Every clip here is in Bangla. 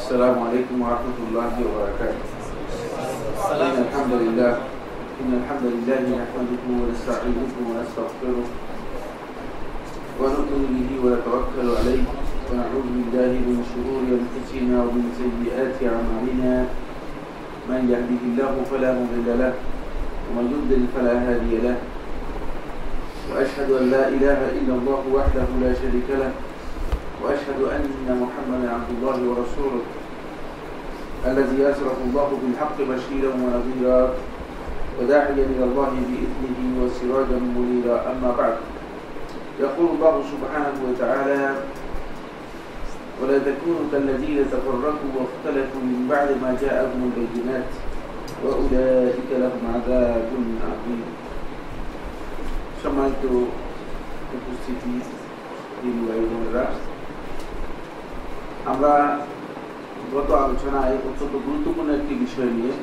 السلام عليكم ورحمة الله وبركاته. إن الحمد لله نحمده ونستعينه ونستغفره ونؤمن به ونتوكل عليه ونعوذ بالله من شرور أنفسنا ومن سيئات أعمالنا. من يهده الله فلا مضل له ومن يضلل فلا هادي له. وأشهد أن لا إله إلا الله وحده لا شريك له وأشهد أن محمدا عبد الله ورسوله الذي أرسله الله بالحق بشيرا ونذيرا وداعيا إلى الله بإذنه وسراجا منيرا. أما بعد، يقول الله سبحانه وتعالى: ولا تكونوا كالذين تفرقوا واختلفوا من بعد ما جاءهم البينات وأولئك لهم عذاب عظيم. সম্মানিত উপস্থিতি দিনী ভাই বোনেরা, আমরা গত আলোচনায় অত্যন্ত গুরুত্বপূর্ণ একটি বিষয় নিয়ে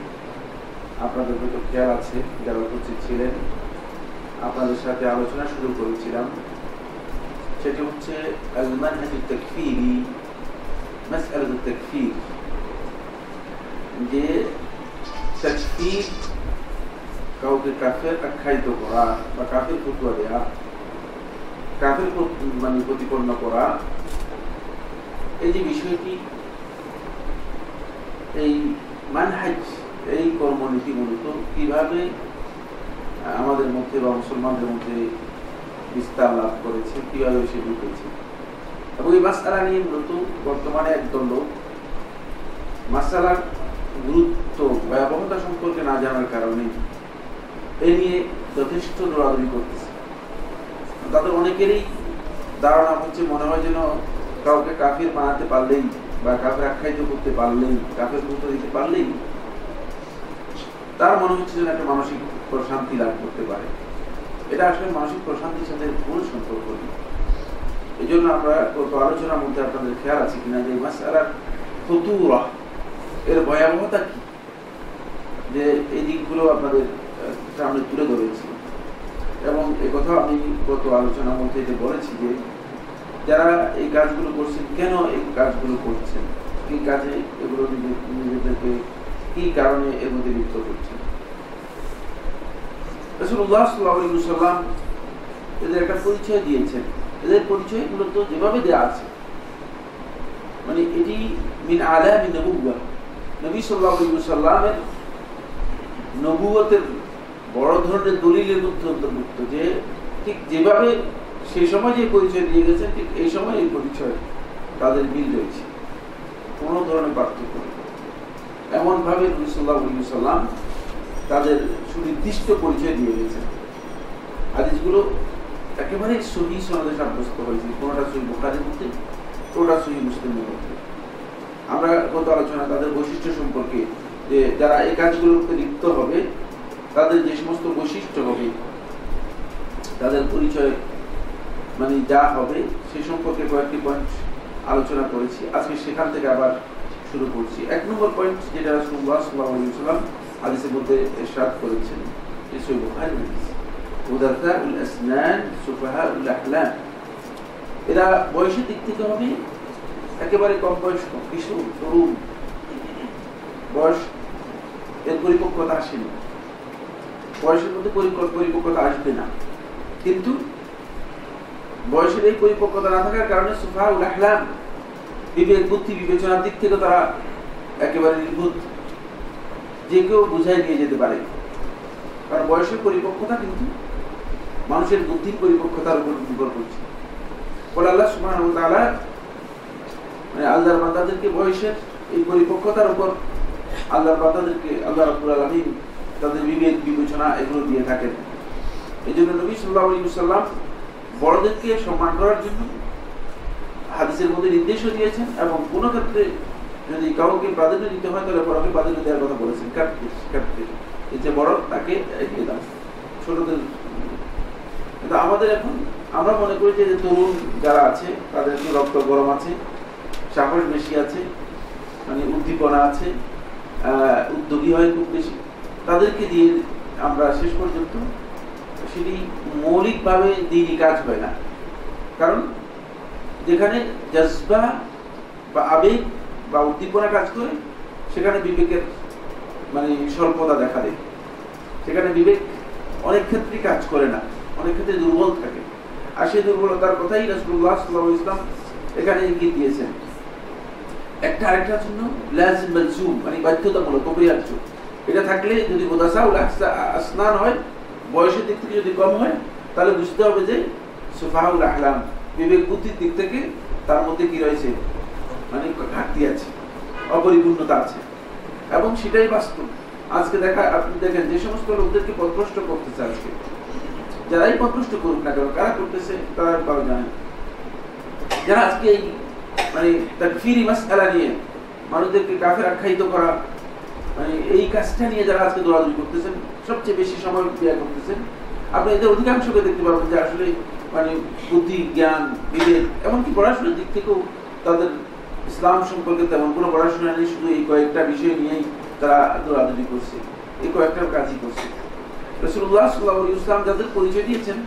আপনাদের হয়তো খেয়াল আছে যারা উপস্থিত ছিলেন, আপনাদের সাথে আলোচনা শুরু করেছিলাম। সেটি হচ্ছে আল-মানহাজুত তাকফীরি, মাসআলাতুত তাকফীর, যে তাকফীর কাউকে কাফের আখ্যায়িত করা বা কাফের ফতোয়া দেয়া, কাফের মানে প্রতিপন্ন করা, এই যে বিষয়টি, এই মানহাজ, এই কর্মনীতি মূলত কিভাবে আমাদের মধ্যে বা মুসলমানদের মধ্যে বিস্তার লাভ করেছে, কিভাবে সে ঢুকেছে, এবং এই মাসআলা নিয়ে মূলত বর্তমানে একদল লোক মাসআলার গুরুত্ব ভয়াবহতা সম্পর্কে না জানার কারণে এই নিয়ে যথেষ্ট দৌড়াদৌড়ি করতেছে। তাদের অনেকেরই ধারণা হচ্ছে, মনে হয় যেন কাউকে কাফির বানাতে পারলেই বা কাফের আখ্যায়িত করতে পারলেই, কাফের গুরুত্ব দিতে পারলেই তার মনে হচ্ছে যেন একটা মানসিক প্রশান্তি লাভ করতে পারে। এটা আসলে মানসিক প্রশান্তির সাথে কোনো সম্পর্ক নেই। এই জন্য আমরা গত আলোচনার মধ্যে আপনাদের খেয়াল আছে কিনা যে মাসআলার খুতুরা, এর ভয়াবহতা কি, যে এই দিকগুলো আপনাদের সামনে তুলে ধরেছি। এবং এ কথা আমি গত আলোচনার মধ্যে যে বলেছি যে যারা এই কাজগুলো করছেন, কেন এই কাজগুলো করছেন, কি কাজে এগুলো নিজেদেরকে কি কারণে এর মধ্যে লিপ্ত করছেন। রাসূলুল্লাহ সাল্লাল্লাহু আলাইহি ওয়াসাল্লাম এদের একটা পরিচয় দিয়েছেন। এদের পরিচয় মূলত যেভাবে দেওয়া আছে, মানে এটি মিন আলামি নবুওয়াহ, নবী সাল্লাল্লাহু আলাইহি ওয়াসাল্লামের নবুয়তের বড় ধরনের দলিলের মধ্যে অন্তর্ভুক্ত, যে ঠিক যেভাবে সেই সময় যে পরিচয় দিয়ে গেছেন, ঠিক এই সময় এই পরিচয় তাদের মিল রয়েছে, কোনো ধরনের পার্থক্য নেই। এমনভাবে নবী সাল্লাল্লাহু আলাইহি ওয়াসাল্লাম তাদের সুনির্দিষ্ট পরিচয় দিয়ে গেছেন। হাদিসগুলো একেবারে সহিহ সনদে সাব্যস্ত হয়েছে, কোনোটা সহিহ বুখারীর মধ্যে, কোনোটা সহিহ মুসলিমের মধ্যে। আমরা গত আলোচনা তাদের বৈশিষ্ট্য সম্পর্কে, যে যারা এই কাজগুলোতে লিপ্ত হবে তাদের যে সমস্ত বৈশিষ্ট্য হবে, তাদের পরিচয় মানে যা হবে, সে সম্পর্কে কয়েকটি পয়েন্ট আলোচনা করেছি। আজকে সেখান থেকে আবার শুরু করছি। ১ নম্বর পয়েন্ট, যেটা রাসূলুল্লাহ সাল্লাল্লাহু আলাইহি ওয়াসাল্লাম হাদিসের মধ্যে ইরশাদ করেছেন, এই সহিহ বুখারীর হাদিস, উদাতাউল আসনান সুফাহাউল আহলাম। এরা বয়সের দিক থেকে হবে একেবারে কম বয়স্ক, কিশোর, তরুণ, বয়স এর পরিপক্কতা আসেনি, বয়সের মধ্যে পরিপক্কতা আসবে না, কিন্তু বয়সের এই পরিপক্কতা না থাকার কারণে সুফাহাউল আহলাম, বিবেক বুদ্ধি বিবেচনার দিক থেকে তারা একেবারে নির্বুদ্ধ, যে কেউ বুঝাই নিয়ে যেতে পারে। কারণ বয়সের পরিপক্কতা কিন্তু মানুষের বুদ্ধির পরিপক্কতার উপর নির্ভর করছে। বলে আল্লাহ সুবহানাহু ওয়া তাআলা মানে আল্লাহর বান্দাদেরকে বয়সের এই পরিপক্কতার উপর আল্লাহর বান্দাদেরকে আল্লাহ রাব্বুল আলামিন তাদের বিবেক বিবেচনা এগুলো দিয়ে থাকেন। এই জন্য নবী সাল্লাল্লাহু আলাইহি ওয়াসাল্লাম বড়দেরকে সম্মান করার জন্য হাদিসের মধ্যে নির্দেশও দিয়েছেন, এবং কোনো ক্ষেত্রে যদি কাউকে প্রাধান্য দিতে হয় তাহলে বড়কে প্রাধান্য দেওয়ার কথা বলেছেন। এই যে বড়, তাকে এগিয়ে দাও ছোটদের। কিন্তু আমাদের এখন আমরা মনে করি যে তরুণ যারা আছে তাদের রক্ত গরম আছে, সাহস বেশি আছে, মানে উদ্দীপনা আছে, উদ্যোগী হয় খুব বেশি, তাদেরকে দিয়ে আমরা শেষ পর্যন্ত সেটি মৌলিকভাবে দ্বীনি কাজ হয় না। কারণ যেখানে জজবা বা আবেগ বা উদ্দীপনা কাজ করে, সেখানে বিবেকের মানে স্বল্পতা দেখা দেয়, সেখানে বিবেক অনেক ক্ষেত্রে কাজ করে না, অনেক ক্ষেত্রে দুর্বল থাকে। আর সেই দুর্বলতার কথাই রাসূলুল্লাহ সাল্লাল্লাহু আলাইহি ওয়াসাল্লাম এখানে ইঙ্গিত দিয়েছেন। একটা আরেকটার জন্য লাজিম মালজুম মানে বাধ্যতামূলক অপরিহার্য, এটা থাকলে যদি মুতাসাউল আসনান হয়, বয়সের দিক থেকে যদি কম হয়, তাহলে বুঝতে হবে যে সুফাহাউল আহলাম বিবেক বুদ্ধির দিক থেকে তার মধ্যে কি রয়েছে, মানে ঘাটতি আছে, অপরিপূর্ণতা আছে, এবং সেটাই বাস্তব। আজকে আপনি দেখেন যে সমস্ত লোকদেরকে পথভ্রষ্ট করতেছে, আজকে যারাই পথভ্রষ্ট করুক না কেন, কারা করতেছে তারা কারো জানেন। যারা আজকে এই মানে তাকফীরি মাসআলা নিয়ে মানুষদেরকে কাফের আখ্যায়িত করা, মানে এই কাজটা নিয়ে যারা আজকে দৌড়াদৌড়ি করতেছেন, সবচেয়ে বেশি সময় ব্যয় করতেছেন, আপনি এদের অধিকাংশকে দেখতে পাবেন যে আসলে মানে বুদ্ধি, জ্ঞান, বিবেক, এমনকি পড়াশোনার দিক থেকেও তাদের ইসলাম সম্পর্কে তেমন কোনো পড়াশোনা নেই, শুধু এই কয়েকটা বিষয় নিয়েই তারা দৌড়াদৌড়ি করছে, এই কয়েকটা কাজই করছে। রাসূলুল্লাহ সাল্লাল্লাহু আলাইহি ওয়াসাল্লাম যাদের পরিচয় দিয়েছেন,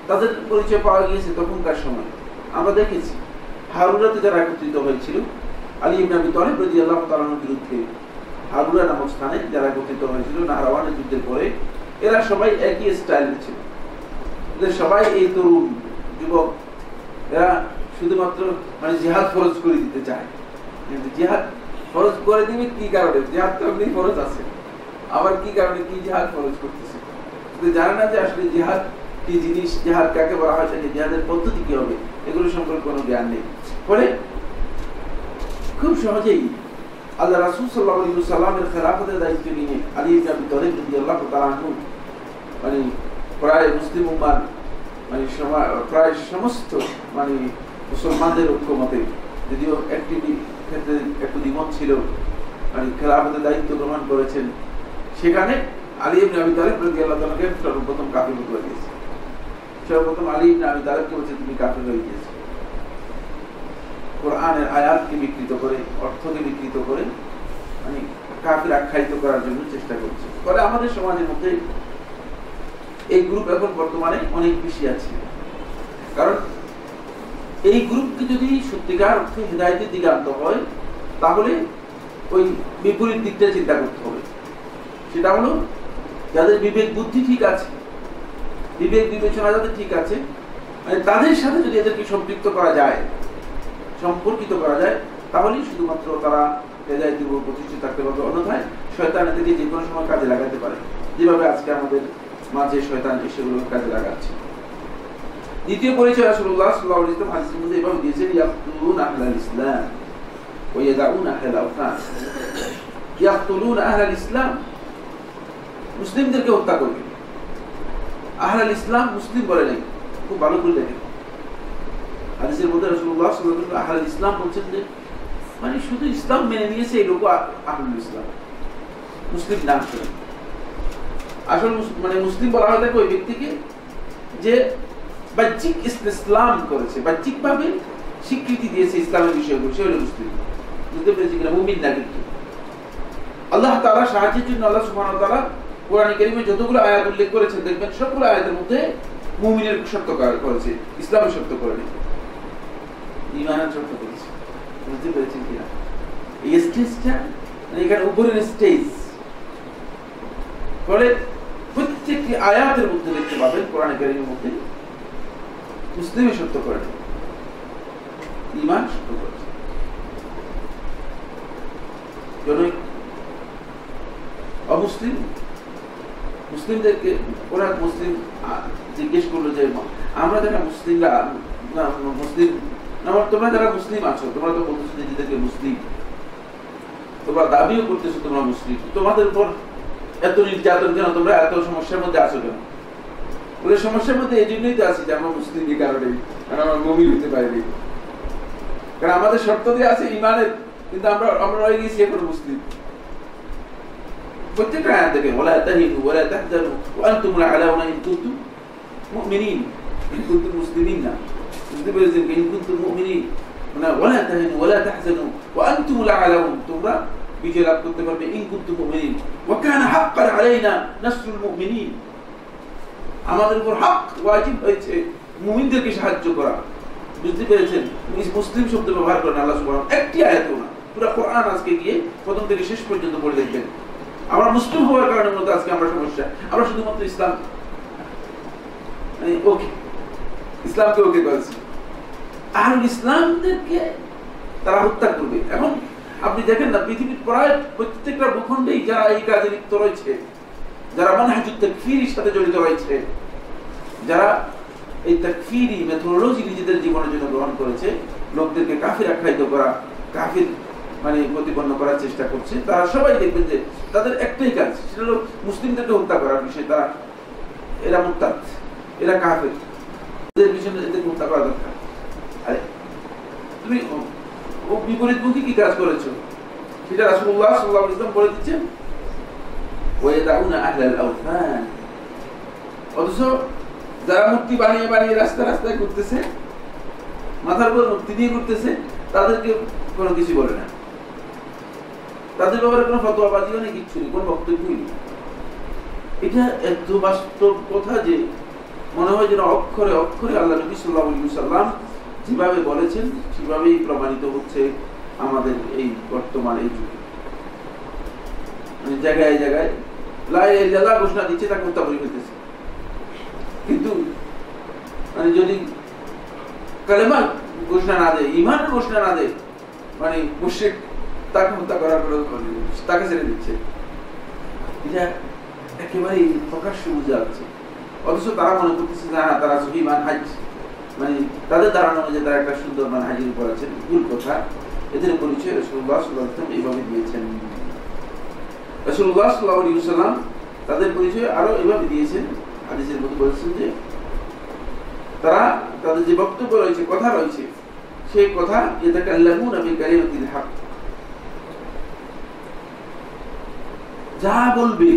তাদের পরিচয় পাওয়া গিয়েছে তখনকার সময়। আমরা দেখেছি হারুরাতে যারা একত্রিত হয়েছিল আলী ইবনে আবি তালিব রাদিয়াল্লাহু তাআলা আনহুর বিরুদ্ধে, হারুরা নামক স্থানে যারা একত্রিত হয়েছিল নাহরাওয়ানের যুদ্ধের পরে, এরা সবাই একই স্টাইলের ছিল। এদের সবাই এই তরুণ যুবক, এরা শুধুমাত্র মানে জিহাদ ফরজ করে দিতে চায়। কিন্তু জিহাদ ফরজ করে দিবে কি কারণে? জিহাদ তো এমনি ফরজ আছে, আবার কি কারণে কি জিহাদ ফরজ করতেছে? কিন্তু জানে না যে আসলে জিহাদ কি জিনিস, জিহাদ কাকে বলা হয়, জিহাদের পদ্ধতি কি হবে, এগুলো সম্পর্কে কোনো জ্ঞান নেই। ফলে খুব সহজেই আল্লাহ রাসূল সাল্লাল্লাহু আলাইহি ওয়াসাল্লামের খেলাফতের দায়িত্ব নিয়ে আলী ইবনে আবি তালিব রাদিয়াল্লাহু তাআলা আনহু মানে প্রায় মুসলিম উম্মার মানে প্রায় সমস্ত মানে মুসলমানদের ঐক্যমতে, যদিও একটি ক্ষেত্রে একটু দ্বিমত ছিল, মানে খেলাফতের দায়িত্ব গ্রহণ করেছেন, সেখানে আলী ইবনে আবি তালিব রাদিয়াল্লাহু তাআলাকে সর্বপ্রথম কাফির করে দিয়েছে। সর্বপ্রথম আলী ইবনে আবি তালিবকে বলছে তুমি কাফির হয়ে গিয়েছো। কোরআনের আয়াতকে বিকৃত করে, অর্থকে বিকৃত করে মানে কাফির আখ্যায়িত করার জন্য চেষ্টা করছে। ফলে আমাদের সমাজের মধ্যে এই গ্রুপ এখন বর্তমানে অনেক বেশি আছে। কারণ এই গ্রুপকে যদি সত্যিকার অর্থে হিদায়াতের দিকে আনতে হয়, তাহলে ওই বিপরীত দিকটা চিন্তা করতে হবে। সেটা হলো যাদের বিবেক বুদ্ধি ঠিক আছে, বিবেক বিবেচনা যাদের ঠিক আছে, মানে তাদের সাথে যদি এদেরকে সম্পৃক্ত করা যায়, সম্পর্কিত করা যায়, তাহলেই শুধুমাত্র তারা হেদায়েতের উপর প্রতিষ্ঠিত থাকতে পারবে। অন্যথায় শয়তান এদেরকে যে কোনো সময় কাজে লাগাতে পারে, যেভাবে আজকে আমাদের মাঝে শয়তান সেগুলো কাজে লাগাচ্ছে। দ্বিতীয় পরিচয় রাসূলুল্লাহ সাল্লাল্লাহু আলাইহি ওয়াসাল্লাম হাদিসের মধ্যে এভাবে দিয়েছেন, ইয়াকতুলুনা আহলাল ইসলাম ওয়া ইয়াদাউনা আহলাল আওথান। ইয়াকতুলুনা আহলাল ইসলাম, মুসলিমদেরকে হত্যা করবে। আহলাল ইসলাম মুসলিম বলে নাই, খুব ভালো করে দেখেন হাদিসের মধ্যে রাসূলুল্লাহ সাল্লাল্লাহু আলাইহি ওয়াসাল্লাম আহলাল ইসলাম বলছেন যে মানে শুধু ইসলাম মেনে নিয়েছে এই লোক আহলুল ইসলাম, মুসলিম না। আসল মানে মুসলিম বলা হয় থাকে ওই ব্যক্তিকে যে বাহ্যিক ইসলাম করেছে, বাহ্যিকভাবে স্বীকৃতি দিয়েছে ইসলামের বিষয়গুলো, সে হলো মুসলিম। বুঝতে পেরেছি কিনা? মুমিন না। কিন্তু আল্লাহ তাআলা সাহায্যের জন্য আল্লাহ সুবহানাহু ওয়া তাআলা কোরআন কারীমে যতগুলো আয়াত উল্লেখ করেছেন, দেখবেন সবগুলো আয়াতের মধ্যে মুমিনের শর্ত করেছে, ইসলামের শর্ত করেনি, ঈমানের শর্ত করেছে। বুঝতে পেরেছেন কিনা? এই স্টেজটা মানে এখানে উপরের স্টেজ। ফলে প্রত্যেকটি আয়াতের মধ্যে দেখতে পাবেন কোরআন কারীমের মধ্যে মুসলিমের শর্ত করেনি, ঈমান শর্ত করেছে। জনৈক অমুসলিম মুসলিমদেরকে ওরা মুসলিম জিজ্ঞেস করলো যে আমরা যারা মুসলিমরা মুসলিম, তোমরা যারা মুসলিম আছো, তোমরা তো বলতেছো নিজেদেরকে মুসলিম, তোমরা দাবিও করতেছো তোমরা মুসলিম, তোমাদের উপর এত নির্যাতন কেন, তোমরা এত সমস্যার মধ্যে আছো কেন? বলে সমস্যার মধ্যে এই জন্যই তো আছি যে আমরা মুসলিম, এই কারণে কারণ আমরা মুমিন হতে পারিনি, কারণ আমাদের শর্ত দিয়ে আছে ঈমানের, কিন্তু আমরা হয়ে গেছি এখন মুসলিম। প্রত্যেকটা আয়াত দেখেন, ওয়ালা তাহিনু ওয়ালা তাহজানু ওয়া আনতুমুল আ'লাউনা ইন কুনতুম মুমিনিন, ইন কুনতুম মুসলিমিন না। বুঝতে পেরেছেন? ইন কুনতুম মুমিনিন মানে ওয়ালা তাহিনু ওয়ালা তাহজানু ওয়া আনতুমুল আ'লাউন, তোমরা বিজয় লাভ করতে পারবে ইন কুনতুম মুমিনিন। ওয়া কানা হাক্কান আলাইনা নাসরুল মুমিনিন, আমাদের উপর হক ওয়াজিব হয়েছে মুমিনদেরকে সাহায্য করা। বুঝতে পেরেছেন? মুসলিম শব্দ ব্যবহার করেন আল্লাহ সুবহানাহু ওয়া তাআলা একটি আয়াতেও না, পুরো কোরআন আজকে গিয়ে প্রথম থেকে শেষ পর্যন্ত পড়ে দেখবেন। আমরা মুসলিম হওয়ার কারণে মূলত আজকে আমরা সমস্যা, আমরা শুধুমাত্র ইসলাম ওকে, ইসলামকে ওকে করেছি, আর ইসলামদেরকে তারা হত্যা করবে। এবং আপনি দেখেন না, পৃথিবীর প্রায় প্রত্যেকটা ভূখণ্ডেই যারা এই কাজে লিপ্ত রয়েছে, যারা মানহাজুত তাকফীরের সাথে জড়িত রয়েছে, যারা এই তাকফীরি মেথোডোলজি নিজেদের জীবনের জন্য গ্রহণ করেছে, লোকদেরকে কাফির আখ্যায়িত করা, কাফির মানে প্রতিপন্ন করার চেষ্টা করছে, তারা সবাই দেখবেন যে তাদের একটাই কাজ, সেটা হলো মুসলিমদেরকে হত্যা করার বিষয়। তারা এরা মুরতাদ, এরা কাফির, এদের পিছনে এদেরকে হত্যা করা দরকার। আরে তুমি বিপরীতমুখী কি কাজ করেছো সেটা রাসূলুল্লাহ সাল্লাল্লাহু আলাইহি ওয়াসাল্লাম বলে দিচ্ছেন, ওয়ায়াদাউনা আহলাল আওথান। অথচ যারা মূর্তি বানিয়ে বানিয়ে রাস্তা রাস্তায় ঘুরতেছে, মাথার উপর মূর্তি দিয়ে ঘুরতেছে, তাদেরকে কোনো কিছু বলে না, তাদের ব্যাপারে কোনো ফতোয়াবাজিও নেই, কিচ্ছু নেই, কোনো বক্তব্যই নেই। এটা এত বাস্তব কথা যে মনে হয় যেন অক্ষরে অক্ষরে আল্লাহ নবী সাল্লাল্লাহু আলাইহি ওয়াসাল্লাম যেভাবে বলেছেন সেভাবেই প্রমাণিত হচ্ছে আমাদের এই বর্তমান এই যুগে। মানে জায়গায় জায়গায় লা ইলাহা ইল্লাল্লাহ ঘোষণা দিচ্ছে, তাকে হত্যা করে ফেলতেছে। কিন্তু মানে যদি কালেমা ঘোষণা না দেয়, ঈমান ঘোষণা না দেয়, মানে মুশরিক, তাকে হত্যা করার পরে তাকে ছেড়ে দিচ্ছে। এটা একেবারেই প্রকাশ্যে বোঝা যাচ্ছে। অথচ তারা মনে করতেছে যে হ্যাঁ, তারা সহি মানহাজ, মানে তাদের ধারণা অনুযায়ী তারা একটা সুন্দর মানহাজের উপর আছেন। ভুল কথা। এদের পরিচয় রাসূলুল্লাহ সাল্লাল্লাহু আলাইহি ওয়াসাল্লাম এইভাবে দিয়েছেন। রাসূলুল্লাহ সাল্লাল্লাহু আলাইহি ওয়াসাল্লাম তাদের পরিচয় আরো এভাবে দিয়েছেন, হাদিসের মধ্যে বলেছেন যে তারা তাদের যে বক্তব্য রয়েছে, কথা রয়েছে, সেই কথা ইয়াতাকাল্লামুনা বিকালিমাতিল হক, যা বলবে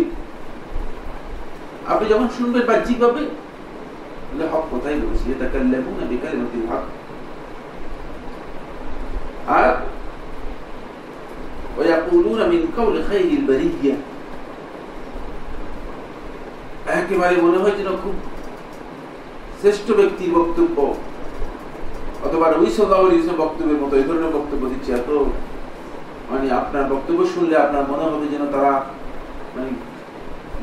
আপনি যখন শুনবেন বাহ্যিকভাবে হক কথাই বলেছে, ইয়াতাকাল্লামুনা বিকালিমাতিল হক। আর ওয়ায়াকুলুনা মিন কাওলি খায়রিল বারিয়্যা, একেবারে মনে হয় যেন খুব শ্রেষ্ঠ ব্যক্তির বক্তব্য অথবা নবী সাল্লাল্লাহু আলাইহি ওয়াসাল্লাম বক্তব্যের মতো এই ধরনের বক্তব্য দিচ্ছে। এত মানে আপনার বক্তব্য শুনলে আপনার মনে হবে যেন তারা মানে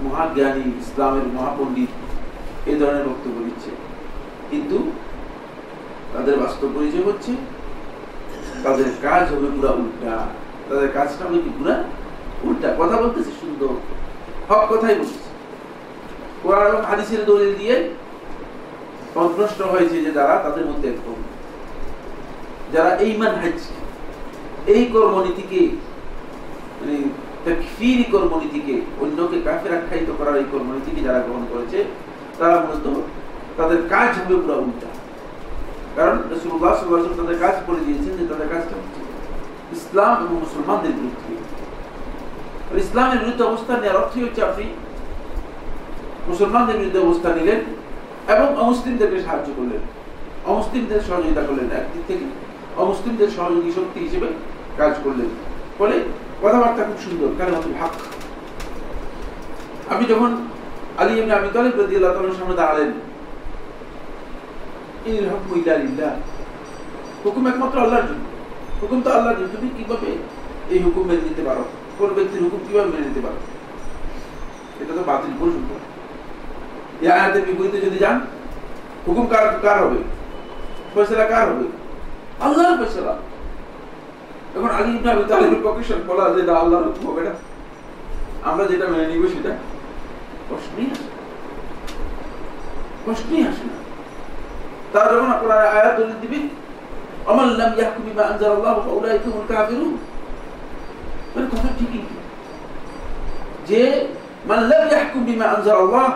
মহাজ্ঞানী, ইসলামের মহাপণ্ডিত, এই ধরনের বক্তব্য দিচ্ছে। কিন্তু তাদের বাস্তব পরিচয় হচ্ছে তাদের কাজ হবে পুরা উল্টা। তাদের কাজটা হবে কি পুরা উল্টা। কথা বলতেছে সুন্দর, হক কথাই বলছে, কোরআন এবং হাদিসের দলিল দিয়ে পথভ্রষ্ট হয়েছে যে যারা, তাদের মধ্যে একদম যারা এই মানহাজ, এই কর্মনীতিকে, মানে তাকফীরি কর্মনীতিকে, অন্যকে কাফের আখ্যায়িত করার এই কর্মনীতিকে যারা গ্রহণ করেছে, তারা মূলত তাদের কাজ হবে পুরো উল্টা। কারণ রাসূলুল্লাহ সাল্লাল্লাহু আলাইহি ওয়াসাল্লাম তাদের কাজ বলে দিয়েছেন যে তাদের কাজটা হচ্ছে ইসলাম এবং মুসলমানদের বিরুদ্ধে। ইসলামের বিরুদ্ধে অবস্থান নেওয়ার অর্থই হচ্ছে আপনি মুসলমানদের বিরুদ্ধে অবস্থান নিলেন এবং অমুসলিমদেরকে সাহায্য করলেন, অমুসলিমদের সহযোগিতা করলেন, একদিক থেকে অমুসলিমদের সহযোগী শক্তি হিসেবে কাজ করলেন। ফলে কথাবার্তা খুব সুন্দর, কালেমাতুল হক। আপনি যখন আলী ইবনে আবি তালিব রাদিয়াল্লাহু তাআলার সামনে দাঁড়ালেন, ইল হুকমু ইল্লা লিল্লাহ, হুকুম একমাত্র আল্লাহর জন্য, হুকুম তো আল্লাহর জন্য। তুমি কিভাবে এই হুকুম মেনে নিতে পারো? কোন ব্যক্তির হুকুম কিভাবে মেনে নিতে পারো? এটা তো বাতিল প্রশ্ন। এই আয়াতের বিপরীতে যদি যান, হুকুম কার হবে? ফয়সালা কার হবে? আল্লাহর ফয়সালা। এখন আলী ইবনে আবি তালিবের পক্ষে সব বলা যে না, আল্লাহর হুকুম হবে না, আমরা যেটা মেনে নিব সেটা প্রশ্নই আসে না। তারা যখন আপনার আয়াত দলিল দিবে, আমান লাম ইয়াহকুম বিমা আনজালাল্লাহু ফাউলাইকা হুমুল কাফিরুন, মানে কথা ঠিকই যে মান লাম ইয়াহকুম বিমা আনজালাল্লাহ,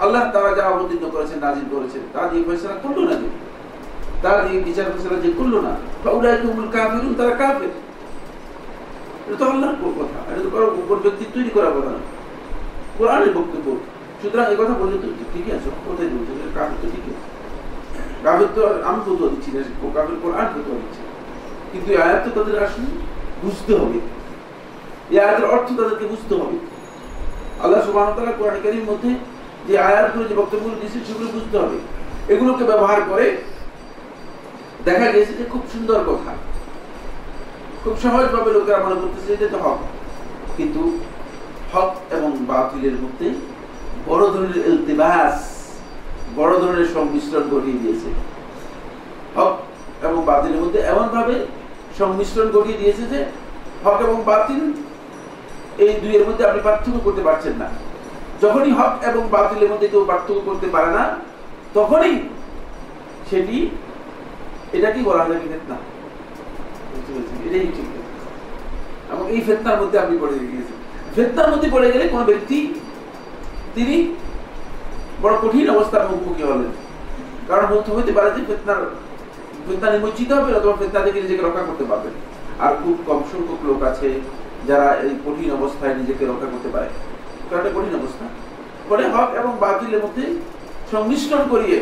আল্লাহ তাআলা যা অবতীর্ণ করেছেন, নাযিল করেছেন, তা দিয়ে ফয়সালা করলো না, তা দিয়ে বিচার ফয়সালা যে করলো না, ফাউলাইকা হুমুল কাফিরুন, তারা কাফের। এটা তো আল্লাহর কথা, এটা তো কারো উপর ব্যক্তি তৈরি করা কথা না, কোরআনের বক্তব্য। সুতরাং এই কথা বললে তো ঠিকই আছে, কোথায় বলছে কাফের তো ঠিকই আছে। কাফের তো আমি ফতোয়া দিচ্ছি না, কাফের কোরআন ফতোয়া দিচ্ছে। কিন্তু এই আয়াত তো তাদের আসলে বুঝতে হবে, এই আয়াতের অর্থ তাদেরকে বুঝতে হবে। আল্লাহ সুবহানাহু ওয়া তাআলা কোরআন কারীমের মধ্যে যে আয়াতগুলো, যে বক্তব্যগুলো দিয়েছেন, সেগুলো বুঝতে হবে। এগুলোকে ব্যবহার করে দেখা গেছে যে খুব সুন্দর কথা, খুব সহজভাবে লোকেরা মনে করতেছে এটা তো হক, কিন্তু হক এবং বাতিলের মধ্যে বড় ধরনের ইলতিবাস, বড় ধরনের সংমিশ্রণ ঘটিয়ে দিয়েছে। হক এবং বাতিলের মধ্যে এমন ভাবে সংমিশ্রণ ঘটিয়ে দিয়েছে যে হক এবং বাতিল এই দুইয়ের মধ্যে আপনি পার্থক্য করতে পারছেন না। যখনই হক এবং বাতিলের মধ্যে কেউ পার্থক্য করতে পারে না, তখনই সেটি এটাকেই বলা হয় ফিতনা। এটাই ঠিক। এবং এই ফিতনার মধ্যে আপনি পড়ে গিয়েছেন। ফিতনার মধ্যে পড়ে গেলে কোন ব্যক্তি তিনি বড় কঠিন অবস্থার মুখোমুখি হলেন। কারণ হতে পারে যে ফিতনা নিমজ্জিত হবে অথবা ফিতনা থেকে নিজেকে রক্ষা করতে পারবেন। আর খুব কম সংখ্যক লোক আছে যারা এই কঠিন অবস্থায় নিজেকে রক্ষা করতে পারে। কারণ এটা কঠিন অবস্থা। ফলে হক এবং বাতিলের মধ্যে সংমিশ্রণ করিয়ে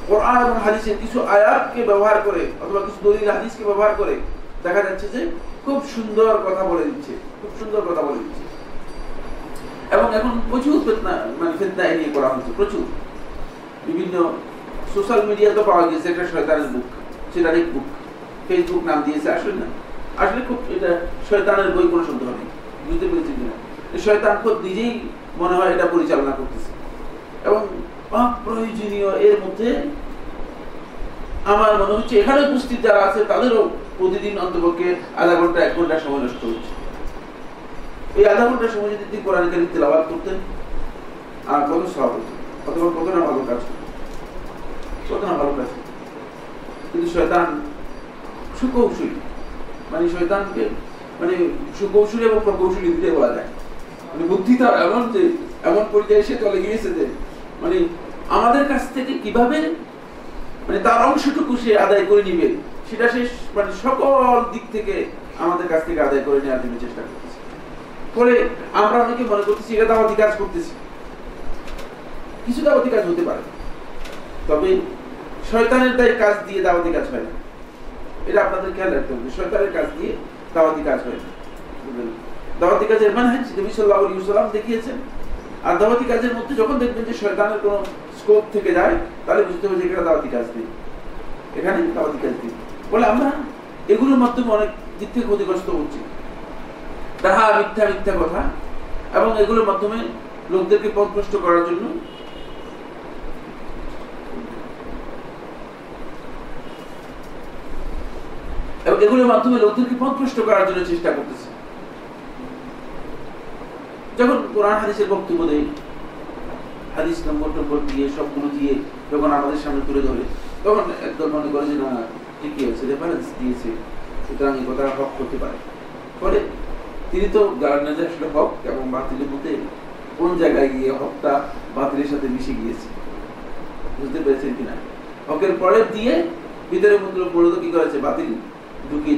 কোরআন এবং হাদিসের কিছু আয়াতকে ব্যবহার করে অথবা কিছু দলিল হাদিসকে ব্যবহার করে দেখা যাচ্ছে যে খুব সুন্দর কথা বলে দিচ্ছে, খুব সুন্দর কথা বলে দিচ্ছে। এবং এখন প্রচুর ফিতনা নিয়ে করা হচ্ছে, প্রচুর। বিভিন্ন সোশ্যাল মিডিয়াতে পাওয়া গেছে একটা শয়তানের বুক, সেটারিক বুক, ফেসবুক নাম দিয়েছে। আসলে খুব এটা শয়তানের বই, কোনো সন্দেহ নেই। বুঝতে পেরেছি কিনা? শয়তান খুব নিজেই মনে হয় এটা পরিচালনা করতেছে। এবং অপ্রয়োজনীয় এর মধ্যে আমার মনে হচ্ছে এখানে উপস্থিত যারা আছে তাদেরও প্রতিদিন অন্তপক্ষে আধা ঘন্টা 1 ঘন্টা সময় নষ্ট হচ্ছে। এই আধা ঘন্টার সময় যদি তিনি কোরআন কারীম তেলাওয়াত করতেন, আর কত সওয়াব হতো, অথবা কত না ভালো কাজ, কত না ভালো কাজ। কিন্তু শয়তান সুকৌশলী, শয়তানকে সুকৌশলী এবং প্রকৌশলী দিতে বলা যায়। বুদ্ধি তার এমন পর্যায়ে সে চলে গিয়েছে যে আমাদের কাছ থেকে কিভাবে তার অংশটুকু সে আদায় করে নিবে সেটা সে সকল দিক থেকে আমাদের কাছ থেকে আদায় করে নেওয়ার জন্য চেষ্টা করতেছে। ফলে আমরা অনেকে মনে করতেছি এটা দাওয়াতি কাজ করতেছি। কিছু দাওয়াতি কাজ হতে পারে, তবে শয়তানের দায় কাজ দিয়ে দাওয়াতি কাজ হয় না। এটা আপনাদের খেয়াল রাখতে হবে। শয়তানের কাজ দিয়ে দাওয়াতি কাজ হয় না। দাওয়াতি কাজের মানহাজ নবী সাল্লাল্লাহু আলাইহি ওয়াসাল্লাম দেখিয়েছেন। আর দাওয়াতি কাজের মধ্যে যখন দেখবেন যে শয়তানের কোনো স্কোপ থেকে যায়, তাহলে বুঝতে হবে যে এটা দাওয়াতি কাজ নেই, এখানে দাওয়াতি কাজ নেই। বলে আমরা এগুলোর মাধ্যমে অনেক দিক থেকে ক্ষতিগ্রস্ত হচ্ছি। তাহা মিথ্যা কথা, এবং এগুলোর মাধ্যমে লোকদেরকে পথভ্রষ্ট করার জন্য চেষ্টা করতেছে। যখন কোরআন হাদিসের বক্তব্য দেয়, হাদিস নম্বর দিয়ে সবগুলো দিয়ে যখন আমাদের সামনে তুলে ধরে, তখন একদম মনে করে যে না ঠিকই আছে, রেফারেন্স দিয়েছে, সুতরাং এই কথা হক করতে পারে। ফলে তিনি তো জানেন যে আসলে হক এবং বাতিলের মধ্যে কোন জায়গায় গিয়ে হকটা বাতিলের সাথে মিশে গিয়েছে। বুঝতে পেরেছেন কিনা? হকের পরে দিয়ে ভিতরে মূলত কি করেছে? বাতিল ঢুকিয়ে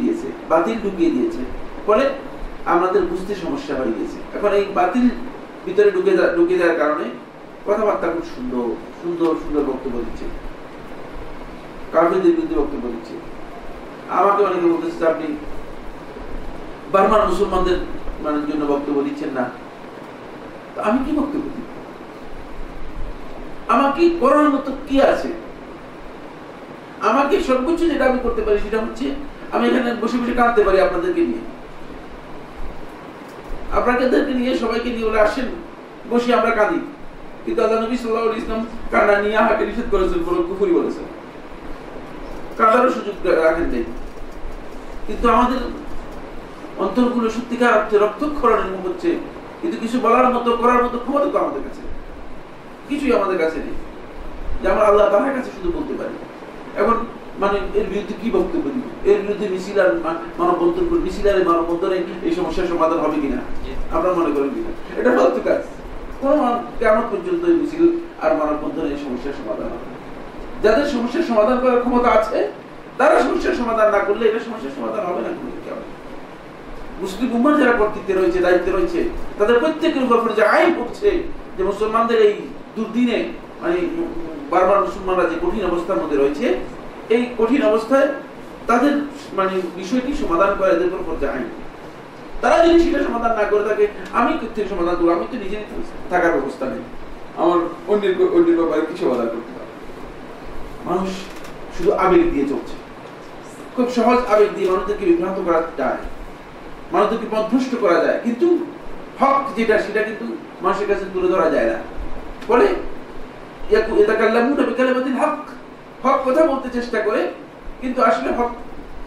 দিয়েছে। ফলে আমাদের বুঝতে সমস্যা হয়ে গেছে। এখন এই বাতিল ভিতরে ঢুকে যাওয়ার কারণে কথাবার্তা খুব সুন্দর বক্তব্য দিচ্ছে, কাফেরদের বিরুদ্ধে বক্তব্য দিচ্ছে। আমাকে অনেকে বলতেছে আপনি বার্মার মুসলমানদের জন্য বক্তব্য দিচ্ছেন না। আমি কি বক্তব্য দিব? আমাকে করার মতো কি আছে? আমাকে সর্বোচ্চ যেটা আমি করতে পারি সেটা হচ্ছে আমি এখানে বসে বসে কাঁদতে পারি আপনাদেরকে নিয়ে, আপনাদেরকে নিয়ে, সবাইকে নিয়ে বলে আসেন বসে আমরা কাঁদি। কিন্তু আল্লাহ নবী সাল্লাল্লাহু আলাইহি ওয়াসাল্লাম কান্না নিয়ে হাঁটে নিষেধ করেছেন, বড় কুফরি বলেছেন, কাঁদারও সুযোগ রাখেন নাই। কিন্তু আমাদের অন্তরগুলো সত্যিকার অর্থে রক্তক্ষরণের মুখ হচ্ছে, কিন্তু কিছু বলার মতো করার মতো ক্ষমতা তো আমাদের কাছে কিছুই আমাদের কাছে নেই, যে আমরা আল্লাহ তাআলার কাছে শুধু বলতে পারি। এখন এর বিরুদ্ধে কি বক্তব্য দিব? এর বিরুদ্ধে মিছিল আর মানববন্ধনে এই সমস্যার সমাধান হবে কিনা আপনারা মনে করেন কিনা? এটা ফালতু কাজ। কেমন পর্যন্ত মিছিল আর মানববন্ধনে এই সমস্যার সমাধান হবে? যাদের সমস্যার সমাধান করার ক্ষমতা আছে তারা সমস্যার সমাধান না করলে এটা সমস্যার সমাধান হবে না। মুসলিম উম্মার যারা কর্তৃত্বে রয়েছে, দায়িত্বে রয়েছে, তাদের প্রত্যেকের উপর যে আইন করছে যে মুসলমানদের এই দুর্দিনে বারবার মুসলমানরা যে কঠিন অবস্থার মধ্যে রয়েছে, এই কঠিন অবস্থায় তাদের বিষয়টি সমাধান করে এদের উপর যে আইন, তারা যদি সেটা সমাধান না করে থাকে, আমি কোথেকে সমাধান করবো? আমি তো নিজে থাকার ব্যবস্থা নেই, আমার অন্যের ব্যাপারে কি সমাধান করতে পারে? মানুষ শুধু আবেগ দিয়ে চলছে, খুব সহজ আবেগ দিয়ে মানুষদেরকে বিভ্রান্ত করা যায়, মানুষদেরকে পথভ্রষ্ট করা যায়, কিন্তু হক যেটা সেটা কিন্তু মানুষের কাছে তুলে ধরা যায় না। বলে হক কথা বলতে চেষ্টা করে, কিন্তু আসলে হক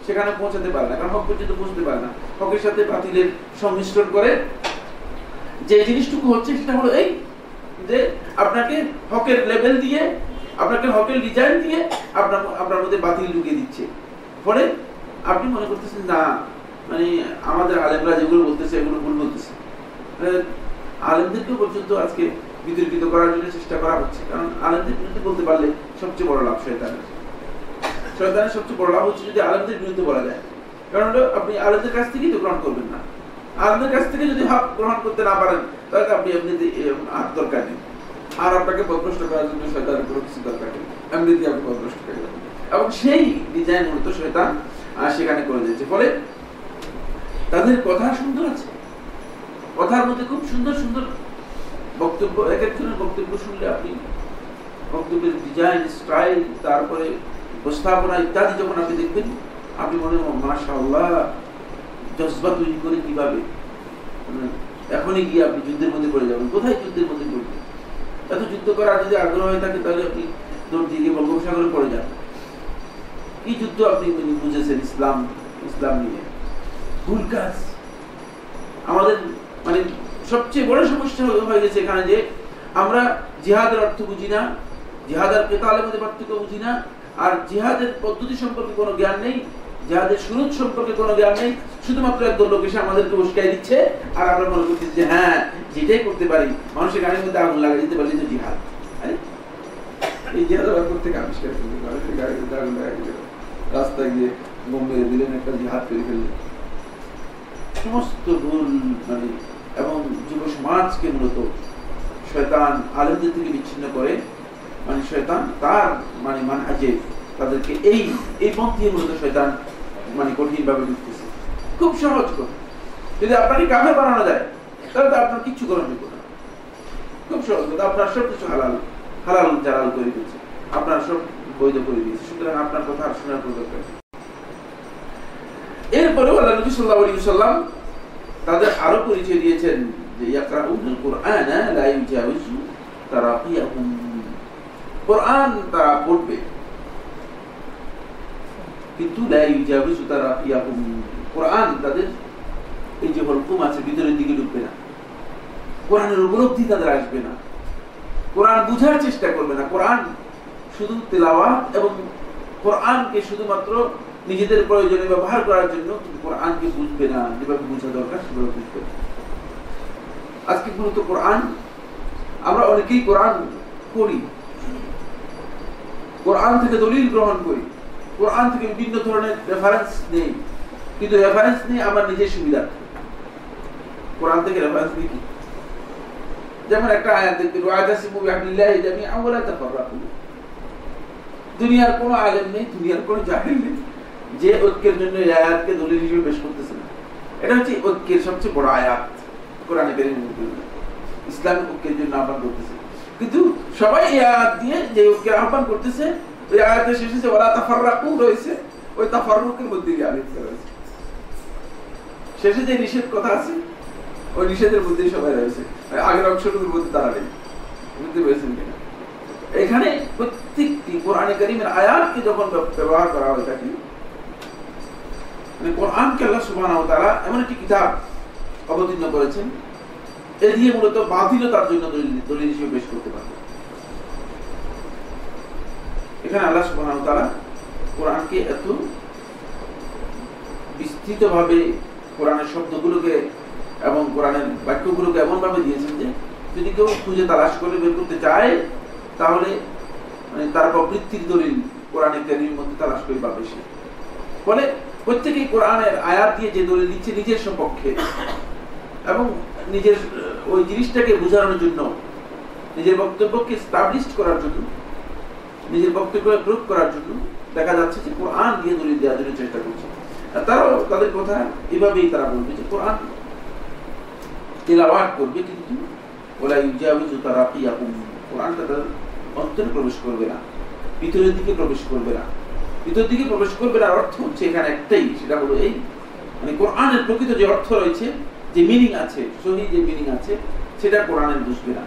সেখানে পৌঁছাতে পারে না, কারণ হক পর্যন্ত পৌঁছতে পারে না। হকের সাথে বাতিলের সংমিশ্রণ করে যে জিনিসটুকু হচ্ছে সেটা হলো এই যে আপনাকে হকের লেভেল দিয়ে, আপনাকে হকের ডিজাইন দিয়ে আপনার মধ্যে বাতিল ঢুকিয়ে দিচ্ছে। ফলে আপনি মনে করতেছেন না মানে আমাদের আলেমরা যেগুলো বলতেছে এগুলো ভুল বলতেছে। আলেমদেরকেও পর্যন্ত আজকে বিতর্কিত করার জন্য চেষ্টা করা হচ্ছে, কারণ আলেমদের বিরুদ্ধে বলতে পারলে সবচেয়ে বড় লাভ শয়তানের। শয়তানের সবচেয়ে বড় লাভ হচ্ছে যদি আলেমদের বিরুদ্ধে বলা যায়, কারণ আপনি আলেমদের কাছ থেকেই তো গ্রহণ করবেন না। আলেমদের কাছ থেকে যদি হক গ্রহণ করতে না পারেন তাহলে আপনি এমনিতে আর দরকার নেই, আর আপনাকে পথভ্রষ্ট করার জন্য শয়তানের কোনো কিছু দরকার নেই, এমনিতে আপনি পথভ্রষ্ট করে যাবেন। এবং সেই ডিজাইন মূলত শয়তান সেখানে করে দিয়েছে। ফলে তাদের কথা সুন্দর আছে, কথার মধ্যে খুব সুন্দর সুন্দর বক্তব্য, এক একজনের বক্তব্য শুনলে আপনি বক্তব্যের ডিজাইন, স্টাইল, তারপরে উপস্থাপনা ইত্যাদি যখন আপনি দেখবেন, আপনি মনে হয় মাশাআল্লাহ জজবা তৈরি করে কিভাবে এখনই গিয়ে আপনি যুদ্ধের মধ্যে পড়ে যাবেন। কোথায় যুদ্ধের মধ্যে পড়বেন? এত যুদ্ধ করার যদি আগ্রহ হয়ে থাকে তাহলে আপনি দৌড় দিয়ে বঙ্গোপসাগরে পড়ে যান। কি যুদ্ধ আপনি বুঝেছেন ইসলাম নিয়ে? ভুল কাজ। আমাদের মানে সবচেয়ে বড় সমস্যা হয়ে গেছে এখানে যে আমরা জিহাদের অর্থ বুঝি না, জিহাদ আর কিতালের মধ্যে পার্থক্য বুঝি না, আর জিহাদের পদ্ধতি সম্পর্কে কোনো জ্ঞান নেই, জিহাদের শুরু সম্পর্কে কোনো জ্ঞান নেই। শুধুমাত্র একদল লোক এসে আমাদেরকে উস্কাই দিচ্ছে, আর আমরা মনে করছি যে হ্যাঁ যেটাই করতে পারি, মানুষের গাড়ির মধ্যে আগুন লাগাই দিতে পারলে তো জিহাদ। এই জিহাদ আবার কোথেকে আবিষ্কার করবে? মানুষের গাড়ির মধ্যে আগুন লাগাই দিল, রাস্তায় গিয়ে বোম মেরে দিলেন, একটা জিহাদ করে ফেললেন। সমস্ত ভুল মানে এবং যুব সমাজকে মূলত শয়তান আলেমদের থেকে বিচ্ছিন্ন করে, মানে শয়তান তার মানে মানহাজে তাদেরকে এই পন্থী মূলত শয়তান মানে কঠিন ভাবে ঢুকতেছে। খুব সহজ কথা, যদি আপনাকে কাফের বানানো যায় তাহলে তো আপনার কিচ্ছু করার নেই। খুব সহজ কথা, আপনার সব কিছু হালাল জালাল করে দিয়েছে, আপনার সব বৈধ করে দিয়েছে, সুতরাং আপনার কথা আর শোনার কোনো দরকার নেই। এরপরেও আল্লাহ নবী সাল্লাল্লাহু আলাইহি ওয়াসাল্লাম তাদের আরো পরিচয় দিয়েছেন যে ইয়াকরাউনাল কুরআনা লা ইউজাউযু তারাকিয়াহুম, কুরআন তারা পড়বে কিন্তু লা ইউজাউযু তারাকিয়াহুম, কুরআন তাদের এই যে হলকুম আছে ভিতরের দিকে ঢুকবে না, কোরআনের উপলব্ধি তাদের আসবে না, কোরআন বুঝার চেষ্টা করবে না। কোরআন শুধু তেলাওয়াত এবং কোরআনকে শুধুমাত্র নিজেদের প্রয়োজনে ব্যবহার করার জন্য, কোরআনকে বুঝবে না, যেভাবে বোঝা দরকার সেভাবে বুঝবে না। আজকে মূলত কোরআন আমরা অনেকেই কোরআন পড়ি, কোরআন থেকে দলিল গ্রহণ করি, কোরআন থেকে বিভিন্ন ধরনের রেফারেন্স নেই, কিন্তু রেফারেন্স নিয়ে আমার নিজের সুবিধা। কোরআন থেকে রেফারেন্স নিই, যেমন একটা আয়াত দেখতে ওয়াতাসিমু বিহাবলিল্লাহি জামিআন ওয়া লা তাফাররাকু। দুনিয়ার কোনো আলেম নেই, দুনিয়ার কোনো জাহিল নেই যে ঐক্যের জন্য এই আয়াতকে দলিল হিসেবে পেশ করতেছে না। এটা হচ্ছে ঐক্যের সবচেয়ে বড় আয়াত, কোরআনে কারীমের মধ্যে ইসলামিক ঐক্যের জন্য আহ্বান করতেছে। কিন্তু সবাই এই আয়াত দিয়ে যে ঐক্যের আহ্বান করতেছে, ওই আয়াতের শেষে যে ওয়ালা তাফাররাকু রয়েছে, ওই তাফাররুকের মধ্যে আলিফ রয়েছে। শেষে যে নিষেধ কথা আছে ওই নিষেধের মধ্যেই সবাই রয়েছে, আগের অংশটুকুর মধ্যে তারা নেই। বুঝতে পেরেছেন কিনা? এখানে প্রত্যেকটি কোরআনে কারীমের আয়াতকে যখন ব্যবহার করা হয় থাকে, মানে কোরআনকে আল্লাহ সুবহানাহু ওয়া তাআলা এমন একটি কিতাব অবতীর্ণ করেছেন, এ দিয়ে মূলত বাতিলতার জন্য দলিল হিসেবে পেশ করতে পারবে। এখানে আল্লাহ সুবহানাহু ওয়া তাআলা কোরআনকে এত বিস্তৃতভাবে কোরআনের শব্দগুলোকে এবং কোরআনের বাক্যগুলোকে এমন ভাবে দিয়েছেন যে যদি কেউ খুঁজে তালাশ করে বের করতে চায় তাহলে মানে তার প্রবৃত্তির দলিল কোরআনে কারীমের মধ্যে তালাশ করে পাবে সে। ফলে প্রত্যেকেই কোরআনের আয়াত দিয়ে যে দলিল দিচ্ছে নিজের সপক্ষে এবং নিজের ওই জিনিসটাকে বোঝানোর জন্য, নিজের বক্তব্যকে এস্টাবলিশ করার জন্য, নিজের বক্তব্যকে প্রয়োগ করার জন্য দেখা যাচ্ছে যে কোরআন দিয়ে দলিল দেওয়ার জন্য চেষ্টা করছে। আর তারাও তাদের কথা এভাবেই তারা বলবে যে কোরআন তিলাওয়াত করবে কিন্তু ওলা ইউজাউযু তারাকিয়াহুম, কোরআনটা তাদের অন্তরে প্রবেশ করবে না, ভিতরের দিকে প্রবেশ করবে না। ভিতর দিকে প্রবেশ করবে না। অর্থ হচ্ছে এখানে একটাই, সেটা হলো এই মানে কোরআনের প্রকৃত যে অর্থ রয়েছে, যে মিনিং আছে, সহি যে মিনিং আছে, সেটা কোরআনের বুঝবে না,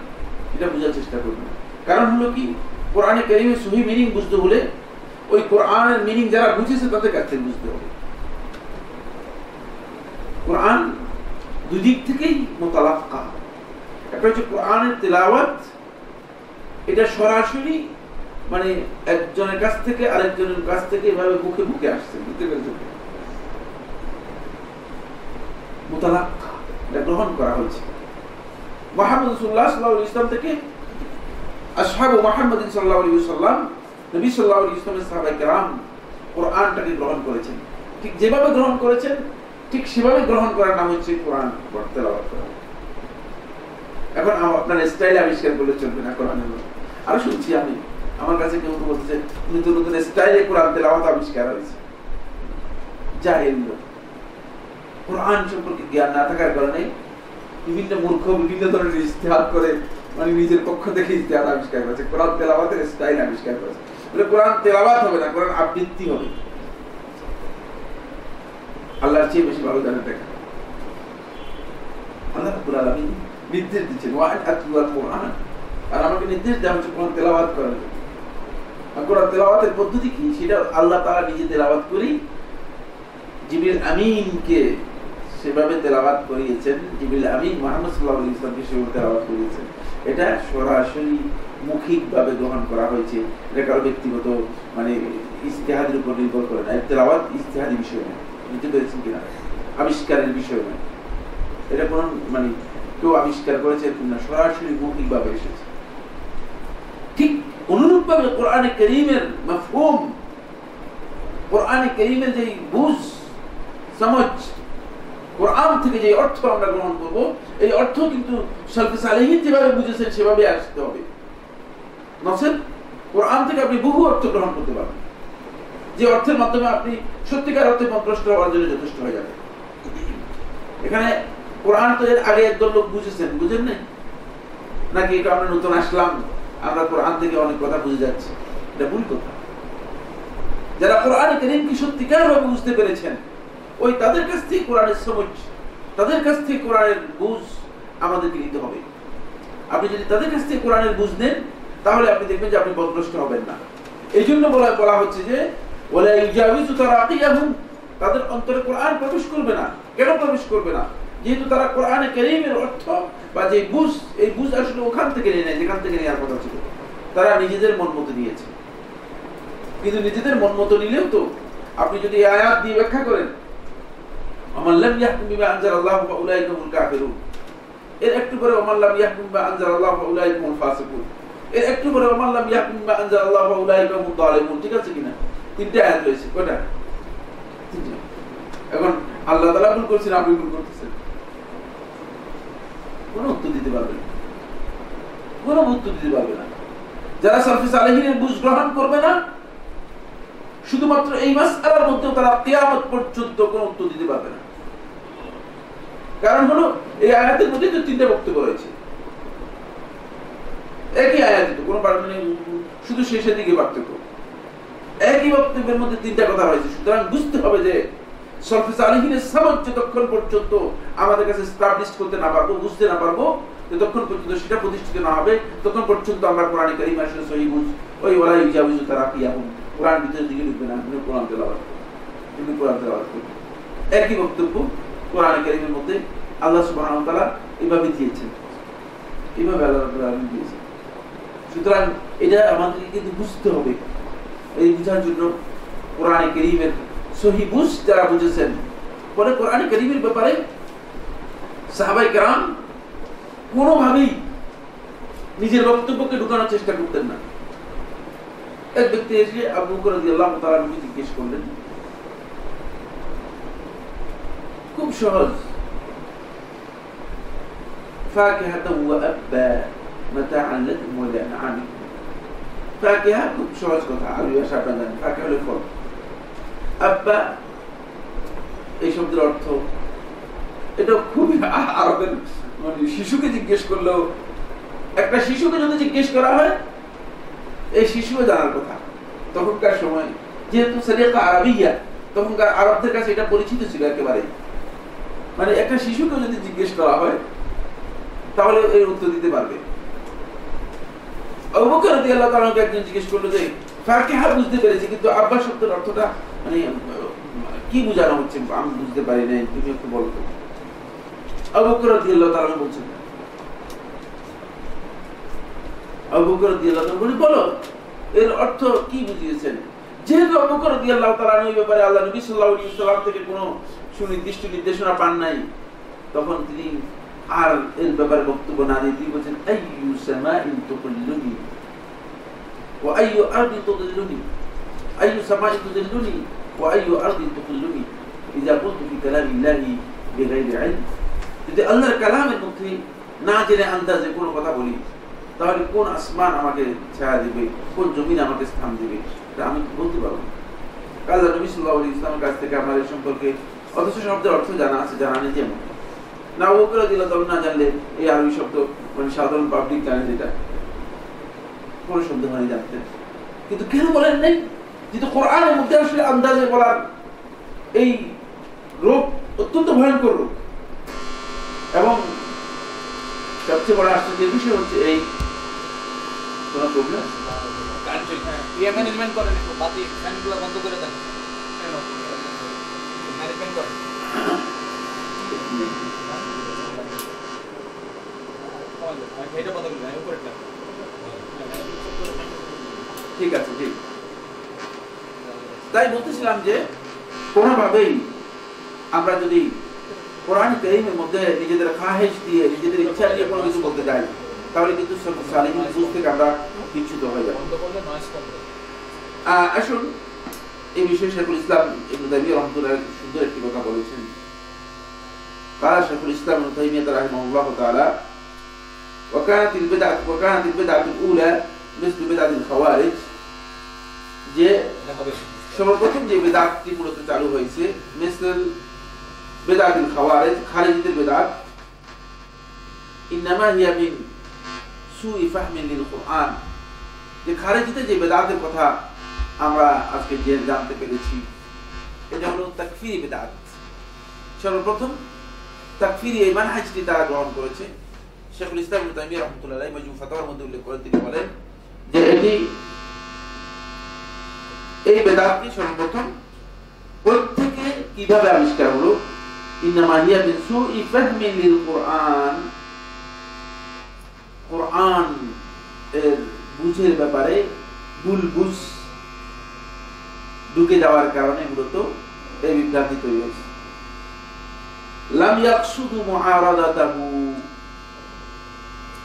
এটা বোঝার চেষ্টা করবে না। কারণ হলো কি, কোরআনে কারীমের সহি মিনিং বুঝতে হলে ওই কোরআনের মিনিং যারা বুঝেছে তাদের কাছ থেকে বুঝতে হবে। কোরআন দুই দিক থেকেই মুতালাক্কা। একটা হচ্ছে কোরআনের তেলাওয়াত, এটা সরাসরি মানে একজনের কাছ থেকে আরেকজনের কাছ থেকে এভাবে মুখে মুখে আসছে, বুঝতে পেরেছেন? মুতালাক্কা, এটা গ্রহণ করা হয়েছে মুহাম্মদ রাসূলুল্লাহ সাল্লাল্লাহু আলাইহি ওয়াসাল্লাম থেকে। আসহাবু মুহাম্মাদিন সাল্লাল্লাহু আলাইহি ওয়াসাল্লাম, নবী সাল্লাল্লাহু আলাইহি ওয়াসাল্লামের সাহাবায়ে কেরাম কোরআনটাকে গ্রহণ করেছেন। ঠিক যেভাবে গ্রহণ করেছেন ঠিক সেভাবে গ্রহণ করার নাম হচ্ছে কোরআন তেলাওয়াত করা। এখন আপনার স্টাইল আবিষ্কার করলে চলবে না কোরআনের। আরো শুনছি আমি, আমার কাছে কেউ তো বলছে নতুন নতুন স্টাইলে কোরআন তেলাওয়াত আবিষ্কার হয়েছে। জাহেল লোক, কোরআন সম্পর্কে জ্ঞান না থাকার কারণে বিভিন্ন মূর্খ বিভিন্ন ধরনের ইজতিহাদ করে, মানে নিজের পক্ষ থেকে ইজতিহাদ আবিষ্কার করেছে, কোরআন তেলাওয়াতের স্টাইল আবিষ্কার করেছে। বলে কোরআন তেলাওয়াত হবে না, কোরআন আবৃত্তি হবে। আল্লাহর চেয়ে বেশি ভালো জানে দেখা। আল্লাহ রাব্বুল আলামিন নির্দেশ দিচ্ছেন ওয়া আতলুল কোরআন, আর আমাকে নির্দেশ দেওয়া হচ্ছে কোরআন তেলাওয়াত করার জন্য। আর কোরআন তেলাওয়াতের পদ্ধতি কি, সেটা আল্লাহ তাআলা নিজে তেলাওয়াত করি জিবরিল আমিনকে সেভাবে তেলাওয়াত করিয়েছেন। জিবরিল আমিন মুহাম্মদ সাল্লাল্লাহু আলাইহি ওয়াসাল্লামকে সেভাবে তেলাওয়াত করিয়েছেন। এটা সরাসরি মৌখিকভাবে গ্রহণ করা হয়েছে। এটা কারো ব্যক্তিগত মানে ইজতিহাদের উপর নির্ভর করে না। তেলাওয়াত ইজতিহাদি বিষয় না, বুঝতে পেরেছেন কিনা? আবিষ্কারের বিষয় না, এটা কোন মানে কেউ আবিষ্কার করেছে এরকম না, সরাসরি মৌখিকভাবে এসেছে। ঠিক অনুরূপভাবে কোরআনে কারীমের মাফহুম, কোরআনে কারীমের যে বুঝ সমঝ, কোরআন থেকে যে অর্থ আমরা গ্রহণ করব, এই অর্থ কিন্তু সালফে সালেহিন যেভাবে বুঝেছেন সেভাবে আসতে হবে। নচেত কোরআন থেকে আপনি বহু অর্থ গ্রহণ করতে পারবেন, যে অর্থের মাধ্যমে আপনি সত্যিকার অর্থে পথভ্রষ্ট হওয়ার জন্য যথেষ্ট হয়ে যাবে। এখানে কোরআন তো এর আগে একদল লোক বুঝেছেন, বুঝেন নাই নাকি? এটা আমরা নতুন আসলাম, আমরা কোরআন থেকে অনেক কথা বুঝে যাচ্ছি, এটা ভুল কথা। যারা কোরআনে কারীমকে সত্যিকার ভাবে বুঝতে পেরেছেন, ওই তাদের কাছ থেকে কোরআনের সমঝ, তাদের কাছ থেকে কোরআনের বুঝ আমাদেরকে নিতে হবে। আপনি যদি তাদের কাছ থেকে কোরআনের বুঝ নেন, তাহলে আপনি দেখবেন যে আপনি পথভ্রষ্ট হবেন না। এই জন্য বলা হচ্ছে যে ওয়ালা ইউজাউযু তারাকিয়াহুম, তাদের অন্তরে কোরআন প্রবেশ করবে না। কেন প্রবেশ করবে না? যেহেতু তারা কোরআনে কারীমের অর্থ বা যে বুঝ, এই বুঝ আসলে ওখান থেকে নিয়ে নেয় যেখান থেকে নেওয়ার কথা ছিল। তারা নিজেদের মন মতো নিয়েছে। কিন্তু নিজেদের মন মতো নিলেও তো আপনি যদি আয়াত দিয়ে ব্যাখ্যা করেন, ওমান লাম ইয়াহকুম বিমা আনজালাল্লাহু ফাউলাইকা হুমুল কাফিরুন, এর একটু পরে ওমান লাম ইয়াহকুম বিমা আনজালাল্লাহু ফাউলাইকা হুমুল ফাসিকুন, এর একটু পরে ওমান লাম ইয়াহকুম বিমা আনজালাল্লাহু ফাউলাইকা হুমুল যালিমুন। ঠিক আছে কিনা? তিনটা আয়াত রয়েছে, কয়টা? তিনটা। এখন আল্লাহ তাআলা ভুল করছেন, আপনি ভুল করতেছেন, কোনো উত্তর দিতে পারবেন না, কোনো উত্তর দিতে পারবে না। যারা সালফে সালেহিনের বুঝ গ্রহণ করবে না, শুধুমাত্র এই মাসআলার মধ্যে তারা কিয়ামত পর্যন্ত কোনো উত্তর দিতে পারবে না। কারণ হলো এই আয়াতের মধ্যে তো তিনটা বক্তব্য রয়েছে, একই আয়াতে তো কোনো পার্থক্য, শুধু শেষের দিকে পার্থক্য। একই বক্তব্যের মধ্যে তিনটা কথা রয়েছে। সুতরাং বুঝতে হবে যে সালফে সালেহিনের সমঝ যতক্ষণ পর্যন্ত আমাদের কাছে এস্টাবলিশ করতে না পারবো, বুঝতে না পারবো, যতক্ষণ পর্যন্ত সেটা প্রতিষ্ঠিত না হবে, ততক্ষণ পর্যন্ত আমরা কোরআনে কারীম আসলে সহিহ বুঝ, ওই ওয়ালা ইউজাউযু তারাকিয়াহুম, কোরআন ভিতরের দিকে ঢুকবে না, আপনি কোরআন তেলাওয়াত করবেন। একই বক্তব্য কোরআনে কারীমের মধ্যে আল্লাহ সুবহানাহু ওয়া তাআলা এভাবে দিয়েছেন, এভাবে আল্লাহ রাব্বুল আলামিন দিয়েছেন। সুতরাং এটা আমাদেরকে কিন্তু বুঝতে হবে। এই বুঝার জন্য কোরআনে কারীমের সহিহ বুঝ যারা বুঝেছেন, পরে কোরআনে কারীমের ব্যাপারে সাহাবায়ে কেরাম কোনোভাবেই নিজের বক্তব্যকে ঢুকানোর চেষ্টা করতেন না। এক ব্যক্তি এসে আবু বকর রাদিয়াল্লাহু তাআলা আনহু জিজ্ঞেস করলেন, খুব সহজ, ফাকিহাতান ওয়া আব্বা মাতাআন লাকুম ওয়া লিআনআমিকুম। ফাকিহা খুব সহজ কথা, আরবি ভাষা আপনারা জানেন, ফাকিহা হলো ফল। আব্বা এই শব্দের অর্থ, এটা খুবই আরবের মানে শিশুকে জিজ্ঞেস করলেও, একটা শিশুকে যদি জিজ্ঞেস করা হয়, এই শিশুও জানার কথা তখনকার সময় যেহেতু সারিকা আরবিয়া, তখনকার আরবদের কাছে এটা পরিচিত ছিল একেবারে। মানে একটা শিশুকে যদি জিজ্ঞেস করা হয় তাহলে এর উত্তর দিতে পারবে। আবু বকর রাদিয়াল্লাহু তাআলা একজন জিজ্ঞেস করলো যে ফাকিহা বুঝতে পেরেছি, কিন্তু আব্বা শব্দের অর্থটা মানে কি বোঝানো হচ্ছে আমি বুঝতে পারি না, তুমি একটু বলো তো। আবু বকর রাদিয়াল্লাহু তাআলা বলছেন, আবু বকর রাদিয়াল্লাহু তাআলা বলে বলো এর অর্থ কি বুঝিয়েছেন। যেহেতু আবু বকর রাদিয়াল্লাহু তাআলা এই ব্যাপারে আল্লাহ নবী সাল্লাল্লাহু আলাইহি ওয়াসাল্লাম থেকে কোনো সুনির্দিষ্ট নির্দেশনা পান নাই, তখন তিনি আর এর ব্যাপারে বক্তব্য না দিয়ে তিনি বলছেন আইয়ু সামাইন তুকল্লুনি ওয়া আইয়ু আরদিন তুদল্লুনি, আইয়ু সামাইন তুদল্লুনি ওয়া আইয়ু আরদিন তুকল্লুনি ইযা কুনতু ফি কালামিল্লাহি বিগাইরি ইলম। যদি আল্লাহর কালামের মধ্যে না জেনে আন্দাজে কোনো কথা বলি তাহলে কোন আসমান আমাকে ছায়া দিবে, কোন জমিন আমাকে স্থান দিবে, এটা আমি বলতে পারবো না। কাজী নবী সাল্লাল্লাহু আলাইহি ওয়াসাল্লামের কাছ থেকে আমার এই সম্পর্কে অথচ শব্দের অর্থ জানা আছে, জানা নেই যেমন না আবু বকর রাদিয়াল্লাহু তাআলা না জানলে এই আরবি শব্দ মানে সাধারণ পাবলিক জানে যেটা কোনো সন্দেহ নেই জানতেন, কিন্তু কেন বলেন নাই? যেহেতু কোরআনের মধ্যে আসলে আন্দাজে বলার এই রোগ অত্যন্ত ভয়ঙ্কর রোগ, এবং সবচেয়ে বড় আশ্চর্যের বিষয় হচ্ছে এই কোনো প্রবলেম ম্যানেজমেন্ট করেন, বাতি ফ্যানগুলো বন্ধ করে দেন, ম্যানেজমেন্ট করেন। ঠিক আছে, ঠিক। তাই বলতেছিলাম যে কোনোভাবেই আমরা যদি কোরআন কারীমের মধ্যে নিজেদের খাহেশ দিয়ে নিজেদের ইচ্ছা দিয়ে কোনো কিছু বলতে যাই তাহলে কিন্তু সালিমের বুঝ থেকে আমরা বিচ্যুত হয়ে যাব। আসুন এই বিষয়ে শেখুল ইসলাম ইবনে তাইমিয়া রাহমাতুল্লাহ সুন্দর একটি কথা বলেছেন। قال شيخ الإسلام ابن تيمية رحمه الله تعالى وكانت البدعة الأولى مثل بدعة الخوارج، যে সর্বপ্রথম যে বিদআতটি মূলত চালু হয়েছে মিসল বিদআতুল খাওয়ারিজ, খারিজিদের বিদআত, ইননামা হিয়া মিন সুই ফাহমিন লিল কুরআন, যে খারিজিদের যে বিদআতের কথা আমরা আজকে জানতে পেরেছি এটা হলো তাকফীরি বিদআত। সর্বপ্রথম তাকফীরি এই মানহাজটি তারা গ্রহণ করেছে। শেখুল ইসলাম ইবনে তাইমিয়া রাহমাতুল্লাহ আলাইহি মাজমু ফাতাওয়ার মধ্যে উল্লেখ করে তিনি বলেন যে এই বেদাতটি সর্বপ্রথম প্রত্যেকে কিভাবে আবিষ্কার হলো, ইননামা হিয়া মিন সুই ফাহমিন লিল কুরআন, কুরআন এর বুঝের ব্যাপারে ভুল বুঝ ঢুকে যাওয়ার কারণে মূলত এই বিভ্রান্তি তৈরি হয়েছে। লাম ইয়াকসুদু মুআরাদাতাহু,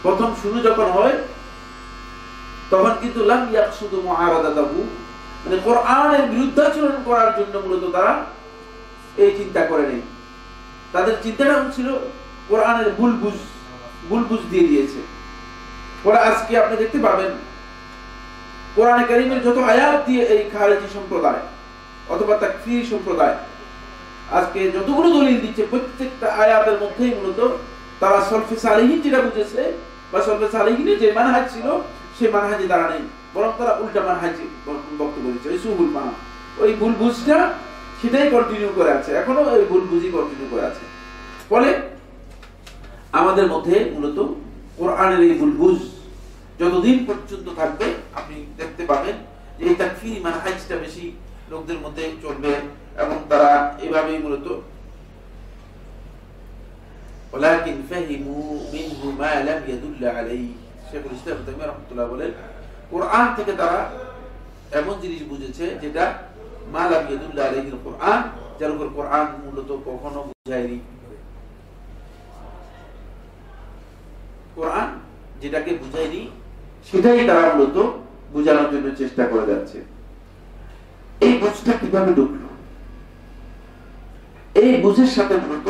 প্রথম শুরু যখন হয় তখন কিন্তু লাম ইয়াকসুদু মুআরাদাতাহু মানে কোরআনের বিরুদ্ধাচরণ করার জন্য মূলত তারা এই চিন্তা করে নেই। তাদের চিন্তাটা ছিল কোরআনের ভুল বুঝ দিয়ে দিয়েছে। পরে আজকে আপনি দেখতে পাবেন কোরআনে কারীমের যত আয়াত দিয়ে এই খারেজি সম্প্রদায় অথবা তাকফীর সম্প্রদায় আজকে যতগুলো দলিল দিচ্ছে প্রত্যেকটা আয়াতের মধ্যেই মূলত তারা সলফে সালিহিন যেটা বুঝেছে বা সলফে সালিহিনের যে মানহাজ ছিল সেই মানহাজে তারা নেই, বরং তারা উল্টা মানহাজে বক্তব্য দিচ্ছে। ওই সুহুল মানা, ওই ভুল বুঝটা সেটাই কন্টিনিউ করে আছে, এখনো ওই ভুল বুঝই কন্টিনিউ করে আছে। ফলে আমাদের মধ্যে মূলত কোরআনের এই ভুল বুঝ যতদিন পর্যন্ত থাকবে আপনি দেখতে পাবেন যে এই তাকফীরি মানহাজটা বেশি লোকদের মধ্যে চলবে এবং তারা এইভাবেই মূলত ওয়ালাকিন ফাহিমু মিনহু মা লাম ইয়াদুল্ল আলাইহি। শেখুল ইসলাম ইবনে তাইমিয়া রাহমাতুল্লাহ বলেন কোরআন থেকে তারা এমন জিনিস বুঝেছে যেটা মা লাম ইয়াদুল্ল আলাইহি, কোরআন যার উপর কোরআন মূলত কখনো বুঝায়নি। কোরআন যেটাকে বুঝায়নি সেটাই তারা মূলত বোঝানোর জন্য চেষ্টা করে যাচ্ছে। এই বুঝটা কিভাবে ঢুকলো? এই বুঝের সাথে মূলত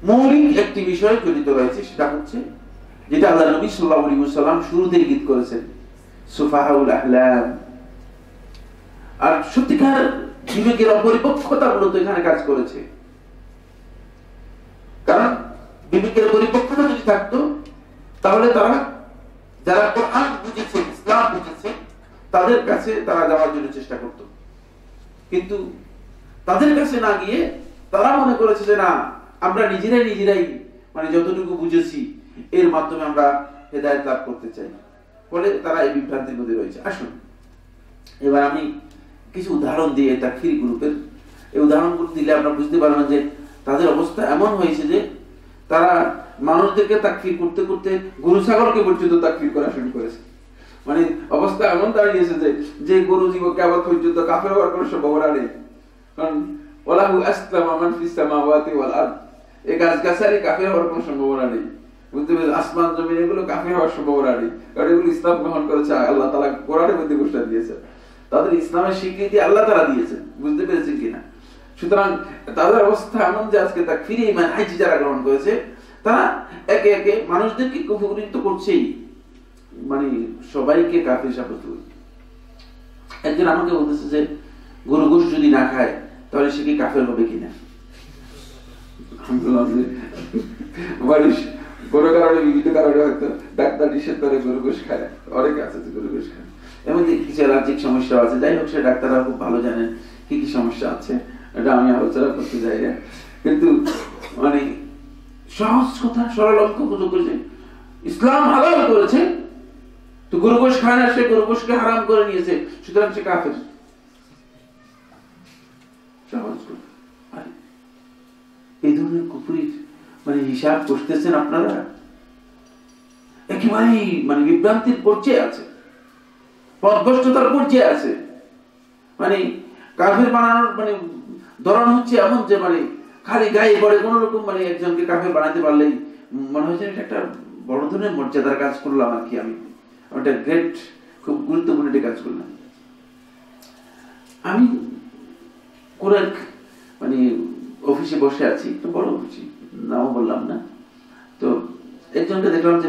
মৌলিক একটি বিষয় জড়িত রয়েছে, সেটা হচ্ছে যেটা আল্লাহ নবী সাল্লাল্লাহু আলাইহি ওয়াসাল্লাম শুরুতেই গীত করেছেন, সুফাহাউল আহলাম। আর সত্যিকার বিবেকের অপরিপক্কতা মূলত এখানে কাজ করেছে, কারণ বিবেকের পরিপক্কতা যদি থাকতো তাহলে তারা যারা কোরআন বুঝেছে, ইসলাম বুঝেছে, তাদের কাছে তারা যাওয়ার জন্য চেষ্টা করতো। কিন্তু তাদের কাছে না গিয়ে তারা মনে করেছে যে না, আমরা নিজেরাই মানে যতটুকু বুঝেছি এর মাধ্যমে আমরা হেদায়েত লাভ করতে চাই, ফলে তারা এই বিভ্রান্তির মধ্যে রয়েছে। আসুন এবার আমি কিছু উদাহরণ দিয়ে তাকফীর গ্রুপের, এই উদাহরণগুলো দিলে আমরা বুঝতে পারবেন যে তাদের অবস্থা এমন হয়েছে যে তারা মানুষদেরকে তাকফীর করতে করতে গরু ছাগলকে পর্যন্ত তাকফীর করা শুরু করেছে। মানে অবস্থা এমন দাঁড়িয়েছে যে গরু জীবক কিয়ামত পর্যন্ত কাফের হওয়ার কোনো সম্ভাবনা নেই, কারণ ওয়ালাহু আসলামা মান ফিস সামাওয়াতি ওয়াল আরদ, এই গাছগাছালি কাফের হওয়ার কোনো সম্ভাবনা নেই। বুঝতে পেরেছেন? আসমান জমিন এগুলো কাফের হওয়ার সম্ভাবনা নেই, কারণ এগুলো ইসলাম গ্রহণ করেছে আল্লাহ তাআলা কোরআনের মধ্যে ঘোষণা দিয়েছেন, তাদের ইসলামের স্বীকৃতি আল্লাহ তাআলা দিয়েছেন। বুঝতে পেরেছেন কিনা? সুতরাং তাদের অবস্থা এমন যে আজকে তাকফীর মানহাজ যারা গ্রহণ করেছে তারা একে একে মানুষদেরকে কুফরিত করছেই, মানে সবাইকে কাফের সাব্যস্ত করছে। একজন আমাকে বলতেছে যে গরু গোশত যদি না খায় তাহলে সে কি কাফের হবে কিনা। মানুষ কোনো কারণে, বিভিন্ন কারণে হয়তো ডাক্তার নিষেধ করে গরু গোশত খায়, অনেকে আছে যে গরু গোশত খায়, এমন কিছু রাজ্যিক সমস্যা আছে। যাই হোক, সে ডাক্তাররা খুব ভালো জানেন কি কি সমস্যা আছে, এটা আমি আলোচনা করতে যাই না। কিন্তু মানে সহজ কথা, সরল অঙ্ক প্রযোগ করেছে, ইসলাম হালাল করেছে তো গরু গোশত খায় না, সে গরু গোশতকে হারাম করে নিয়েছে, সুতরাং সে কাফের। সহজ কথা। এই ধরনের কুফরির মানে হিসাব করতেছেন আপনারা, একেবারে মানে বিভ্রান্তির পর্যায়ে আছে, পথভ্রষ্টতার পর্যায়ে আছে। মানে কাফের বানানোর মানে ধরন হচ্ছে এমন যে মানে খালি গায়ে পড়ে কোন রকম, মানে একজনকে কাফের বানাতে পারলেই মনে হয়েছে এটা একটা বড় ধরনের মর্যাদার কাজ করলাম আর কি, আমি একটা গ্রেট, খুব গুরুত্বপূর্ণ একটা কাজ করলাম। আমি কোন এক মানে অফিসে বসে আছি, একটা বড় অফিসে, নামও বললাম না, তো একজনকে দেখলাম যে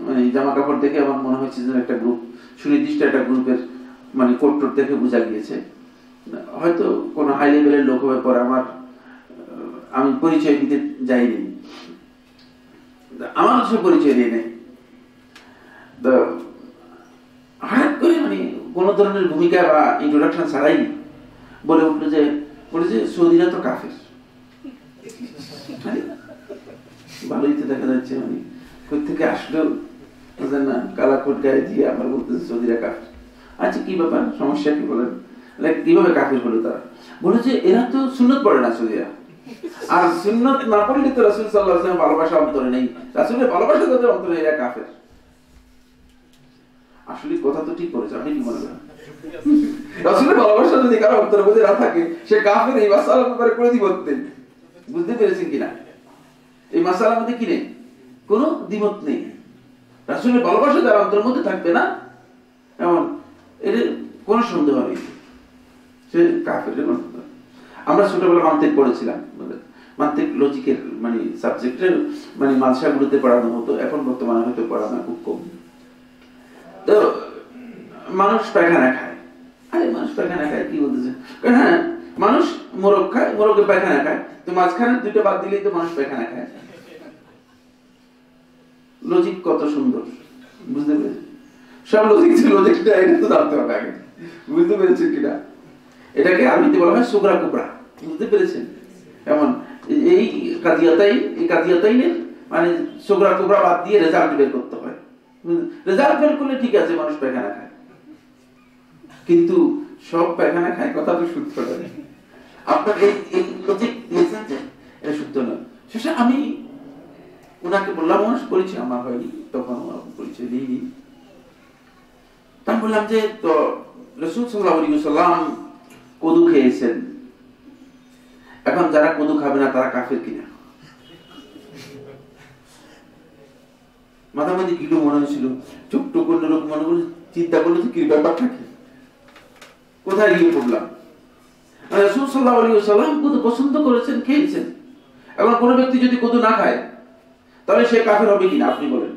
মানে জামা কাপড় দেখে আমার মনে হচ্ছে যে একটা গ্রুপ, সুনির্দিষ্ট একটা গ্রুপের মানে কোট টোট দেখে বোঝা গিয়েছে হয়তো কোনো হাই লেভেলের লোক হয়ে পরে আমি পরিচয় দিতে যাইনি, আমার সে পরিচয় দিয়ে নেই। তো হঠাৎ করে মানে কোন ধরনের ভূমিকা বা ইন্ট্রোডাকশন ছাড়াই বলে উঠলো যে সৌদিরা তো কাফের। ভালোই তো দেখা যাচ্ছে, মানে কোথা থেকে আসলো না, কালা কোট গায়ে দিয়ে আমার বলতেছে সৌদিরা কাফের। আচ্ছা কি ব্যাপার, সমস্যা কি বলেন? কিভাবে কাফের হলো তারা? বলে যে এরা তো সুন্নত পড়ে না সৌদিরা, আর সুন্নত না পড়লে তো রাসূল সাল্লাল্লাহু আলাইহি ওয়াসাল্লাম ভালোবাসা অন্তরে নেই, রাসূলের ভালোবাসা তাদের অন্তরে, এরা কাফের। আসলে কথা তো ঠিক বলেছে, আপনি কি মনে করেন? রাসূলের ভালোবাসা যদি কারো অন্তরের মধ্যে না থাকে সে কাফের। এই মাসআলার ব্যাপারে কোনো দ্বিমত নেই। বুঝতে পেরেছেন কিনা? এই মাসআলার মধ্যে কি নেই, কোনো দ্বিমত নেই। রাসূলের ভালোবাসা যার অন্তরের মধ্যে থাকবে না, এমন এর কোনো সন্দেহ নেই, সে কাফের। আমরা ছোটবেলা মান্তিক পড়েছিলাম, মান্তিক লজিকের মানে সাবজেক্টের মানে মাদ্রাসাগুলোতে পড়ানো হতো, এখন বর্তমানে হয়তো পড়ানো খুব কম। তো মানুষ পায়খানা খায়, আরে মানুষ পায়খানা খায় কি বলতেছে? হ্যাঁ, মানুষ মোরগ খায়, মোরগে পায়খানা খায়, তো মাঝখানে দুটো বাদ দিলেই তো মানুষ পায়খানা খায়। লজিক কত সুন্দর, বুঝতে পেরেছি? সব লজিকটা এটা তো জানতে হবে আগে, বুঝতে পেরেছেন কিনা? এটাকে আরবিতে বলা হয় সুগরা কুবরা, বুঝতে পেরেছেন? এমন এই কাদিয়াতাইনের মানে সুগরা কুবরা বাদ দিয়ে রেজাল্ট বের করতে হয়। রেজাল্ট বের করলে ঠিক আছে, মানুষ পায়খানা খায়, কিন্তু সব পায়খানা খায় কথা তো সত্য নয়। আপনার এই লজিক দিয়েছেন যে এটা সত্য নয়। শেষে আমি ওনাকে বললাম, মানুষ পরিচয় আমার হয়নি, তখন পরিচয় দিইনি। তাই বললাম যে তো রাসূল সাল্লাল্লাহু আলাইহি ওয়াসাল্লাম কদু খেয়েছেন, এখন যারা কদু খাবে না তারা কাফের কিনা? মাথার মধ্যে কিলো মনে হয়েছিল, ছোট্ট কোনো রকম মনে করলে চিন্তা করলে যে কি ব্যাপারটা কি, কোথায় গিয়ে পড়লাম। রাসূল সাল্লাল্লাহু আলাইহি ওয়াসাল্লাম কদু পছন্দ করেছেন, খেয়েছেন। এখন কোনো ব্যক্তি যদি কদু না খায় তাহলে সে কাফের হবে কিনা আপনি বলেন?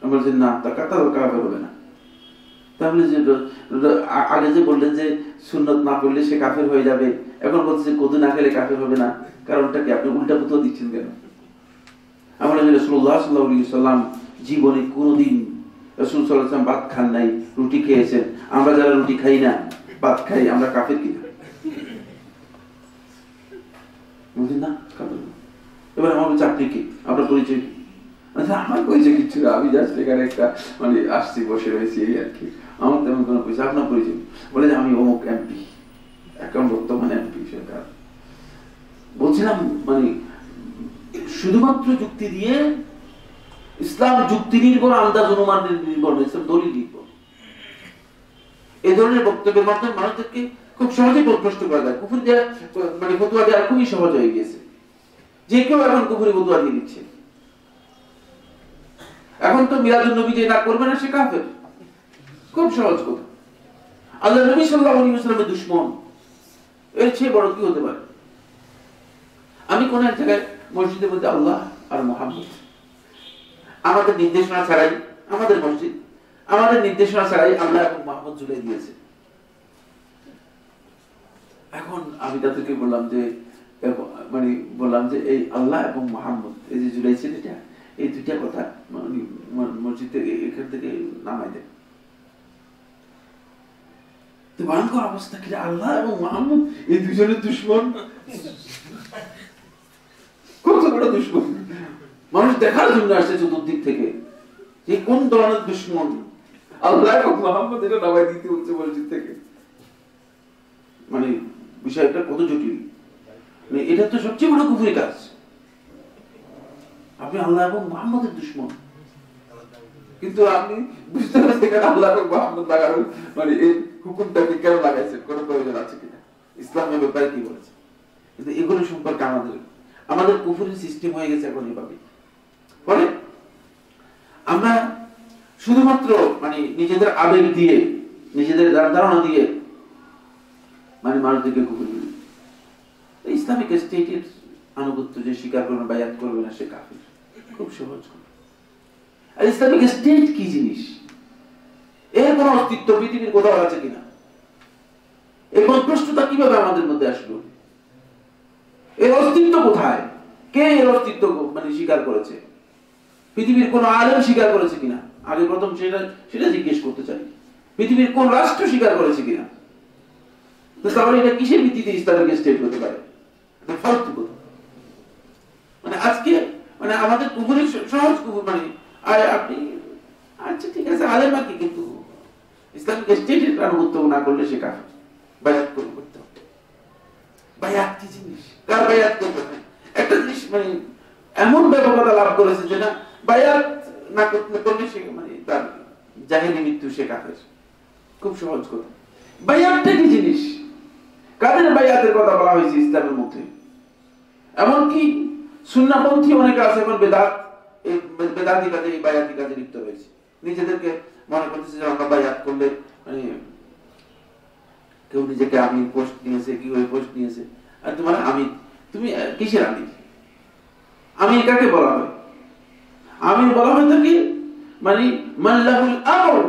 বলছেন না, তা কাফের হবে না। তাহলে যে আগে যে বললেন যে সুন্নত না পড়লে সে কাফের হয়ে যাবে, এখন বলছে কদু না খেলে কাফের হবে না, কারণটা কি? আপনি উল্টা পুতো দিচ্ছেন কেন? আমরা যে রাসূলুল্লাহ সাল্লাল্লাহু আলাইহি ওয়াসাল্লাম জীবনে কোনোদিন রাসূল সাল্লাল্লাহু আলাইহি ওয়াসাল্লাম ভাত খান নাই, রুটি খেয়েছেন। আমরা যারা রুটি খাই না, ভাত খাই, আমরা কাফের কিনা? না কাফের না। এবার আমার চাকরি কি, আপনার পরিচয় কি? আচ্ছা আমার পরিচয় কিচ্ছু না, আমি জাস্ট এখানে একটা মানে আসছি, বসে রয়েছি এই আর কি, আমার তেমন কোনো পরিচয়। আপনার পরিচয়? বলে যে আমি অমুক এমপি, এখন বর্তমানে এমপি সরকার। বলছিলাম মানে শুধুমাত্র যুক্তি দিয়ে ইসলাম যুক্তি নির্ভর, আন্দাজ অনুমান নির্ভর, ইসলাম দলিল নির্ভর। এই ধরনের বক্তব্যের মাধ্যমে মানুষদেরকে খুব সহজে প্রশ্ন করা যায়। কুফরি দেওয়া মানে ফতোয়া দেওয়া খুবই সহজ হয়ে গেছে, যে কেউ এখন কুফরি ফতোয়া দিয়ে দিচ্ছে। এখন তো মিলাদুন নবী যে না করবে না সে কাফের, খুব সহজ কথা। আল্লাহ নবী সাল্লাল্লাহু আলাইহি ওয়াসাল্লামের দুশমন, এর চেয়ে বড় কি হতে পারে? আমি কোন এক জায়গায় মসজিদের মধ্যে আল্লাহ আর মুহাম্মদ, আমাদের নির্দেশনা ছাড়াই, আমাদের মসজিদ আমাদের নির্দেশনা ছাড়াই আল্লাহ এবং মুহাম্মদ ঝুলিয়ে দিয়েছে। এখন আমি তাদেরকে বললাম যে মানে বললাম যে এই আল্লাহ এবং মুহাম্মদ এই যে ঝুলাইছেন, এটা এই দুইটা কথা মসজিদ থেকে এখান থেকে নামাই দেন। তো ভয়ঙ্কর অবস্থা, কি আল্লাহ এবং মুহাম্মদ এই দুজনের দুশমন, কত বড় দুশমন! মানুষ দেখার জন্য আসছে চতুর্দিক থেকে যে কোন ধরনের দুশমন। আল্লাহ এবং মুহাম্মদ এটা নামাই দিতে হচ্ছে মসজিদ থেকে। মানে বিষয়টা কত জটিল, মানে এটা তো সবচেয়ে বড় কুফরি কাজ। আপনি আল্লাহ এবং মুহাম্মদের দুশমন, কিন্তু আপনি বুঝতে পারছেন আল্লাহ এবং মুহাম্মদ লাগানোর মানে এই হুকুমটাকে কেন লাগাইছেন, কোনো প্রয়োজন আছে কিনা, ইসলামের ব্যাপারে কি বলেছে। কিন্তু এগুলো সম্পর্কে আমাদের কুফরির সিস্টেম হয়ে গেছে এখন এইভাবে। ফলে আমরা শুধুমাত্র মানে নিজেদের আবেগ দিয়ে, নিজেদের ধারণা দিয়ে মানে মানুষদেরকে কুফরি বলি। ইসলামিক স্টেটের আনুগত্য যে স্বীকার করবে, বায়াত করবে না, সে কাফের। খুব সহজ কথা। আর ইসলামিক স্টেট কি জিনিস, এর কোন অস্তিত্ব পৃথিবীর কোথাও আছে কিনা, এই প্রশ্নটা কিভাবে আমাদের মধ্যে আসলো? এর অস্তিত্ব কোথায়? কে এর অস্তিত্ব মানে স্বীকার করেছে? পৃথিবীর কোন আলেম স্বীকার করেছে কিনা? আগে প্রথম সেটা জিজ্ঞেস করতে চাই। পৃথিবীর কোন রাষ্ট্র স্বীকার করেছে কিনা? তো তাহলে এটা কিসের ভিত্তিতে ইসলামিক স্টেট হতে পারে? ফালতু কথা। মানে আজকে মানে আমাদের কুফরি সহজ কুফর, মানে আপনি আচ্ছা ঠিক আছে আলেম আর কি, কিন্তু ইসলামিক স্টেটের আনুগত্য না করলে সে কাফের। বায়াত করতে হবে। বায়াত কি জিনিস, কার বায়াত করতে হবে? একটা জিনিস মানে এমন ব্যাপকতা লাভ করেছে যে না, বায়াত না করলে সে মানে তার জাহেলি মৃত্যু, সে কাফের। খুব সহজ কথা। বায়াতটা কি জিনিস, কাদের বায়াতের কথা বলা হয়েছে ইসলামের মধ্যে? এমনকি সুন্নাহপন্থী অনেকে আছে এখন বেদাতি কাজে, এই বায়াতি কাজে লিপ্ত রয়েছে। নিজেদেরকে মনে করতেছে যে আমরা বায়াত করলে মানে কেউ নিজেকে আমির পোস্ট নিয়েছে, কেউ ওই পোস্ট নিয়েছে। আর তোমার আমির, তুমি কিসের আমির? আমির কাকে বলা হয়? আমির বলা হয় কি মানে মাল্লাহুল আমর।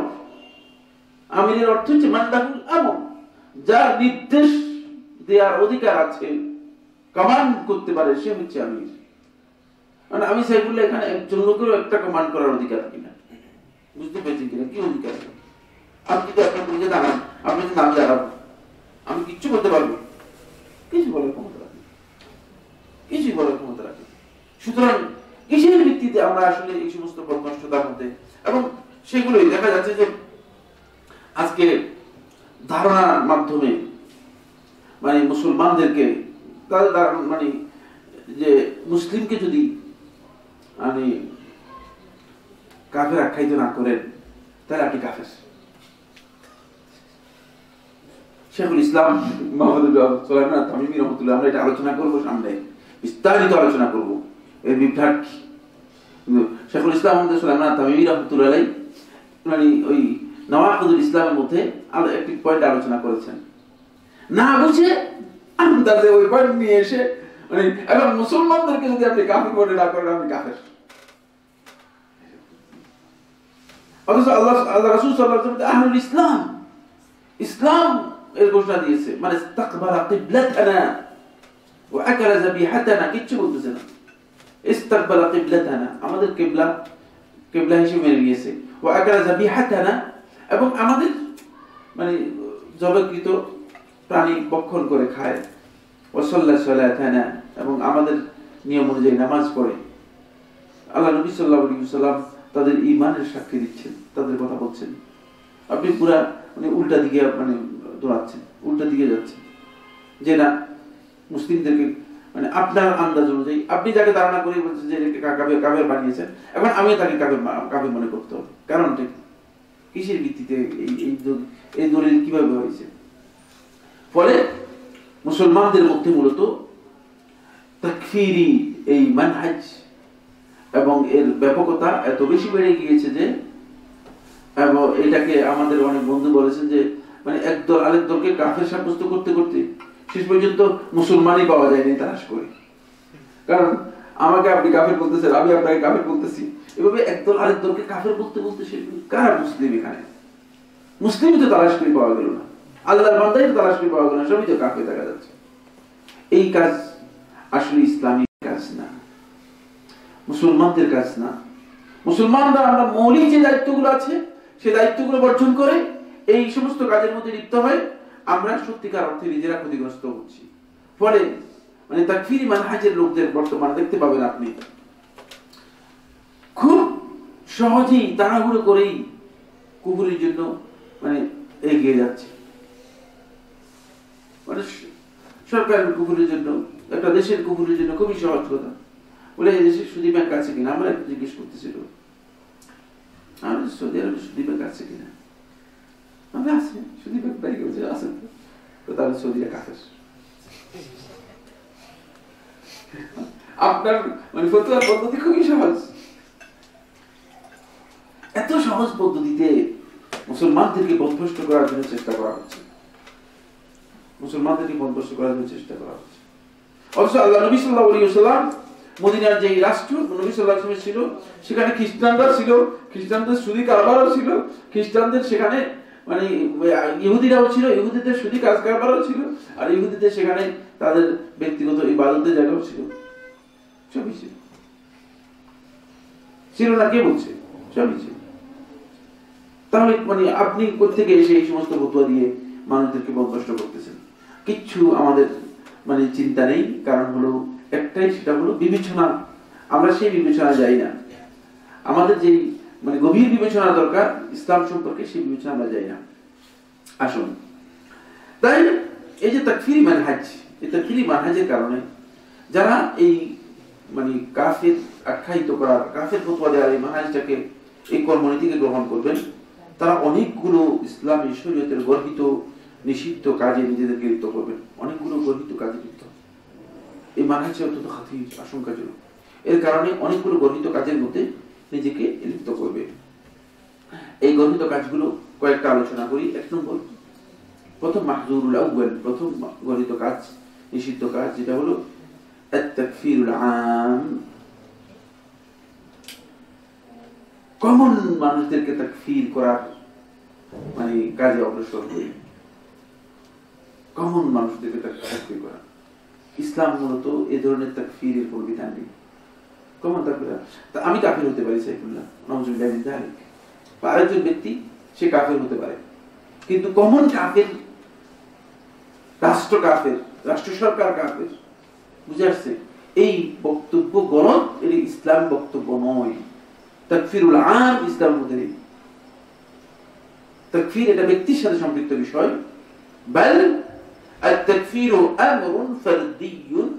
আমিরের অর্থ হচ্ছে মাল্লাহুল আমর, যার নির্দেশ দেওয়ার অধিকার আছে, কমান্ড করতে পারে, সে হচ্ছে আমির। মানে আমি সাইফুল্লাহ এখানে একজন লোকেরও একটা কমান্ড করার অধিকার কিনা, বুঝতে পেরেছেন কিনা? কি অধিকার? আপনি যদি আপনার নিজে দাঁড়ান, আপনি যদি নাম দাঁড়াবো, আমি কিচ্ছু বলতে পারবো? কিছু বলার ক্ষমতা রাখি, কিছুই বলার ক্ষমতা রাখি। সুতরাং কিসের ভিত্তিতে আমরা আসলে এই সমস্ত পথনষ্টতার মধ্যে, এবং সেগুলোই দেখা যাচ্ছে যে আজকে ধারণার মাধ্যমে মানে মুসলমানদেরকে তাদের মানে যে মুসলিমকে যদি মানে কাফের আখ্যায়িত না করেন তাহলে আপনি কাফের। শেখুল ইসলাম মোহাম্মদ তামিমি রহমতুল্লাহ, আমরা এটা আলোচনা করবো সামনে, বিস্তারিত আলোচনা করবো এর বিভ্রাট কি। শেখুল ইসলাম মোহাম্মদ তামিমি রহমতুল্লাহ মানে ওই নওয়াকিদুল ইসলামের মধ্যে একটি পয়েন্ট আলোচনা করেছেন। না বুঝে আন্দাজে ওই পয়েন্ট নিয়ে এসে মানে এখন মুসলমানদেরকে যদি আপনি কাফের বলে না করেন, আপনি কাফের। অথচ আল্লাহ রাসূল সাল্লাল্লাহু আলাইহি ওয়াসাল্লাম আহলুল ইসলাম, ইসলাম এর ঘোষণা দিয়েছে, মানে ইস্তাকবালা কিবলাতানা ওয়া আকালা যাবিহাতানা, কিচ্ছু বলতেছে না। ইস্তাকবালা কিবলাতানা, আমাদের কিবলা হিসেবে মেনে নিয়েছে। ওয়া আকালা যাবিহাতানা, এবং আমাদের মানে জবাকৃত প্রাণী ভক্ষণ করে খায়, ওয়াসাল্লা সালাতানা, এবং আমাদের নিয়ম অনুযায়ী নামাজ পড়ে, আল্লাহ নবী সাল্লাল্লাহু আলাইহি ওয়াসাল্লাম তাদের ঈমানের সাক্ষী দিচ্ছেন, তাদের কথা বলছেন, আপনি পুরা মানে উল্টা দিকে মানে দৌড়াচ্ছেন, উল্টা দিকে যাচ্ছেন, যে না মুসলিমদেরকে মানে আপনার আন্দাজ অনুযায়ী আপনি যাকে ধারণা করে বলছেন যে কাফের বানিয়েছেন, এখন আমি তাকে কাফের মনে করতে হবে। কারণটা কিসের ভিত্তিতে এই দলিল কিভাবে হয়েছে? ফলে মুসলমানদের মধ্যে মূলত তাকফিরি এই মানহাজ এবং এর ব্যাপকতা এত বেশি বেড়ে গিয়েছে যে, এবং এটাকে আমাদের অনেক বন্ধু বলেছেন যে মানে একদল আরেক দলকে কাফের সাব্যস্ত করতে করতে শেষ পর্যন্ত মুসলমানই পাওয়া যায়নি তালাশ করে। কারণ আমাকে আপনি কাফের বলতেছেন, আমি আপনাকে কাফের বলতেছি, এভাবে একদল আরেক দলকে কাফের বলতে বলতে শেষ কারা মুসলিম? এখানে মুসলিমই তো তালাশ করে পাওয়া গেল না, আল্লাহর বান্দাই তো তালাশ করে পাওয়া গেল না, সবই তো কাফের দেখা যাচ্ছে। এই কাজ আসলে ইসলামিক কাজ না, মুসলমানদের কাজ না। মুসলমানরা আমরা মৌলিক যে দায়িত্বগুলো আছে সেই দায়িত্বগুলো বর্জন করে এই সমস্ত কাজের মধ্যে লিপ্ত হয়, আমরা সত্যিকার অর্থে নিজেরা ক্ষতিগ্রস্ত হচ্ছি। ফলে মানে তাকফিরি মানহাজের লোকদের বর্তমানে দেখতে পাবেন আপনি খুব সহজেই তাড়াহুড়ো করেই কুফরের জন্য মানে এগিয়ে যাচ্ছে। মানে সরকারের কুফরের জন্য, একটা দেশের কুফরের জন্য খুবই সহজ কথা। বলে এই দেশে সুদী ব্যাংক আছে কিনা, আমরা একটু জিজ্ঞেস করতেছিল, আমাদের সৌদি আরবে সুদী ব্যাংক আছে কিনা, আমরা আছে সুদী ব্যাংক নাই, আছে তো তাহলে সৌদিরা কাফের। আপনার মানে ফতোয়ার পদ্ধতি খুবই সহজ, এত সহজ পদ্ধতিতে মুসলমানদেরকে বদভ্রষ্ট করার জন্য চেষ্টা করা হচ্ছে, মুসলমানদেরকে বদভ্রষ্ট করার জন্য চেষ্টা করা হচ্ছে। অবশ্য আল্লাহ নবী সাল্লাল্লাহু আলাইহি ওয়াসাল্লাম মদিনার যে রাষ্ট্র নবী সাল্লাল্লাহু আলাইহি ওয়াসাল্লাম ছিল, সেখানে খ্রিস্টানরা ছিল, খ্রিস্টানদের সুদী কারবারও ছিল, খ্রিস্টানদের সেখানে মানে ইহুদিরাও ছিল, ইহুদিদের সুদী কাজ কারবারও ছিল, আর ইহুদিদের সেখানে তাদের ব্যক্তিগত ইবাদতের জায়গাও ছিল, সবই ছিল। ছিল না কে বলছে? সবই ছিল। তাহলে মানে আপনি কোত্থেকে এসে এই সমস্ত ফতোয়া দিয়ে মানুষদেরকে বদভ্রষ্ট করতেছেন? কিচ্ছু আমাদের মানে চিন্তা নেই, কারণ হলো একটাই, সেটা হলো বিবেচনা। আমরা সেই বিবেচনা যাই না, আমাদের যে মানে গভীর বিবেচনা দরকার ইসলাম সম্পর্কে, সেই বিবেচনা আমরা যাই না। আসুন, তাই এই যে তাকফিরি মানহাজ, এই তাকফিরি মানহাজের কারণে যারা এই মানে কাফের আখ্যায়িত করার, কাফের ফতোয়া দেওয়ার এই মানহাজটাকে, এই কর্মনীতিকে গ্রহণ করবেন, তারা অনেকগুলো ইসলামী শরীয়তের গর্হিত নিষিদ্ধ কাজে নিজেদেরকে লিপ্ত করবেন, অনেকগুলো গর্হিত কাজে লিপ্ত। এই মানহাজে অত্যন্ত খাতির, আশঙ্কাজনক। এর কারণে অনেকগুলো গর্হিত কাজের মধ্যে নিজেকে লিপ্ত করবে। এই গর্হিত কাজগুলো কয়েকটা আলোচনা করি। এক নম্বর, প্রথম মাহজুরুল আউয়াল, প্রথম গর্হিত কাজ, নিষিদ্ধ কাজ, যেটা হলো আত-তাকফীরুল আম, কমন মানুষদেরকে তাকফীর করার মানে কাজে অগ্রসর হই, কমন মানুষদেরকে তাকফীর করা। ইসলাম মূলত এই ধরনের তাকফীরের কোনো বিধান নেই। কমন তাকফীর, আমি কাফের হতে পারি, সাইফুল্লাহ নাউযুবিল্লাহ মিন যালিক, বা আরেকজন ব্যক্তি সে কাফের হতে পারে, কিন্তু কমন কাফের, রাষ্ট্র কাফের, রাষ্ট্র সরকার কাফের, বুঝে আসছে? এই বক্তব্য গলত, এর ইসলাম বক্তব্য নয়। তাকফীরুল আম ইসলামের মধ্যে নেই। তাকফীর এটা ব্যক্তির সাথে সম্পৃক্ত বিষয়, বাল আত-তাকফীরু আমরুন ফারদিয়ুন,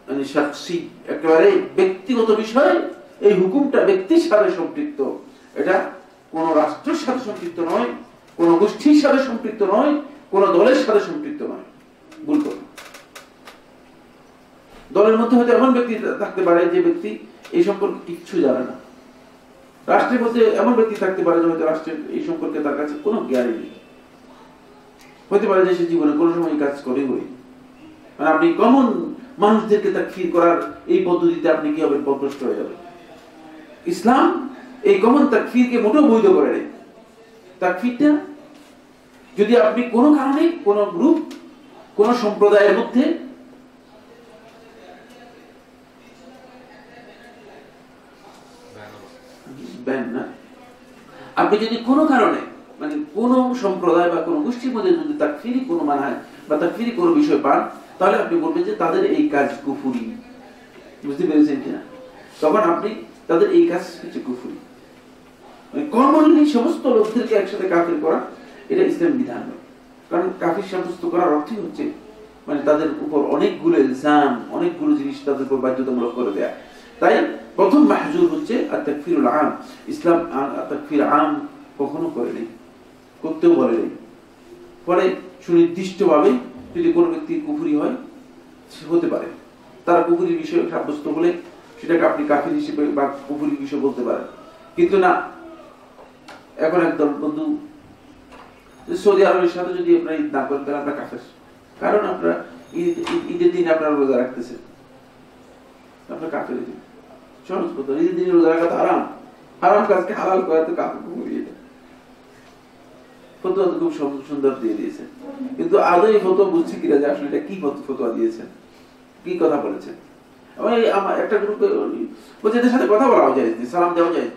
মানে শাখসি, একেবারে ব্যক্তিগত বিষয়। এই হুকুমটা ব্যক্তির সাথে সম্পৃক্ত, এটা কোন রাষ্ট্রের সাথে সম্পৃক্ত নয়, কোন গোষ্ঠীর সাথে সম্পৃক্ত নয়, কোন দলের সাথে সম্পৃক্ত নয়। ভুল করো। দলের মধ্যে হয়তো এমন ব্যক্তি থাকতে পারে যে ব্যক্তি এই সম্পর্কে কিচ্ছু জানে না, রাষ্ট্রের মধ্যে এমন ব্যক্তি থাকতে পারে যে হয়তো রাষ্ট্রের এই সম্পর্কে তার কাছে কোনো জ্ঞান নেই, হতে পারে যে সে জীবনে কোনো সময় কাজ করে বই। মানে আপনি কমন মানুষদেরকে তাকফীর করার এই পদ্ধতিতে আপনি কি হবেন? পথভ্রষ্ট হয়ে যাবেন। ইসলাম এই কমন তাকফীরকে মোটেও বৈধ করে নেই। তাকফীরটা যদি আপনি কোনো কারণে কোনো গ্রুপ, কোনো সম্প্রদায়ের মধ্যে আপনি যদি কোনো কারণে মানে কোন সম্প্রদায় বা কোন গোষ্ঠীর মধ্যে যদি তাকফিরি কোনো মানহাজ বা তাকফিরি কোনো বিষয় পান, তাহলে আপনি বলবেন যে তাদের এই কাজ কুফরি। বুঝতে পেরেছেন কিনা? তখন আপনি তাদের এই কাজ হচ্ছে কুফরি। কমনলি সমস্ত লোকদেরকে একসাথে কাফির করা এটা ইসলাম বিধান নয়। কারণ কাফির সাব্যস্ত করার অর্থই হচ্ছে মানে তাদের উপর অনেকগুলো ইলজাম, অনেকগুলো জিনিস তাদের উপর বাধ্যতামূলক করে দেয়া। তাই প্রথম মাহজুর হচ্ছে আত-তাকফিরুল আম। ইসলাম তাকফির আম কখনো করে নেই, করতেও বলে নেই। ফলে সুনির্দিষ্টভাবে যদি কোনো ব্যক্তি কুফরি হয়, সে হতে পারে, তারা কুফরির বিষয় সাব্যস্ত হলে সেটাকে আপনি কাফির হিসেবে বা কুফরির বিষয় বলতে পারেন। কিন্তু না, এখন একদল বন্ধু সৌদি আরবের সাথে যদি আপনারা ঈদ না করেন তাহলে আপনার কাফের। কারণ আপনারা ঈদের দিন আপনারা রোজা রাখতেছেন, আপনার কাফের। সহজ কথা, ঈদের দিনে রোজা রাখা তো হারাম, হারাম কাজকে হালাল করা তো কাফের কুফরি। এটা ফতোয়া তো খুব সুন্দর দিয়ে দিয়েছেন, কিন্তু আদৌ এই ফতোয়া বুঝছি কিনা যে আসলে এটা কি ফতোয়া দিয়েছেন, কি কথা বলেছেন। আমার একটা গ্রুপে বলছে এদের সাথে কথা বলা যায়, সালাম দেওয়া যায়,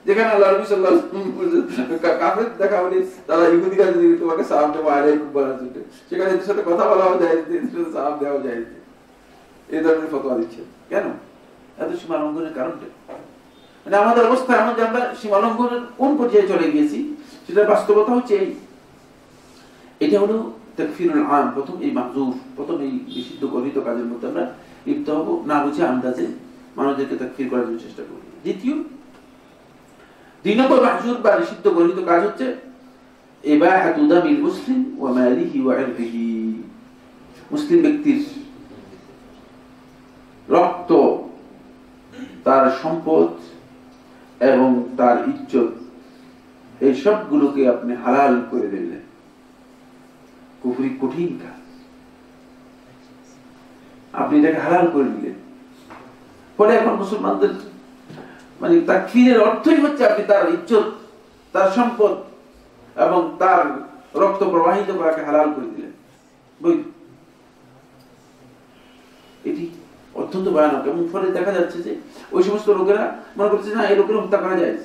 যেখানে আল্লাহ নবী সাল্লাল্লাহু আলাইহি ওয়াসাল্লাম কাফের দেখা বলি তারা ইহুদিরা যদি তোমাকে সালাম দেওয়া আলাইকুম বলার জন্য, সেখানে এদের সাথে কথা বলা যায়, এদের সাথে সালাম দেওয়া যায়, এই ধরনের ফতোয়া দিচ্ছে কেন? এত সীমা লঙ্ঘনের কারণটা মানে আমাদের অবস্থা এমন যে আমরা সীমা লঙ্ঘনের কোন পর্যায়ে চলে গিয়েছি, সেটার বাস্তবতা হচ্ছে এই। এটা হলো তাকফিরুল আম, প্রথম এই মাহজুর, প্রথম এই নিষিদ্ধ গঠিত কাজের মধ্যে আমরা লিপ্ত হব না বুঝে আন্দাজে মানুষদেরকে তাকফির করার জন্য চেষ্টা করব। দ্বিতীয়, দুই নম্বর মাহজুর বা নিষিদ্ধ গঠিত কাজ হচ্ছে ইবাহাতু দামিল মুসলিম ওয়া মালিহি ওয়া ইরদিহি। মুসলিম ব্যক্তির রক্ত, তার সম্পদ এবং তার ইজ্জত, এই সবগুলোকে আপনি হালাল করে দিলেন। কুফরি কঠিন কাজ, আপনি এটাকে হালাল করে দিলেন। ফলে এখন মুসলমানদের মানে তাকফিরের অর্থই হচ্ছে আপনি তার ইজ্জত, তার সম্পদ এবং তার রক্ত প্রবাহিত করাকে হালাল করে দিলেন। এটি অত্যন্ত ভয়ানক। এবং ফলে দেখা যাচ্ছে যে ওই সমস্ত লোকেরা মনে করছে না এই লোকেরা হত্যা করা যায়।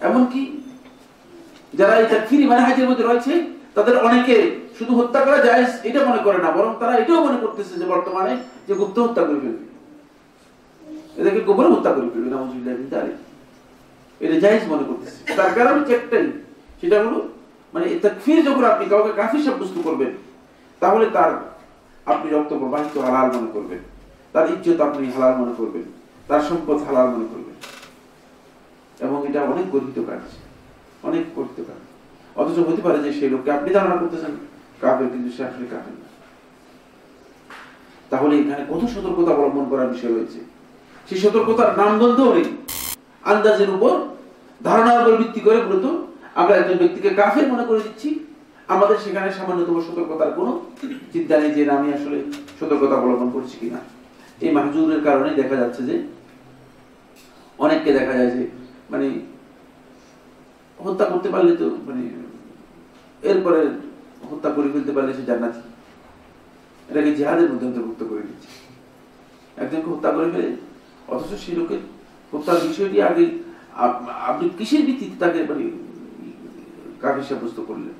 এমনকি যারা এই তাকফিরি মানহাজের মধ্যে রয়েছে তাদের অনেকে শুধু হত্যা করা যায় এটা মনে করে না, বরং তারা এটাও মনে করতেছে যে বর্তমানে যে গুপ্ত হত্যা করে ফেলবে, এদেরকে গোপনে হত্যা করে ফেলবে, নাউযুবিল্লাহ মিন যালিক, এটা জায়েজ মনে করতেছে। তার কারণ একটাই, সেটা হলো মানে তাকফির যখন আপনি কাউকে কাফির সাব্যস্ত করবেন, তাহলে তার আপনি রক্ত প্রবাহিত হালাল মনে করবেন, তার ইজ্জত আপনি হালাল মনে করবেন, তার সম্পদ হালাল মনে করবেন। এবং এটা অনেক গঠিত কাজ, অনেক গঠিত কাজ। অথচ হতে পারে যে সেই লোককে আপনি ধারণা করতেছেন কাফের, কিন্তু সে আসলে কাফের না। তাহলে এখানে কত সতর্কতা অবলম্বন করার বিষয় রয়েছে। সেই সতর্কতার নামগন্ধও নেই। আন্দাজের উপর, ধারণার উপর ভিত্তি করে মূলত আমরা একজন ব্যক্তিকে কাফের মনে করে দিচ্ছি। আমাদের সেখানে সামান্যতম সতর্কতার কোনো চিন্তা নেই যে আমি আসলে সতর্কতা অবলম্বন করছি কিনা। এই মাহজুরের কারণে দেখা যাচ্ছে যে অনেককে দেখা যায় যে মানে হত্যা করতে পারলে তো মানে এরপরে হত্যা করে ফেলতে পারলে সে জান্নাতি, এটাকে জিহাদের মধ্যে অন্তর্ভুক্ত করে দিচ্ছে। একজনকে হত্যা করে ফেলে, অথচ সেই লোকের হত্যার বিষয়টি আগে আপনি কিসের ভিত্তিতে তাকে মানে কাফির সাব্যস্ত করলেন?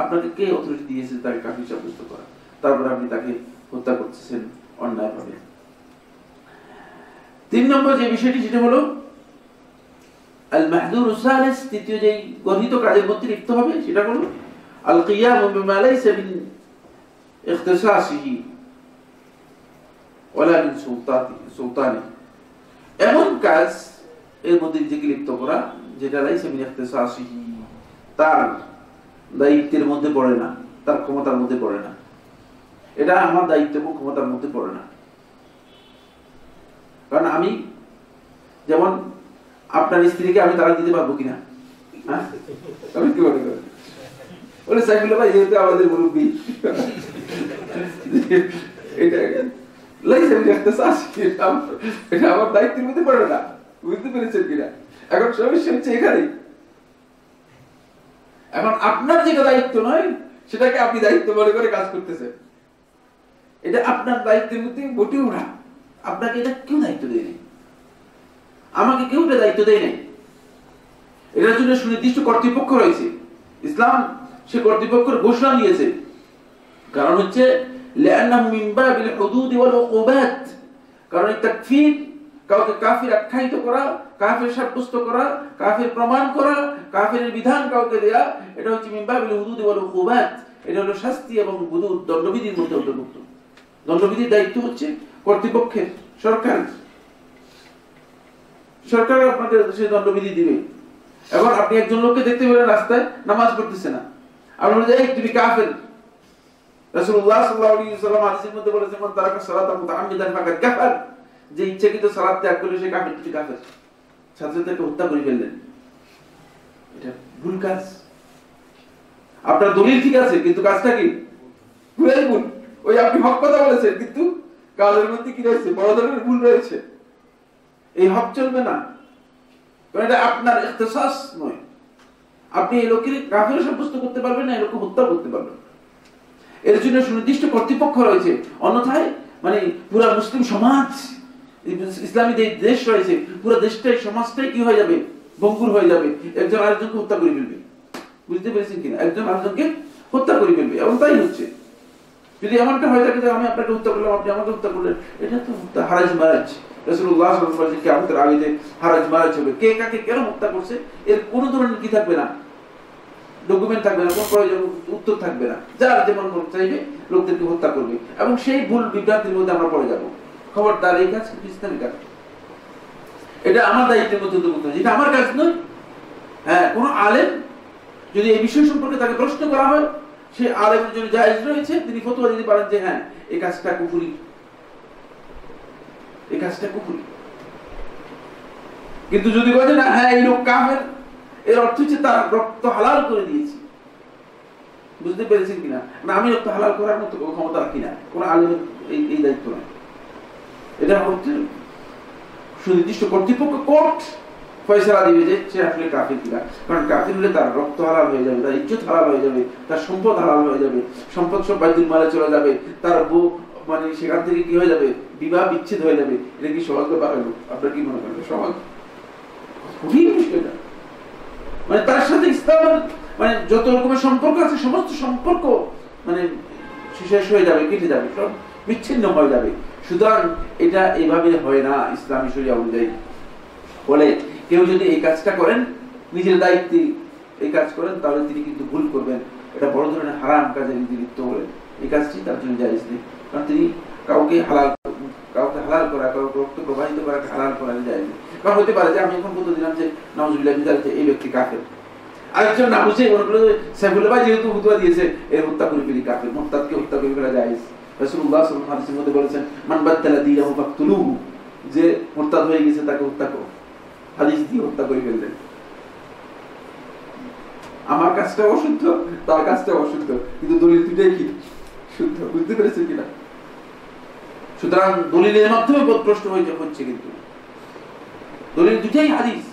আপনাকে কে অথরিটি দিয়েছে তাকে কাফির সাব্যস্ত করা? তারপরে আপনি তাকে হত্যা করতেছেন অন্যায়ভাবে। 3 নম্বর যে বিষয়টি, সেটা হলো আল মাহদুরুস সালিস, তৃতীয় যেই গঠিত কাজের মধ্যে লিপ্ত হবে, সেটা হলো আল কিয়ামু বিমা লাইসা মিন ইখতিসাসিহি ওয়ালা মিন সুলতানি। এমন কাজ এর মধ্যে নিজেকে লিপ্ত করা যেটা লাইসা মিন ইখতিসাসিহি, তার দায়িত্বের মধ্যে পড়ে না, তার ক্ষমতার মধ্যে পড়ে না। এটা আমার দায়িত্ব এবং ক্ষমতার মধ্যে পড়ে না। কারণ আমি যেমন আপনার স্ত্রীকে আমি তালাক দিতে পারবো কিনা? হ্যাঁ, আমি কি মনে করি? বলে সাইফুল্লাহ ভাই যেহেতু আমাদের মুরব্বী, এটা আমার দায়িত্বের মধ্যে পড়ে না। বুঝতে পেরেছেন কিনা? এখন সমস্যা হচ্ছে এখানে, এখন আপনার যেটা দায়িত্ব নয় সেটাকে আপনি দায়িত্ব মনে করে কাজ করতেছেন। এটা আপনার দায়িত্বের মধ্যে বটেও না। আপনাকে এটা কেউ দায়িত্ব দেয় নাই, আমাকে কেউ এটা দায়িত্ব দেয় নাই। এটার জন্য সুনির্দিষ্ট কর্তৃপক্ষ রয়েছে। ইসলাম সে কর্তৃপক্ষের ঘোষণা দিয়েছে, কারণ হচ্ছে লিআন্নাহু মিন বাবিল হুদুদ ওয়াল উকুবাত। কারণ এই তাকফীর, কাউকে কাফির আখ্যায়িত করা, কাফির সাব্যস্ত করা, কাফির প্রমাণ করা, কাফিরের বিধান কাউকে দেয়া, এটা হচ্ছে মিন বাবিল হুদুদ ওয়াল উকুবাত। এটা হলো শাস্তি এবং হুদুদ, দণ্ডবিধির মধ্যে অন্তর্ভুক্ত। দণ্ডবিধির দায়িত্ব হচ্ছে কর্তৃপক্ষের, সরকার আপনাকে সে দণ্ডবিধি দিবে। এখন আপনি একজন লোককে দেখতে পেলেন রাস্তায় নামাজ পড়তেছে না, আপনি বলেন এই তুমি কাফের। রাসূলুল্লাহ সাল্লাল্লাহু আলাইহি ওয়াসাল্লাম হাদিসের মধ্যে বলেছেন মান তারাকা সালাতা মুতাআম্মিদান ফাকাদ কাফার, যে ইচ্ছাকৃত সালাত ত্যাগ করলে সে কাফের, কিছু কাফের। ছাত্রদেরকে হত্যা করে ফেললেন, এটা ভুল কাজ। আপনার দলিল ঠিক আছে কিন্তু কাজটা কি পুরাই ভুল। ওই আপনি হক কথা বলেছেন কিন্তু কাজের মধ্যে কি রয়েছে, বড় ধরনের ভুল রয়েছে। এই হক চলবে না, কারণ এটা আপনার ইখতিসাস নয়। আপনি এই লোকের কাফের সাব্যস্ত করতে পারবেন না, এই লোককে হত্যা করতে পারবেন। এর জন্য সুনির্দিষ্ট কর্তৃপক্ষ রয়েছে, অন্যথায় মানে পুরা মুসলিম সমাজ, ইসলামী দেশ রয়েছে, পুরো দেশটাই, সমাজটাই কি হয়ে যাবে, ভঙ্গুর হয়ে যাবে। একজন আরেকজনকে হত্যা করে ফেলবে, বুঝতে পেরেছেন কিনা? একজন আরেকজনকে হত্যা করে ফেলবে, এবং তাই হচ্ছে। যদি এমনটা হয়ে থাকে যে আমি আপনাকে হত্যা করলাম, আপনি আমাকে হত্যা করলেন, এটা তো হত্যা, হারাজ মারাজ। রাসূলুল্লাহ সাল্লাল্লাহু আলাইহি ওয়াসাল্লাম কিয়ামতের আগে হারাজ মারাজ হবে, কে কাকে কেন হত্যা করছে এর কোনো ধরনের কি থাকবে না, ডকুমেন্ট থাকবে না, কোন প্রয়োজন উত্তর থাকবে না। যার যেমন মন চাইবে লোকদেরকে হত্যা করবে, এবং সেই ভুল বিভ্রান্তির মধ্যে আমরা পড়ে যাব। খবরদার, এই কাজ ইসলামী কাজ, এটা আমার দায়িত্বের মধ্যে অন্তর্ভুক্ত, এটা আমার কাজ নয়। হ্যাঁ, কোন আলেম যদি এই বিষয় সম্পর্কে তাকে প্রশ্ন করা হয়, সে আলেমের জন্য জায়েজ রয়েছে, তিনি ফতোয়া দিতে পারেন যে হ্যাঁ এই কাজটা কুফরি, এই কাজটা কুফরি। কিন্তু যদি বলে না হ্যাঁ এই লোক কাফের, এর অর্থ হচ্ছে তার রক্ত হালাল করে দিয়েছি। বুঝতে পেরেছেন কিনা? না, আমি রক্ত হালাল করার মতো ক্ষমতা রাখি না, কোন আলেমের এই দায়িত্ব নয়। এটা হচ্ছে সুনির্দিষ্ট কর্তৃপক্ষ, কোর্ট ফয়সালা দিবে যে সে আসলে কাফির কিনা। কারণ কাফির হলে তার রক্ত হালাল হয়ে যাবে, তার ইজ্জত হালাল হয়ে যাবে, তার সম্পদ হালাল হয়ে যাবে, সম্পদ সব বাইতুল মালে চলে যাবে, তার বউ মানে সেখান থেকে কি হয়ে যাবে, বিবাহ বিচ্ছেদ হয়ে যাবে। এটা কি সমাজ ব্যাপার? আপনার কি মনে করেন সমাজ খুবই বিষয়টা, মানে তার সাথে ইসলামের মানে যত রকমের সম্পর্ক আছে সমস্ত সম্পর্ক মানে শেষ হয়ে যাবে, কেটে যাবে, সব বিচ্ছিন্ন হয়ে যাবে। সুতরাং এটা এইভাবে হয় না ইসলামী শরিয়া অনুযায়ী। বলে কেউ যদি এই কাজটা করেন, নিজের দায়িত্বে এই কাজ করেন, তাহলে তিনি কিন্তু ভুল করবেন, এটা বড় ধরনের হারাম কাজে লিপ্ত হলেন। এই কাজটি তার জন্য জায়েজ নেই, কারণ তিনি কাউকে হালাল করা, কাউকে রক্ত প্রবাহিত করা হালাল করা জায়েজ নেই। কারণ হতে পারে যে আমি এখন বলতে দিলাম যে নাউজুবিল্লাহ যে এই ব্যক্তি কাফের, আরেকজন না বুঝে মনে করলো সাইফুল্লাহ যেহেতু ফতোয়া দিয়েছে এর হত্যা করে ফেলি, কাফের, মুরতাদকে হত্যা করে ফেলা জায়েজ। রাসূলুল্লাহ সাল্লাল্লাহু আলাইহি ওয়াসাল্লাম হাদিসের মধ্যে বলেছেন মান বাদদালা দীনাহু ফাকতুলুহু, যে মুরতাদ হয়ে গেছে তাকে হত্যা করো। হাদিস দিয়ে হত্যা করে ফেললেন। আমার কাজটা অশুদ্ধ, তার কাজটা অশুদ্ধ, কিন্তু দলিল দুটাই কি শুদ্ধ। বুঝতে পেরেছেন কিনা? সুতরাং দলিলের মাধ্যমে প্রশ্ন হচ্ছে, কিন্তু দলিল দুটাই হাদিস,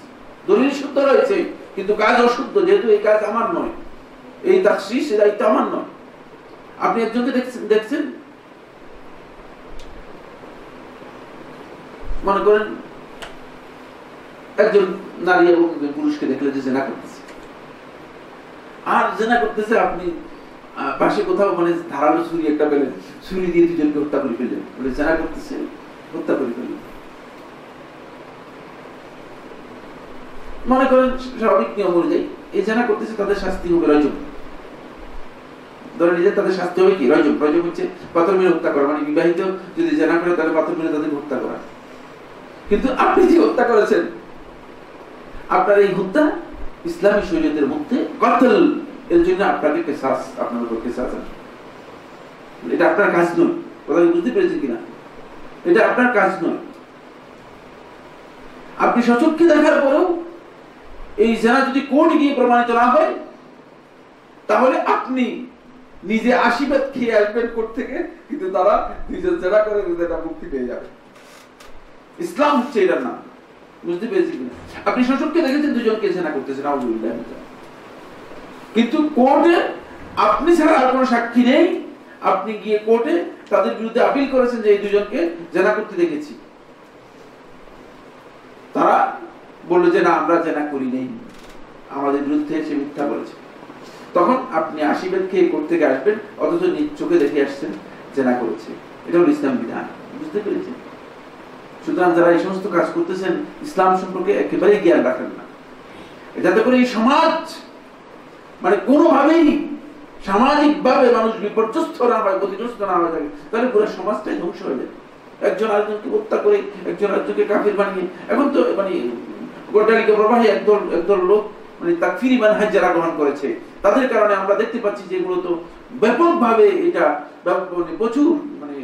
দলিল শুদ্ধ রয়েছে কিন্তু কাজ অশুদ্ধ, যেহেতু এই কাজ আমার নয়, এই তাখসিস এই দায়িত্ব আমার নয়। আপনি একজনকে দেখছেন মনে করেন একজন নারী এবং একজন পুরুষকে দেখলে যে জেনা করতেছে, আর জেনা করতেছে, আপনি পাশে কোথাও মানে ধারালো ছুরি একটা পেলেন, ছুরি দিয়ে দুজনকে হত্যা করে ফেললেন, বলে জেনা করতেছে, হত্যা করে ফেললেন। মনে করেন স্বাভাবিক নিয়ম অনুযায়ী এই জেনা করতেছে, তাদের শাস্তি হবে রজম। ধরে নিজে তাদের শাস্তি হবে কি রজম। রজম হচ্ছে পাথর মেরে হত্যা করা, মানে বিবাহিত যদি জেনা করে তাহলে পাথর মেরে তাদেরকে হত্যা করা। কিন্তু আপনি যে হত্যা করেছেন, আপনার এই হত্যা ইসলামী শরীয়তের মধ্যে কতল, এর জন্য আপনাকে কিসাস, আপনার উপর কিসাস আছে। এটা আপনার কাজ নয়, কথা বুঝতে পেরেছেন কিনা? এটা আপনার কাজ নয়। আপনি সচক্ষে দেখার পরেও এই জেনা যদি কোর্টে গিয়ে প্রমাণিত না হয়, তাহলে আপনি নিজে আশীর্বাদ খেয়ে আসবেন কোর্ট থেকে, কিন্তু তারা নিজের জেনা করে নিজেরা মুক্তি পেয়ে যাবে। ইসলাম হচ্ছে এটা না, বুঝতে পেরেছি কিনা? আপনি সচক্ষে দেখেছেন দুজনকে জেনা করতেছেন, আউযুবিল্লাহ, কিন্তু কোর্টে আপনি ছাড়া আর কোনো সাক্ষী নেই। আপনি গিয়ে কোর্টে তাদের বিরুদ্ধে আপিল করেছেন যে এই দুজনকে জেনা করতে দেখেছি, তারা বললো যে না আমরা জেনা করি নেই, আমাদের বিরুদ্ধে সে মিথ্যা বলেছে, তখন আপনি আসিবেন কে করতে গিয়ে আসবেন, অথচ নিজ চোখে দেখে আসছেন জেনা করেছে। এটা হল ইসলাম বিধান। বুঝতে পেরেছেন? সুতরাং যারা এই সমস্ত কাজ করতেছেন ইসলাম সম্পর্কে একেবারেই জ্ঞান রাখেন না। যাতে করে এই সমাজ মানে কোনোভাবেই সামাজিক ভাবে মানুষ বিপর্যস্ত না হয়, ক্ষতিগ্রস্ত না হয়ে থাকে, তাহলে পুরো সমাজটাই ধ্বংস হয়ে যায়। একজন আরেকজনকে হত্যা করে, একজন আরেকজনকে কাফির বানিয়ে, এখন তো মানে গোটালিকা প্রবাহে একদল লোক মানে তাকফিরি মানহাজ যারা গ্রহণ করেছে, তাদের কারণে আমরা দেখতে পাচ্ছি যে এগুলো তো ব্যাপকভাবে এটা প্রচুর মানে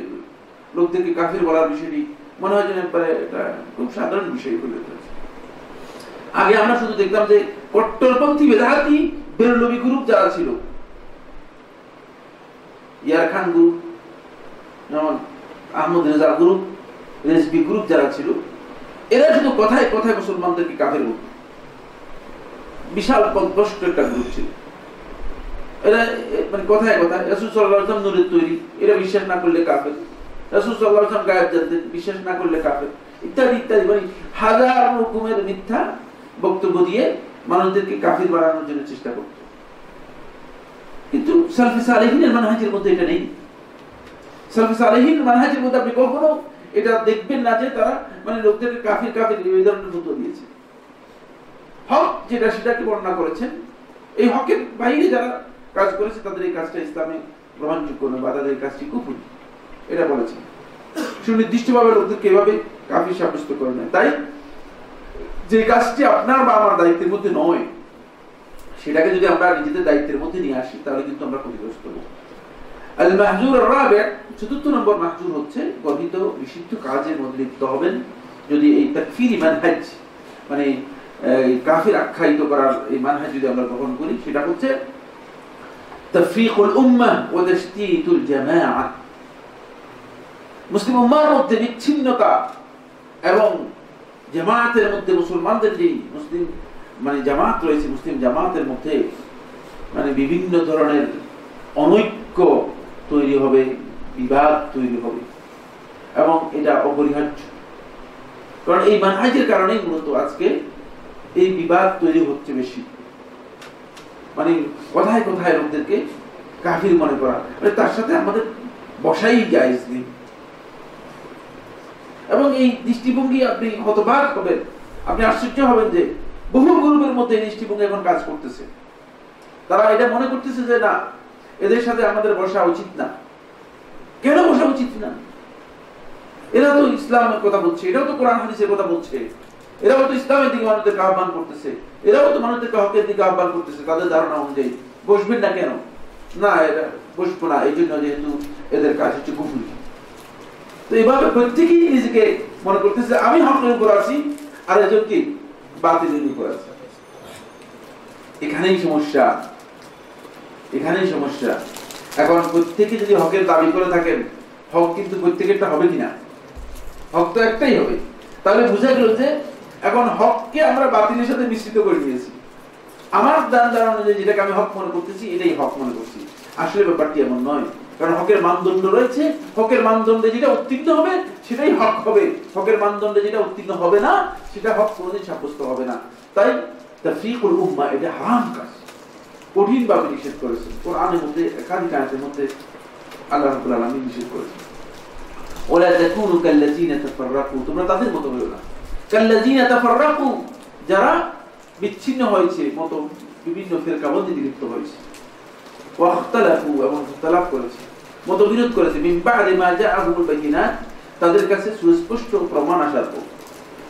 লোকদেরকে কাফির বলার বিষয়টি মনে হয় যেন এটা খুব সাধারণ বিষয় হয়ে উঠেছে। আগে আমরা শুধু দেখতাম যে কট্টরপন্থী বেদাতি বেরলভী গ্রুপ যারা ছিল, ইয়ার খান গ্রুপ, যেমন আহমদ রেজা গ্রুপ, রেজবি গ্রুপ যারা ছিল, এরা শুধু কথায় কথায় মুসলমানদেরকে কাফের বলত। বিশাল পদভ্রষ্ট একটা গ্রুপ ছিল। এরা মানে কথায় কথায় রাসূল সাল্লাল্লাহু আলাইহি ওয়াসাল্লাম নূরের তৈরি, এরা বিশ্বাস না করলে কাফের। রাসূল সাল্লাল্লাহু আলাইহি ওয়াসাল্লাম গায়েব জানতেন, বিশ্বাস না করলে কাফের, ইত্যাদি ইত্যাদি, মানে হাজার রকমের মিথ্যা বক্তব্য দিয়ে মানুষদেরকে কাফির বানানোর জন্য চেষ্টা করত। কিন্তু সালফে সালেহিনের মানহাজের মধ্যে এটা নেই। সালফে সালেহিন মানহাজের মধ্যে আপনি কখনো এটা দেখবেন না যে তারা মানে লোকদেরকে কাফির কাফির এই ধরনের ফতোয়া দিয়েছে। হক যেটা সেটাকে বর্ণনা করেছেন, এই হকের বাইরে যারা কাজ করেছে তাদের এই কাজটা ইসলামে গ্রহণযোগ্য নয় বা তাদের এই কাজটি কুফর, এটা বলেছেন। সুনির্দিষ্টভাবে লোকদেরকে এভাবে কাফির সাব্যস্ত করে নেয়। তাই যে কাজটি আপনার বা আমার দায়িত্বের মধ্যে নয়, সেটাকে যদি আমরা নিজেদের দায়িত্বের মধ্যে নিয়ে আসি, তাহলে কিন্তু আমরা ক্ষতিগ্রস্ত হব। আল মাহজুর আর-রাবি', চতুর্থ নম্বর মাহজুর হচ্ছে গর্হিত নিষিদ্ধ কাজের মধ্যে লিপ্ত হবেন যদি এই তাকফিরি মানহাজ মানে কাফির আখ্যায়িত করার এই মানহাজ যদি আমরা গ্রহণ করি, সেটা হচ্ছে তাফরিকুল উম্মাহ ওয়া তাশতীতুল জামাআহ, মুসলিম উম্মাহর মধ্যে বিচ্ছিন্নতা এবং জামায়াতের মধ্যে মুসলমানদের যে মুসলিম মানে জামাত রয়েছে, মুসলিম জামাতের মধ্যে মানে বিভিন্ন ধরনের অনৈক্য তৈরি হবে, বিবাদ তৈরি হবে, এবং এটা অপরিহার্য। কারণ এই মানহাজের কারণেই মূলত আজকে এই বিবাদ তৈরি হচ্ছে বেশি। মানে কথায় কথায় লোকদেরকে কাফির মনে করা, মানে তার সাথে আমাদের বসাই জায়েজ নেই। এবং এই দৃষ্টিভঙ্গি আপনি হতবাক হবেন, আপনি আশ্চর্য হবেন যে বহু গ্রুপের মধ্যে এই দৃষ্টিভঙ্গি এখন কাজ করতেছে। তারা এটা মনে করতেছে যে না, এদের সাথে আমাদের বসা উচিত না। কেন বসা উচিত না? এরা তো ইসলামের কথা বলছে, এরাও তো কোরআন হাদিসের কথা বলছে, এরাও তো ইসলামের দিকে মানুষদেরকে আহ্বান করতেছে, এরাও তো মানুষদেরকে হকের দিকে আহ্বান করতেছে তাদের ধারণা অনুযায়ী। বসবেন না কেন? না, এরা বসবো না এই জন্য যেহেতু এদের কাজ হচ্ছে কুফরি। তো এভাবে প্রত্যেকেই নিজেকে মনে করতেছে আমি হকের উপর আছি আর এজন কি বাতিলের উপর আছে। এখানেই সমস্যা, এখানেই সমস্যা। এখন প্রত্যেকে যদি হকের দাবি করে থাকেন, হক কিন্তু প্রত্যেকেরটা হবে কিনা? হক তো একটাই হবে। তাহলে বোঝা গেল যে এখন হককে আমরা বাতিলের সাথে মিশ্রিত করে নিয়েছি। আমার ধারণা অনুযায়ী যেটাকে আমি হক মনে করতেছি এটাই হক মনে করছি। আসলে ব্যাপারটি এমন নয়। কারণ হকের মানদণ্ড রয়েছে, হকের মানদণ্ডে যেটা উত্তীর্ণ হবে সেটাই হক হবে, হকের মানদণ্ডে যেটা উত্তীর্ণ হবে না সেটা হক কোনোদিন সাব্যস্ত হবে না। তাই তাফরিকুল উম্মাহ এটা হারাম কাজ, কঠিন ভাবে নিষেধ করেছেন কোরআনের মধ্যে, একাধিক আয়াতের মধ্যে আল্লাহ রাব্বুল আলামিন নিষেধ করেছেন। ওয়ালা তাকুনু কাল্লাযিনা তাফাররাকু, তোমরা তাদের মতো হয়ো না। কাল্লাযিনা তাফাররাকু, যারা বিচ্ছিন্ন হয়েছে, মতো বিভিন্ন ফিরকাবন্দিতে লিপ্ত হয়েছে। ওয়াখতালাফু, এবং ইখতিলাফ করেছে, মতবিরোধ করেছে। মিন বা'দি মা জাআহুমুল বায়িনাত, তাদের কাছে সুস্পষ্ট প্রমাণ আসার পর।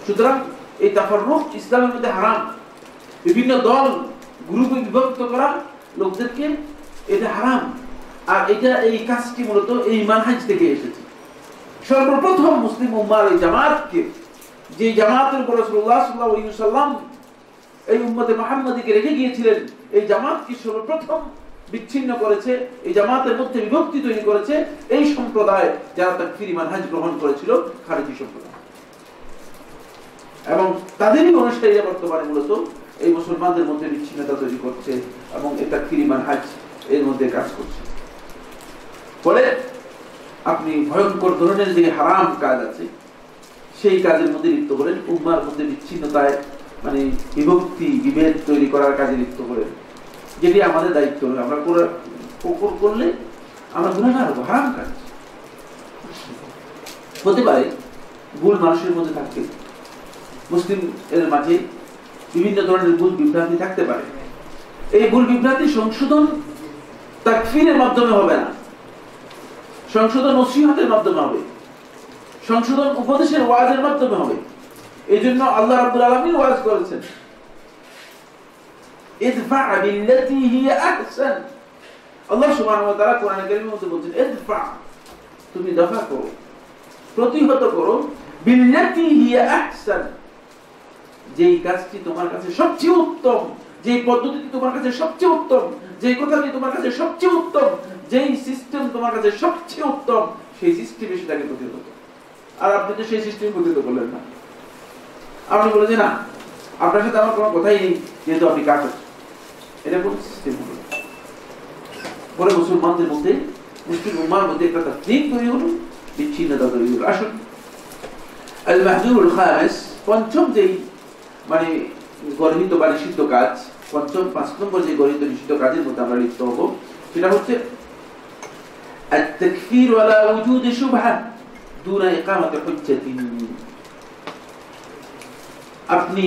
সুতরাং এই তাফাররুক ইসলামের মধ্যে হারাম। বিভিন্ন দল গ্রুপে বিভক্ত করা লোকদেরকে, এটা হারাম। আর এটা এই কাজটি মূলত এই মানহাজ থেকে এসেছে। সর্বপ্রথম মুসলিম উম্মাহর এই জামাতকে, যে জামাতের উপর রাসূলুল্লাহ সাল্লাল্লাহু আলাইহি ওয়াসাল্লাম এই উম্মতে মুহাম্মাদীকে রেখে গিয়েছিলেন, এই জামাতকে সর্বপ্রথম বিচ্ছিন্ন করেছে, এই জামাতের মধ্যে বিভক্তি তৈরি করেছে এই সম্প্রদায় যারা তাকফিরি মানহাজ গ্রহণ করেছিল, খারিজি সম্প্রদায়। এবং তাদেরই অনুসারীরা বর্তমানে মূলত এই মুসলমানদের মধ্যে বিচ্ছিন্নতা তৈরি করছে এবং এই তাকফিরি মানহাজ এর মধ্যে কাজ করছে। ফলে আপনি ভয়ঙ্কর ধরনের যে হারাম কাজ আছে সেই কাজের মধ্যে লিপ্ত করেন, উম্মার মধ্যে বিচ্ছিন্নতায় মানে বিভক্তি বিভেদ তৈরি করার কাজে লিপ্ত করেন, যেটি আমাদের দায়িত্ব নয়। আমরা করলে আমরা গুনাহগার হবো, হারাম কাজ। হতে পারে ভুল মানুষের মধ্যে থাকতে, মুসলিম এর মাঝে বিভিন্ন ধরনের ভুল বিভ্রান্তি থাকতে পারে। এই ভুল বিভ্রান্তি সংশোধন তাকফীরের মাধ্যমে হবে না, সংশোধন নসিহতের মাধ্যমে হবে, সংশোধন উপদেশের ওয়াজের মাধ্যমে হবে। এই জন্য আল্লাহ রাব্বুল আলামিন ওয়াজ করেছেন, ইদফা বিল্লাতি হিয়া আহসান। আল্লাহ সুবহানাহু ওয়া তাআলা কোরআনে কারীমের মধ্যে বলেছেন, ইদফা, তুমি দফা করো, প্রতিহত করো, বিল্লাতি হিয়া আহসান, যেই কাজটি তোমার কাছে সবচেয়ে উত্তম, যেই পদ্ধতি তোমার কাছে সবচেয়ে উত্তম, যেই কথাটি তোমার কাছে সবচেয়ে উত্তম, যেই সিস্টেম তোমার কাছে সবচেয়ে উত্তম, সেই সিস্টেমে সেটাকে প্রতিহত করো। আর আপনি তো সেই সিস্টেম প্রতিহত করলেন না, আপনি বলেছেন না আপনার সাথে আমার কোনো কথাই নেই, যেহেতু আপনি কাফের। এটা কোন সিস্টেম হলো? পরে মুসলমানদের মধ্যে, মুসলিম উম্মার মধ্যে একটা তাফরীক তৈরি হলো, বিচ্ছিন্নতা তৈরি হলো। আসুন আল মাহজুরুল খামিস, পঞ্চম যেই মানে গর্হিত বা নিষিদ্ধ কাজ, পঞ্চম 5 নম্বর যে গর্হিত নিষিদ্ধ কাজের মধ্যে আমরা লিপ্ত হব, সেটা হচ্ছে التكفير على وجود شبهة دون إقامة حجة। আপনি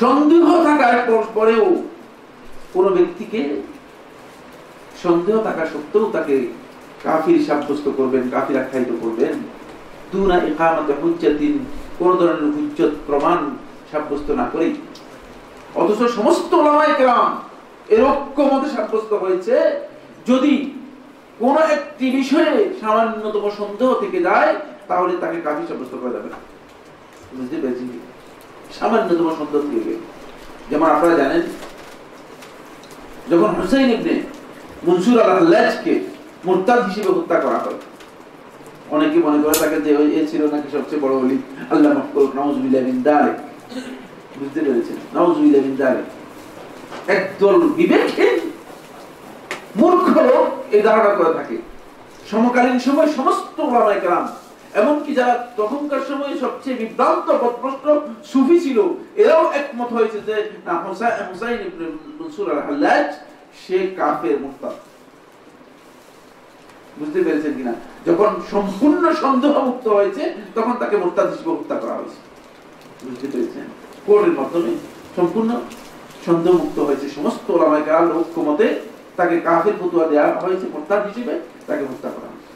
সন্দেহ থাকার পরেও কোন ব্যক্তিকে সন্দেহ থাকা সত্ত্বেও তাকে কাফির সাব্যস্ত করবেন, কাফির আখ্যায়িত করবেন, দুনা ইকামাতে হুজ্জাতিন, কোন ধরনের হুজ্জত প্রমাণ সাব্যস্ত না করে। অথচ সমস্ত উলামায়ে কেরাম এর ঐক্যমতে সাব্যস্ত হয়েছে, যদি কোন একটি বিষয়ে সামান্যতম সন্দেহ থেকে যায় তাহলে তাকে কাফির সাব্যস্ত করা যাবে না। বুঝতে পেরেছি? সামান্যতম সন্দেহ থেকে। যেমন আপনারা জানেন, যখন হুসাইন ইবনে মনসুর আল-হাল্লাজকে মুরতাদ হিসেবে হত্যা করা হয়, অনেকে মনে করে তাকে যে এ ছিল নাকি সবচেয়ে বড় ওলি, আল্লাহ মাফ করুক, নাউযুবিল্লাহি মিন যালিক। বুঝতে পেরেছেন? নাউযুবিল্লাহি মিন যালিক। একদল বিবেকহীন মূর্খ লোক এই ধারণা করে থাকে। সমকালীন সময় সমস্ত উলামায়ে কেরাম, এমনকি যারা তখনকার সময়ে সবচেয়ে বিভ্রান্ত পথভ্রষ্ট সুফি ছিল, এরাও একমত হয়েছে যে না, হুসাইন ইবনে মনসুর আল-হাল্লাজ সে কাফের, মুরতাদ। বুঝতে পেরেছেন কিনা? যখন সম্পূর্ণ সন্দেহ মুক্ত হয়েছে তখন তাকে মুরতাদ হিসেবে হত্যা করা হয়েছে। বুঝতে পেরেছেন? কোরআনের মাধ্যমে সম্পূর্ণ সন্দেহ মুক্ত হয়েছে, সমস্ত উলামায়ে কেরাম ঐক্যমতে তাকে কাফের ফতোয়া দেওয়া হয়েছে, মুরতাদ হিসেবে তাকে হত্যা করা হয়েছে।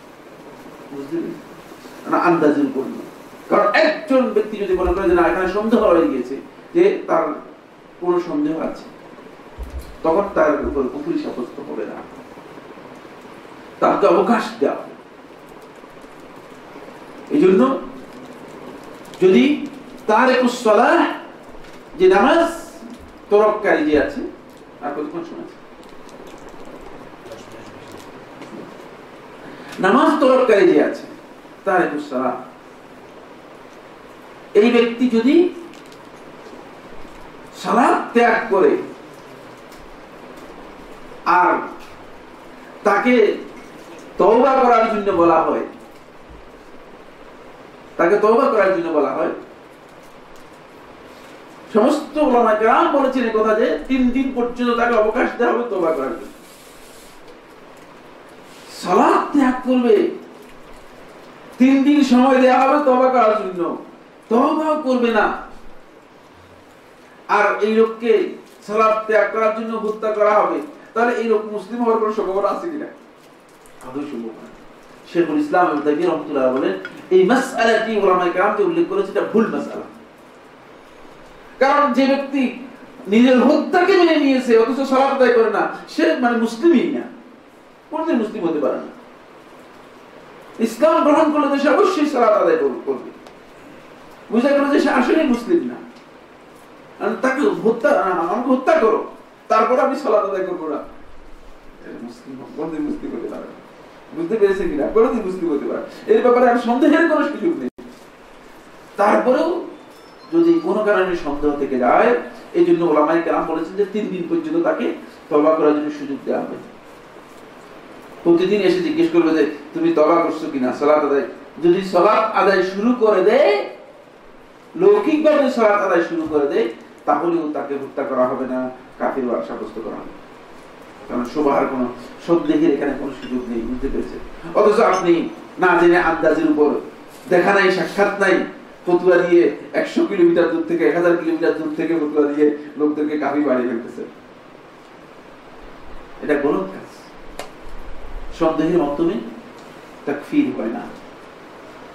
বুঝতে পেরেছেন? না আন্দাজুল করল, কারণ একজন ব্যক্তি যদি মনে করে যে না এখানে সন্দেহ হয়ে গিয়েছে, যে তার কোন সন্দেহ আছে, তখন তার উপর কুফরি সাব্যস্ত হবে না, তাকে অবকাশ দেওয়া। এই জন্য যদি তারিকুস সালাহ, যে নামাজ তরককারী যে আছে, আর কতক্ষণ শোনাচ্ছে, নামাজ তরককারী যে আছে, তারিকুস সালাহ, এই ব্যক্তি যদি সালাত ত্যাগ করে আর তাকে তওবা করার জন্য বলা হয়, তাকে তওবা করার জন্য বলা হয়, সমস্ত উলামায়ে কেরাম বলেছেন এই কথা যে 3 দিন পর্যন্ত তাকে অবকাশ দেওয়া হবে তওবা করার জন্য। সালাত ত্যাগ করবে, 3 দিন সময় দেওয়া হবে তওবা করার জন্য, তওবা করবে না, আর এই লোককে সালাত ত্যাগ করার জন্য হত্যা করা হবে, তাহলে এই লোক মুসলিম হওয়ার কোনো সম্ভাবনা আছে কিনা? আদৌ সম্ভব না। শেখুল ইসলাম ইবনে তাইমিয়া রাহমাতুল্লাহ বলেন, এই মাসআলাটি উলামায়ে কেরাম যে উল্লেখ করেছে এটা ভুল মাসআলা। কারণ যে ব্যক্তি নিজের হত্যাকে মেনে নিয়েছে অথচ সালাত আদায় করে না, সে মানে মুসলিমই না, কোনদিন মুসলিম হতে পারে না। ইসলাম গ্রহণ করলে তো সে অবশ্যই সালাত আদায় করবে, বুঝা গেল যে সে আসলে মুসলিম না। তাকে আমাকে হত্যা করো, তারপর আমি সালাত আদায় করবো না, মুসলিম কোনদিন মুসলিম হতে পারে না। বুঝতে পেরেছে কিনা? কোনদিন মুসলিম হতে পারে, এর ব্যাপারে আর সন্দেহের কোনো সুযোগ নেই। তারপরেও যদি কোনো কারণে সন্দেহ থেকে যায়, এই জন্য উলামায়ে কেরাম বলেছেন যে 3 দিন পর্যন্ত তাকে তওবা করার জন্য সুযোগ দেওয়া হবে। প্রতিদিন এসে জিজ্ঞেস করবে যে তুমি তওবা করছো কিনা, সালাত আদায়। যদি সালাত আদায় শুরু করে দেয়, লৌকিক সঠিকভাবে সালাত আদায় শুরু করে দেয়, তাহলেও তাকে হত্যা করা হবে না, কাফির সাব্যস্ত করা হবে, কারণ শোভার কোনো সন্দেহের এখানে কোনো সুযোগ নেই। বুঝতে পেরেছে? অথচ আপনি না জেনে আন্দাজের উপর, দেখা নাই সাক্ষাৎ নাই, ফতুয়া দিয়ে 100 কিলোমিটার দূর থেকে 1000 কিলোমিটার দূর থেকে ফতুয়া দিয়ে লোকদেরকে কাফির বানিয়ে ফেলতেছে। এটা গলত কাজ। সন্দেহের মাধ্যমে তাকফীর হয় না।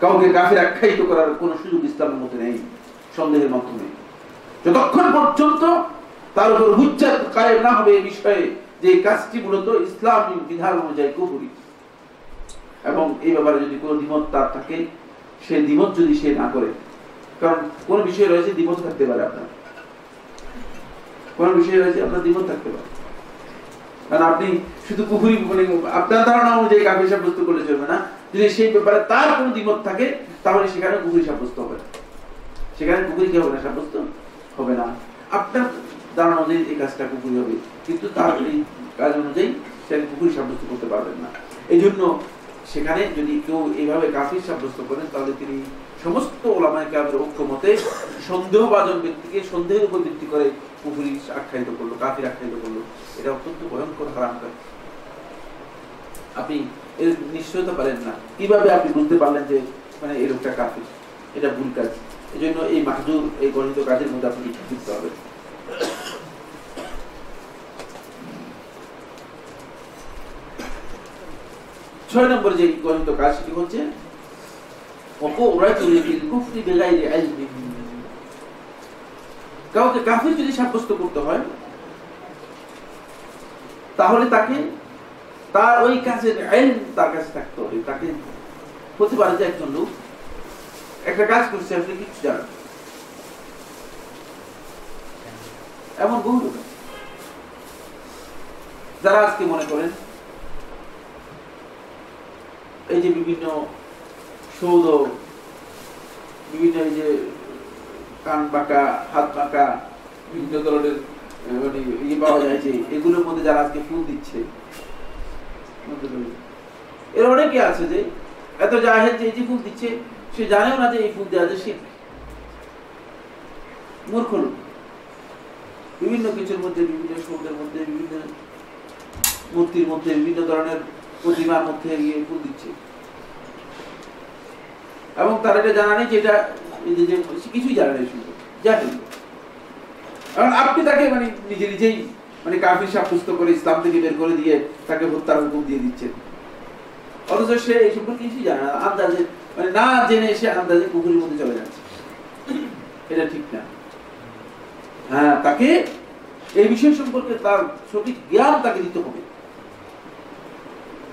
কাউকে কাফির আখ্যায়িত করার কোনো সুযোগ ইসলামের মধ্যে নেই সন্দেহের মাধ্যমে, যতক্ষণ পর্যন্ত তার উপর হুজ্জাত কায়েম না হবে এই বিষয়ে যে কাজটি মূলত ইসলামী বিধান অনুযায়ী কুফরি, এবং এই ব্যাপারে যদি কোনো দ্বিমত তার থাকে, সে দ্বিমত যদি সে না করে, কারণ কোন বিষয় রয়েছে দ্বিমত থাকতে পারে, আপনার কোন বিষয় রয়েছে আপনার দ্বিমত থাকতে পারে, কারণ আপনি শুধু কুফরি মানে আপনার ধারণা অনুযায়ী কাফির সাব্যস্ত করলে চলবে না। যদি সেই ব্যাপারে তার কোনো দ্বিমত থাকে, তাহলে সেখানে কুফরি সাব্যস্ত হবে, সেখানে কুফরি কি হবে না, সাব্যস্ত হবে না। আপনার ধারণা অনুযায়ী এই কাজটা কুফরি হবে, কিন্তু তার এই কাজ অনুযায়ী সেটা কুফরি সাব্যস্ত করতে পারবেন না। এই জন্য সেখানে যদি কেউ এইভাবে কাফির সাব্যস্ত করেন, তাহলে তিনি সমস্ত উলামায়ে কেরামের ঐক্যমতে সন্দেহভাজন ব্যক্তিকে সন্দেহের উপর ভিত্তি করে কুফরি আখ্যায়িত করলো, কাফির আখ্যায়িত করলো। এটা অত্যন্ত ভয়ঙ্কর হারাম কাজ। আপনি এর নিশ্চয়তা পারেন না, কিভাবে আপনি বুঝতে পারলেন যে মানে এই লোকটা কাফির? এটা ভুল কাজ। এই জন্য এই মাহজুর, এই গণিত কাজের মধ্যে আপনি যুক্ত হবে। 6 নম্বর যে গণিত কাজ, সেটি হচ্ছে কাউকে কাফির যদি সাব্যস্ত করতে হয়, তাহলে তাকে তার ওই কাজের ইলম তার কাছে থাকতে হবে। তাকে হতে পারে যে একজন লোক একটা কাজ করছে, আপনি কিছু জানেন, এমন বহু লোক যারা আজকে মনে করেন এই যে বিভিন্ন সৌদ, বিভিন্ন এই যে কান বাঁকা, হাত বাঁকা, বিভিন্ন ধরনের মানে ইয়ে পাওয়া যায়, যে এগুলোর মধ্যে যারা আজকে ফুল দিচ্ছে, এর অনেকে আছে যে এত জাহেল যে এই যে ফুল দিচ্ছে, সে জানেও না যে এই ফুল দেওয়া যে শিরক, মূর্খ লোক। বিভিন্ন কিছুর মধ্যে, বিভিন্ন সৌদের মধ্যে, বিভিন্ন মূর্তির মধ্যে, বিভিন্ন ধরনের প্রতিমার মধ্যে গিয়ে ফুল দিচ্ছে, এবং তার এটা জানা নেই যে এটা কিছুই জানে না, শুধু জাহেল। কারণ আপনি তাকে মানে নিজেই মানে কাফির সাব্যস্ত করে ইসলাম থেকে বের করে দিয়ে তাকে হত্যার হুকুম দিয়ে দিচ্ছেন, অথচ সে এই সম্পর্কে কিছুই জানে না, আন্দাজে মানে না জেনে সে আন্দাজে কুফরির মধ্যে চলে যাচ্ছে। এটা ঠিক না। হ্যাঁ, তাকে এই বিষয় সম্পর্কে তার সঠিক জ্ঞান তাকে দিতে হবে,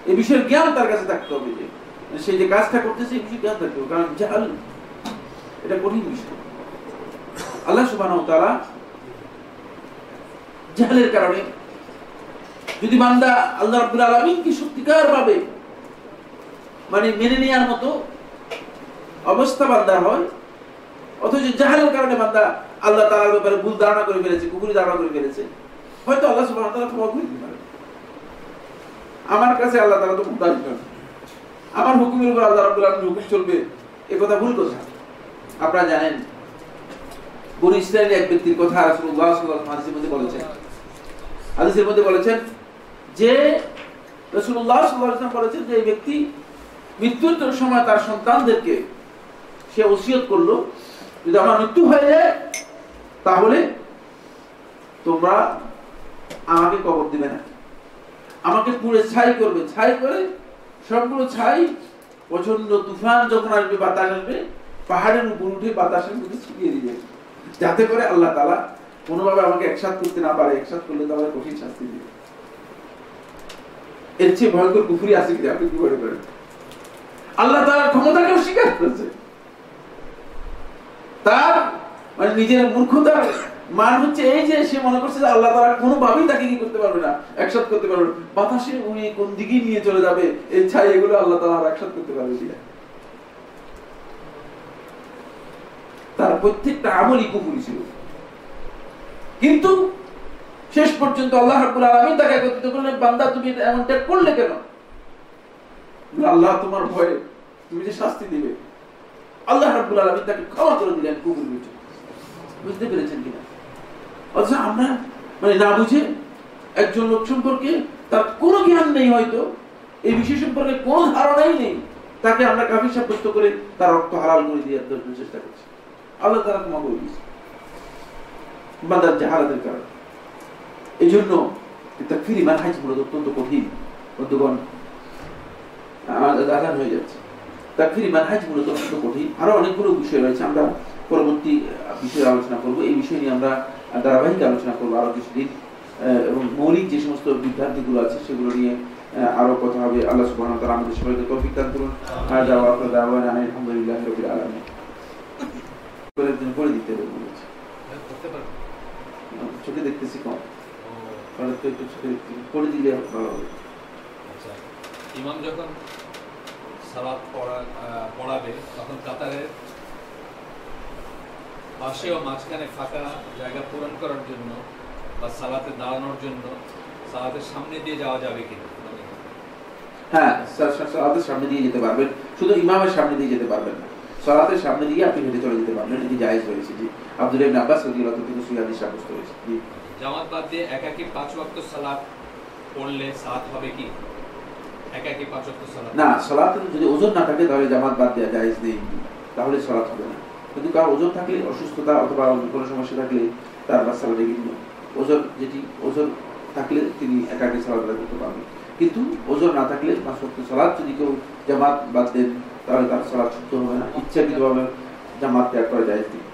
এই বিষয়ের জ্ঞান তার কাছে থাকতে হবে, যে সে যে কাজটা করতেছে এই বিষয়ে জ্ঞান থাকতে হবে, কারণ জাহাল এটা কঠিন বিষয়। আল্লাহ সুবহানাহু ওয়া তাআলা জাহালের কারণে যদি বান্দা আল্লাহ রাব্বুল আলামিনকে সত্যিকার ভাবে মানে মেনে নেওয়ার মতো অবস্থা বান্দা হয়, অথচ জাহালের কারণে বান্দা আল্লাহ তাআলার ব্যাপারে ভুল ধারণা করে ফেলেছে, কুফরি ধারণা করে ফেলেছে, হয়তো আল্লাহ সুবহানাহু ওয়া তাআলা ক্ষমা করে দিতে পারে। আমার কাছে আল্লাহ তাআলা তো মুহতাজ নন, আমার হুকুমের উপর আল্লাহ রাব্বুল আলামিন হুকুম চলবে, এই কথা ভুল কথা। আপনারা জানেন বনী ইসরাইলের এক ব্যক্তির কথা রাসূলুল্লাহ সাল্লাল্লাহু আলাইহি ওয়াসাল্লাম বলেছেন, হাদিসের মধ্যে বলেছেন যে রাসূলুল্লাহ সাল্লাল্লাহু আলাইহি ওয়াসাল্লাম বলেছেন যে এই ব্যক্তি মৃত্যুর সময় তার সন্তানদেরকে সে ওসিয়ত করলো, যদি আমার মৃত্যু হয়ে যায় তাহলে তোমরা আমাকে কবর দিবে না, আমাকে পুড়ে ছাই করবে, ছাই করে সবগুলো ছাই প্রচন্ড তুফান যখন আসবে, বাতাস আসবে, পাহাড়ের উপর উঠে বাতাসের মধ্যে ছিটিয়ে দিবে, যাতে করে আল্লাহ তাআলা কোনোভাবে আমাকে একসাথ করতে না পারে, একসাথ করলে তাহলে কঠিন শাস্তি দিবে। এর চেয়ে ভয়ঙ্কর কুফরি আছে কি? আপনি কি মনে করেন? আল্লাহ তাআলার ক্ষমতাকে অস্বীকার করেছে, তার মানে নিজের মূর্খতার মান হচ্ছে এই যে সে মনে করছে যে আল্লাহ তাআলা কোনোভাবেই তাকে কি করতে পারবে না, একসাথ করতে পারবে না, বাতাসে উনি কোন দিকে নিয়ে চলে যাবে এই ছাই, এগুলো আল্লাহ তাআলা একসাথ করতে পারবে না। তার প্রত্যেকটা আমলই কুফরি ছিল, কিন্তু শেষ পর্যন্ত আল্লাহ রাব্বুল আলামিন তাকে একত্রিত করলেন, বান্দা তুমি এমনটা করলে কেন? আল্লাহ তোমার ভয়ে তুমি যে শাস্তি দিবে, আল্লাহ রাব্বুল আলামিন তাকে ক্ষমা করে দিলেন কুফরির ভিতরে। বুঝতে পেরেছেন কিনা? অথচ আমরা মানে না বুঝে একজন লোক সম্পর্কে তার কোনো জ্ঞান নেই, হয়তো এই বিষয় সম্পর্কে কোনো ধারণাই নেই, তাকে আমরা কাফির সাব্যস্ত করে তার রক্ত হালাল করে দিয়ে দেওয়ার চেষ্টা করছি। আল্লাহ তাআলা ক্ষমা করে দিয়েছে বান্দার জাহালাতের কারণে। এই জন্য তাকফীরি মানহাজ মূলত অত্যন্ত কঠিন। বন্ধুগণ, আজান হয়ে যাচ্ছে। তাকফীরি মানহাজ মূলত অত্যন্ত কঠিন। আরো অনেকগুলো বিষয় রয়েছে, আমরা পরবর্তী বিষয়ে আলোচনা করব। এই বিষয় নিয়ে আমরা ধারাবাহিক আলোচনা করবো আরো কিছুদিন, এবং মৌলিক যে সমস্ত বিভ্রান্তিগুলো আছে সেগুলো নিয়ে আরো কথা হবে। আল্লাহ সুবহানাহু ওয়া তাআলা আমাদের সবাইকে তৌফিক দান করুন। আলহামদুলিল্লাহি রাব্বিল আলামিন। করে দিতে হবে বলেছে, চোখে দেখতেছি কম, করে দিলে ভালো হবে। আচ্ছা, ইমাম যখন সালাত পড়াবে তখন কাতারের পাশে ও মাঝখানে ফাঁকা জায়গা পূরণ করার জন্য বা সালাতে দাঁড়ানোর জন্য সালাতের সামনে দিয়ে যাওয়া যাবে কিনা? হ্যাঁ, সালাতের সামনে দিয়ে যেতে পারবেন, শুধু ইমামের সামনে দিয়ে যেতে পারবেন না, সালাতের সামনে দিয়ে আপনি হেঁটে চলে যেতে পারবেন। এটি জায়েজ হয়েছে। জি, আব্দুল্লাহ ইবনে আব্বাস রাদিয়াল্লাহু তাআলা থেকে সহিহ হাদিস সাব্যস্ত হয়েছে। জি, জামাত বাদ দিয়ে একাকী 5 ওয়াক্ত সালাত পড়লে সালাত হবে কি? একাকী 5 ওয়াক্ত সালাত না, সালাত যদি ওযর না থাকে তাহলে জামাত বাদ দেওয়া জায়েজ নেই, তাহলে সালাত হবে না। কিন্তু কার ওযর থাকলে, অসুস্থতা অথবা কোনো সমস্যা থাকলে তার বা সালাতে কিন্তু ওযর থাকলে তিনি একাকী সালাত আদায় করতে পারবেন। কিন্তু ওযর না থাকলে 5 ওয়াক্ত সালাত যদি কেউ জামাত বাদ দেন তাহলে তার সালাত শুদ্ধ হবে না। ইচ্ছাকৃতভাবে জামাত ত্যাগ করা জায়েজ নেই,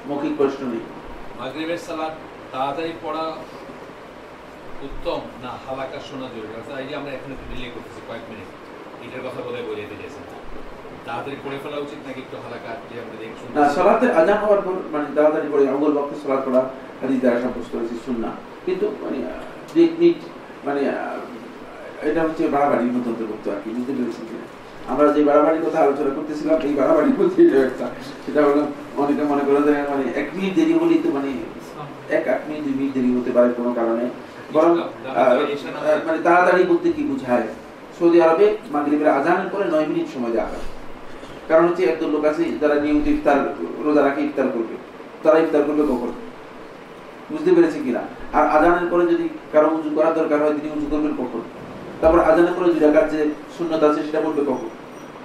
মৌখিক প্রশ্ন নেই। মাগরিবের সালাত তাড়াতাড়ি পড়া উত্তম না হালাকা শোনা জরুরি? অর্থাৎ এই যে আমরা এখন একটু ডিলে করতেছি কয়েক মিনিট, এটার কথা বোধহয় বলে দিতে চাইছেন, তাড়াতাড়ি পড়ে ফেলা উচিত নাকি একটু হালাকা যে আমরা দেখি? না, সালাতের আযান হওয়ার পর মানে তাড়াতাড়ি পড়ে আউয়াল ওয়াক্তে সালাত পড়া হাদিস দ্বারা সাব্যস্ত হয়েছে সুন্নাহ। কিন্তু মানে মানে এটা হচ্ছে বাড়াবাড়ির মতো অন্তর্ভুক্ত আর কি, বুঝতে পেরেছেন কিনা? আমরা যে বাড়াবাড়ির কথা আলোচনা করতেছিলাম এই বাড়াবাড়ির মধ্যে এটা একটা, সেটা হলো অনেকে মনে করে যে মানে 1 মিনিট দেরি হলেই তো মানে 1 মিনিট 2 মিনিট দেরি হতে পারে কোনো কারণে, বরং মানে তাড়াতাড়ি বলতে কি বোঝায়? সৌদি আরবে মাগরিবের আযানের পরে 9 মিনিট সময় দেওয়া হয়। কারণ হচ্ছে একদল লোক আছে যারা নিয়মিত ইফতার রোজা রাখে, ইফতার করবে, তারা ইফতার করবে কখন? বুঝতে পেরেছি কিনা? আর আযানের পরে যদি কারো উযু করার দরকার হয় তিনি উযু করবেন কখন? তারপর আযানের পরে 2 রাকাত যে সুন্নাত আছে সেটা পড়বে কখন?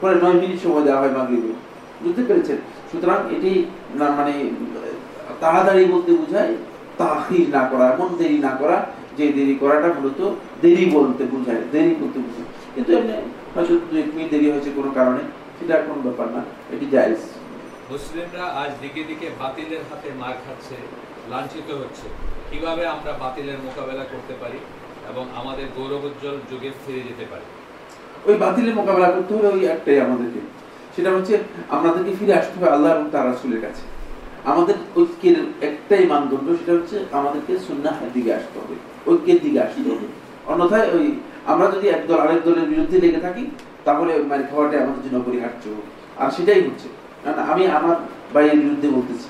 পরে 9 মিনিট সময় দেওয়া হয় মাগরিবে। বুঝতে পেরেছেন? সুতরাং এটি না মানে তাড়াতাড়ি বলতে বোঝায় তাখির না করা, এমন দেরি না করা যে দেরি করাটা মূলত দেরি বলতে বোঝায়, দেরি করতে বোঝায়। কিন্তু এমনি হয়তো 2 মিনিট দেরি হয়েছে কোনো কারণে, সেটা কোনো ব্যাপার না, এটি জায়েজ। মুসলিমরা আজ দিকে দিকে বাতিলের হাতে মার খাচ্ছে, লাঞ্ছিত হচ্ছে। কিভাবে আমরা বাতিলের মোকাবেলা করতে পারি এবং আমাদের গৌরবোজ্জ্বল যুগে ফিরে যেতে পারি? ওই বাতিলের মোকাবেলা করতে হলে ওই একটাই আমাদেরকে, সেটা হচ্ছে আমাদেরকে ফিরে আসতে হবে আল্লাহ এবং তার রাসূলের কাছে। আমাদের ঐক্যের একটাই মানদণ্ড, সেটা হচ্ছে আমাদেরকে সুন্নাহের দিকে আসতে হবে, ঐক্যের দিকে আসতে হবে। অন্যথায় ওই আমরা যদি একদল আরেক দলের বিরুদ্ধে লেগে থাকি তাহলে মার খাওয়াটা আমাদের জন্য অপরিহার্য, আর সেটাই হচ্ছে। কারণ আমি আমার ভাইয়ের বিরুদ্ধে বলতেছি,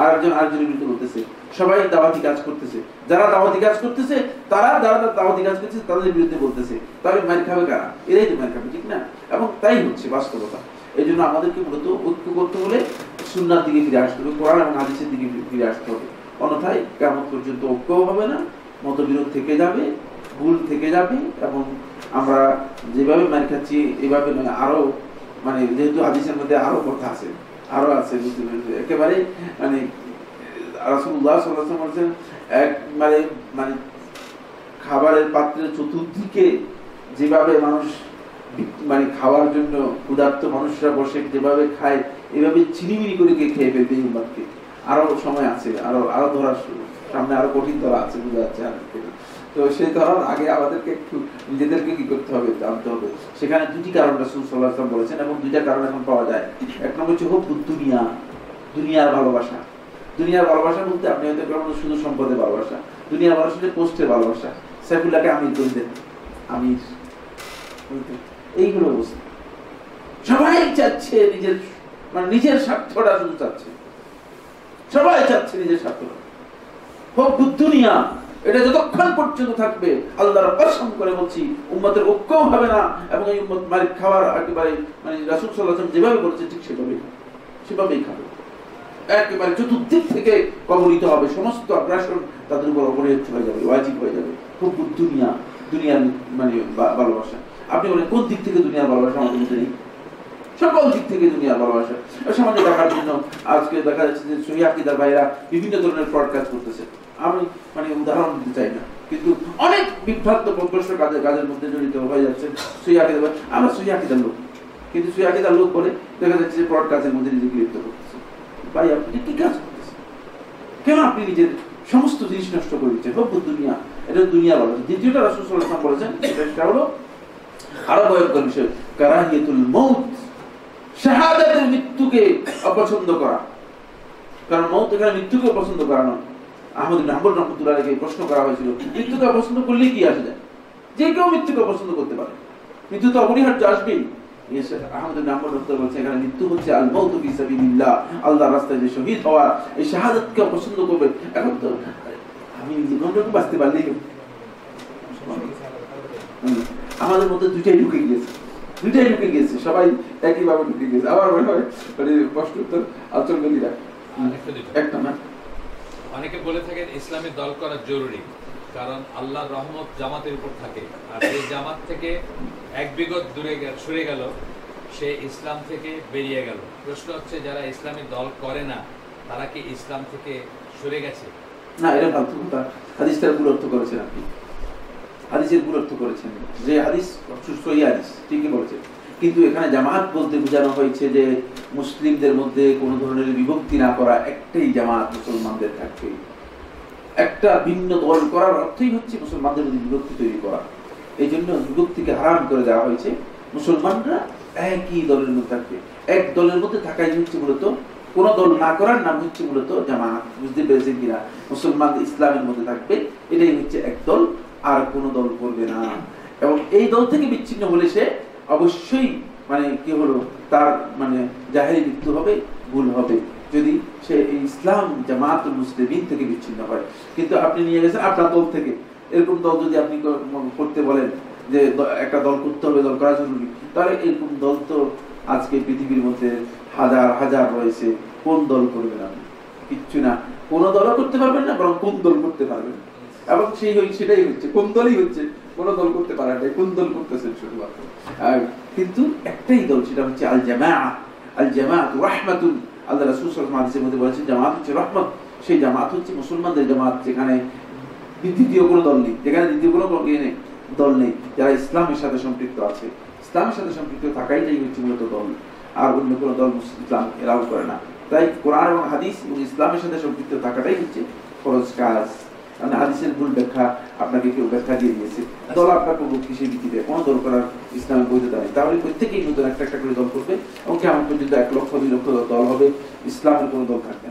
আরেকজনের বিরুদ্ধে বলতেছে, সবাই দাওয়াতি কাজ করতেছে, যারা দাওয়াতি কাজ করতেছে তারা দাওয়াতি কাজ করতেছে তাদের বিরুদ্ধে বলতেছে, তাহলে মার খাবে কারা? এরাই তো মার খাবে, ঠিক না? এবং তাই হচ্ছে বাস্তবতা। এই জন্য আমাদেরকে মূলত ঐক্য করতে হলে সুন্নাহর দিকে ফিরে আসতে হবে, কোরআন এবং হাদিসের দিকে ফিরে আসতে হবে। অন্যথায় কিয়ামত পর্যন্ত ঐক্যও হবে না, মতবিরোধ থেকে যাবে, ভুল থেকে যাবে, এবং আমরা যেভাবে মার খাচ্ছি এভাবে নয়, আরো মানে যেহেতু হাদিসের মধ্যে আরো কথা আছে, আরো আছে, বুঝতে পেরেছি? একেবারে মানে রাসূলুল্লাহ সাল্লাল্লাহু আলাইহি ওয়াসাল্লাম বলেছেন একবারে মানে খাবারের পাত্রের চতুর্দিকে যেভাবে মানুষ মানে খাওয়ার জন্য ক্ষুধার্ত মানুষরা বসে যেভাবে খায়, এভাবে চিনিমিনি করে খেয়ে ফেলবে এই উম্মতকে। আরো সময় আছে, আরো ধরার সামনে আরো কঠিন ধরা আছে, বুঝা যাচ্ছে। তো সেই ধরার আগে আমাদেরকে একটু নিজেদেরকে কি করতে হবে, জানতে হবে। সেখানে 2টি কারণ রাসূল সাল্লাল্লাহু আলাইহি ওয়াসাল্লাম বলেছেন, এবং 2টা কারণ এখন পাওয়া যায়। এক নম্বর হচ্ছে হুব দুনিয়া, দুনিয়ার ভালোবাসা। দুনিয়ার ভালোবাসা বলতে আপনি হয়তো শুধু সম্পদের ভালোবাসা, দুনিয়ার ভালোবাসা হচ্ছে পোস্টের ভালোবাসা। সাইফুল্লাহকে আমির করে দেন, আমির, এইগুলো বলছে। সবাই চাচ্ছে নিজের স্বার্থটা শুধু চাচ্ছে, সবাই চাচ্ছে নিজের স্বার্থটা। হুব দুনিয়া, এটা যতক্ষণ পর্যন্ত থাকবে আল্লাহর কসম করে বলছি উম্মতের ঐক্যও হবে না, এবং এই উম্মত মার খাওয়ার একেবারে মানে রাসূল সাল্লাল্লাহু আলাইহি ওয়াসাল্লাম যেভাবে বলেছে ঠিক সেভাবেই খাবে। একেবারে চতুর্দিক থেকে কবলিত হবে, সমস্ত আগ্রাসন তাদের উপর অপরিহার্য হয়ে যাবে, ওয়াজিব হয়ে যাবে। খুব দুনিয়ার মানে ভালোবাসা। আপনি বলেন কোন দিক থেকে দুনিয়ার ভালোবাসা আমাদের মধ্যে নেই? সকল দিক থেকে দুনিয়ার ভালোবাসা। সমাজে দেখার জন্য আজকে দেখা যাচ্ছে যে সহিহ আকীদার ভাইরা বিভিন্ন ধরনের ফ্রড কাজ করতেছে। আমি মানে উদাহরণ দিতে চাই না, কিন্তু অনেক বিভ্রান্ত কাজের মধ্যে জড়িত হয়ে যাচ্ছে সহিহ আকীদা। আমরা সহিহ আকীদার লোক, কিন্তু সহিহ আকীদার লোক করে দেখা যাচ্ছে যে ফ্রড কাজের মধ্যে নিজেকে লিপ্ত করতেছে। ভাই আপনি কি কাজ করতেছেন? কেন আপনি নিজের সমস্ত জিনিস নষ্ট করে দিচ্ছেন? হব দুনিয়া, এটা দুনিয়া ভালোবাসা। দ্বিতীয়টা রাসূল সাল্লাল্লাহু আলাইহি ওয়াসাল্লাম বলেছেন, এটা হলো আরো ভয়ঙ্কর বিষয়, কারাহিয়াতুল মউত, শাহাদাতের মৃত্যুকে অপছন্দ করা। কারণ মউত এখানে মৃত্যুকে পছন্দ করা নয়। আহমদ ইবনে হাম্বল রাহমাতুল্লাহ আলাইহি প্রশ্ন করা হয়েছিল, মৃত্যুকে অপছন্দ করলে কি আসে যায়? যে কেউ মৃত্যুকে পছন্দ করতে পারে, মৃত্যু তো অপরিহার্য আসবেই। আহমদ ইবনে হাম্বল রাহমাতুল্লাহ বলেছেন এখানে মৃত্যু হচ্ছে আল মাউতু ফি সাবিলিল্লাহ, আল্লাহর রাস্তায় যে শহীদ হওয়া, এই শাহাদাতকে অপছন্দ করবে। এখন তো আমি জীবনটুকু বাঁচতে পারলেই আমাদের মধ্যে দুইটাই ঢুকে গিয়েছে, সবাই একইভাবে ঢুকে গিয়েছে। আবার মনে হয় মানে প্রশ্নোত্তর আচরণগুলিরা একটা না। অনেকে বলে থাকেন ইসলামের দল করা জরুরি, কারণ আল্লাহর রহমত জামাতের উপর থাকে, আর এই জামাত থেকে এক বিগত দূরে সরে গেল, সে ইসলাম থেকে বেরিয়ে গেল। প্রশ্ন হচ্ছে যারা ইসলামের দল করে না তারা কি ইসলাম থেকে সরে গেছে? না, এটা ফালতু কথা। হাদিসটার ভুল অর্থ করেছেন আপনি, হাদিসের ভুল অর্থ করেছেন। যে হাদিস সহিহ হাদিস ঠিকই বলেছে, কিন্তু এখানে জামাত বলতে বোঝানো হয়েছে যে মুসলিমদের মধ্যে কোনো ধরনের বিভক্তি না করা, একটাই জামাত মুসলমানদের থাকবে। একটা ভিন্ন দল করার অর্থই হচ্ছে মুসলমানদের মধ্যে বিভক্তি তৈরি করা। এই জন্য বিভক্তিকে হারাম করে দেওয়া হয়েছে। মুসলমানরা একই দলের মধ্যে থাকবে, এক দলের মধ্যে থাকাই হচ্ছে মূলত, কোন দল না করার নাম হচ্ছে মূলত জামাত। বুঝতে পেরেছেন কিনা? মুসলমান ইসলামের মধ্যে থাকবে, এটাই হচ্ছে এক দল, আর কোন দল করবে না। এবং এই দল থেকে বিচ্ছিন্ন হলে সে অবশ্যই মানে কি হলো, তার মানে জাহেরি মৃত্যু হবে, ভুল হবে, যদি সে ইসলাম জামাতুল মুসলিমিন থেকে বিচ্ছিন্ন হয়। কিন্তু আপনি নিয়ে গেছেন আপনার দল থেকে, এরকম দল যদি আপনি করতে বলেন যে একটা দল করতে হবে, দল করা জরুরি, তাহলে এরকম দল তো আজকে পৃথিবীর মধ্যে হাজার হাজার রয়েছে। কোন দল করবেন আপনি? কিচ্ছু না, কোন দলও করতে পারবেন না, বরং কোন দল করতে পারবেন। এবং সেটাই হচ্ছে, কোন দলই হচ্ছে, কোন দল করতে পারেন না, কোন দল করতেছেন শুধুমাত্র। কিন্তু একটাই দল, সেটা হচ্ছে আল জামাআত। আল জামাআত রাহমাতুন, আল্লাহ রাসূল সাল্লাল্লাহু আলাইহি ওয়াসাল্লাম হাদিসের মধ্যে বলেছেন জামাত হচ্ছে রহমত। সেই জামাত হচ্ছে মুসলমানদের জামাত, যেখানে দ্বিতীয় কোনো দল নেই, যেখানে দ্বিতীয় কোনো দল নেই, যারা ইসলামের সাথে সম্পৃক্ত আছে। ইসলামের সাথে সম্পৃক্ত থাকাইটাই হচ্ছে মূলত দল, আর অন্য কোনো দল ইসলাম এলাও করে না। তাই কোরআন এবং হাদিস এবং ইসলামের সাথে সম্পৃক্ত থাকাটাই হচ্ছে ফরজ কাজ। মানে হাদিসের ভুল ব্যাখ্যা আপনাকে কেউ ব্যাখ্যা দিয়ে দিয়েছে, দল আপনার প্রভু কিসের ভিত্তিতে? কোনো দল করার ইসলামের বৈধতা নেই। তাহলে প্রত্যেকেই নতুন একটা করে দল করবে, এবং কেমন পর্যন্ত 1 লক্ষ 2 লক্ষ দল হবে, ইসলামের কোনো দল থাকবে না।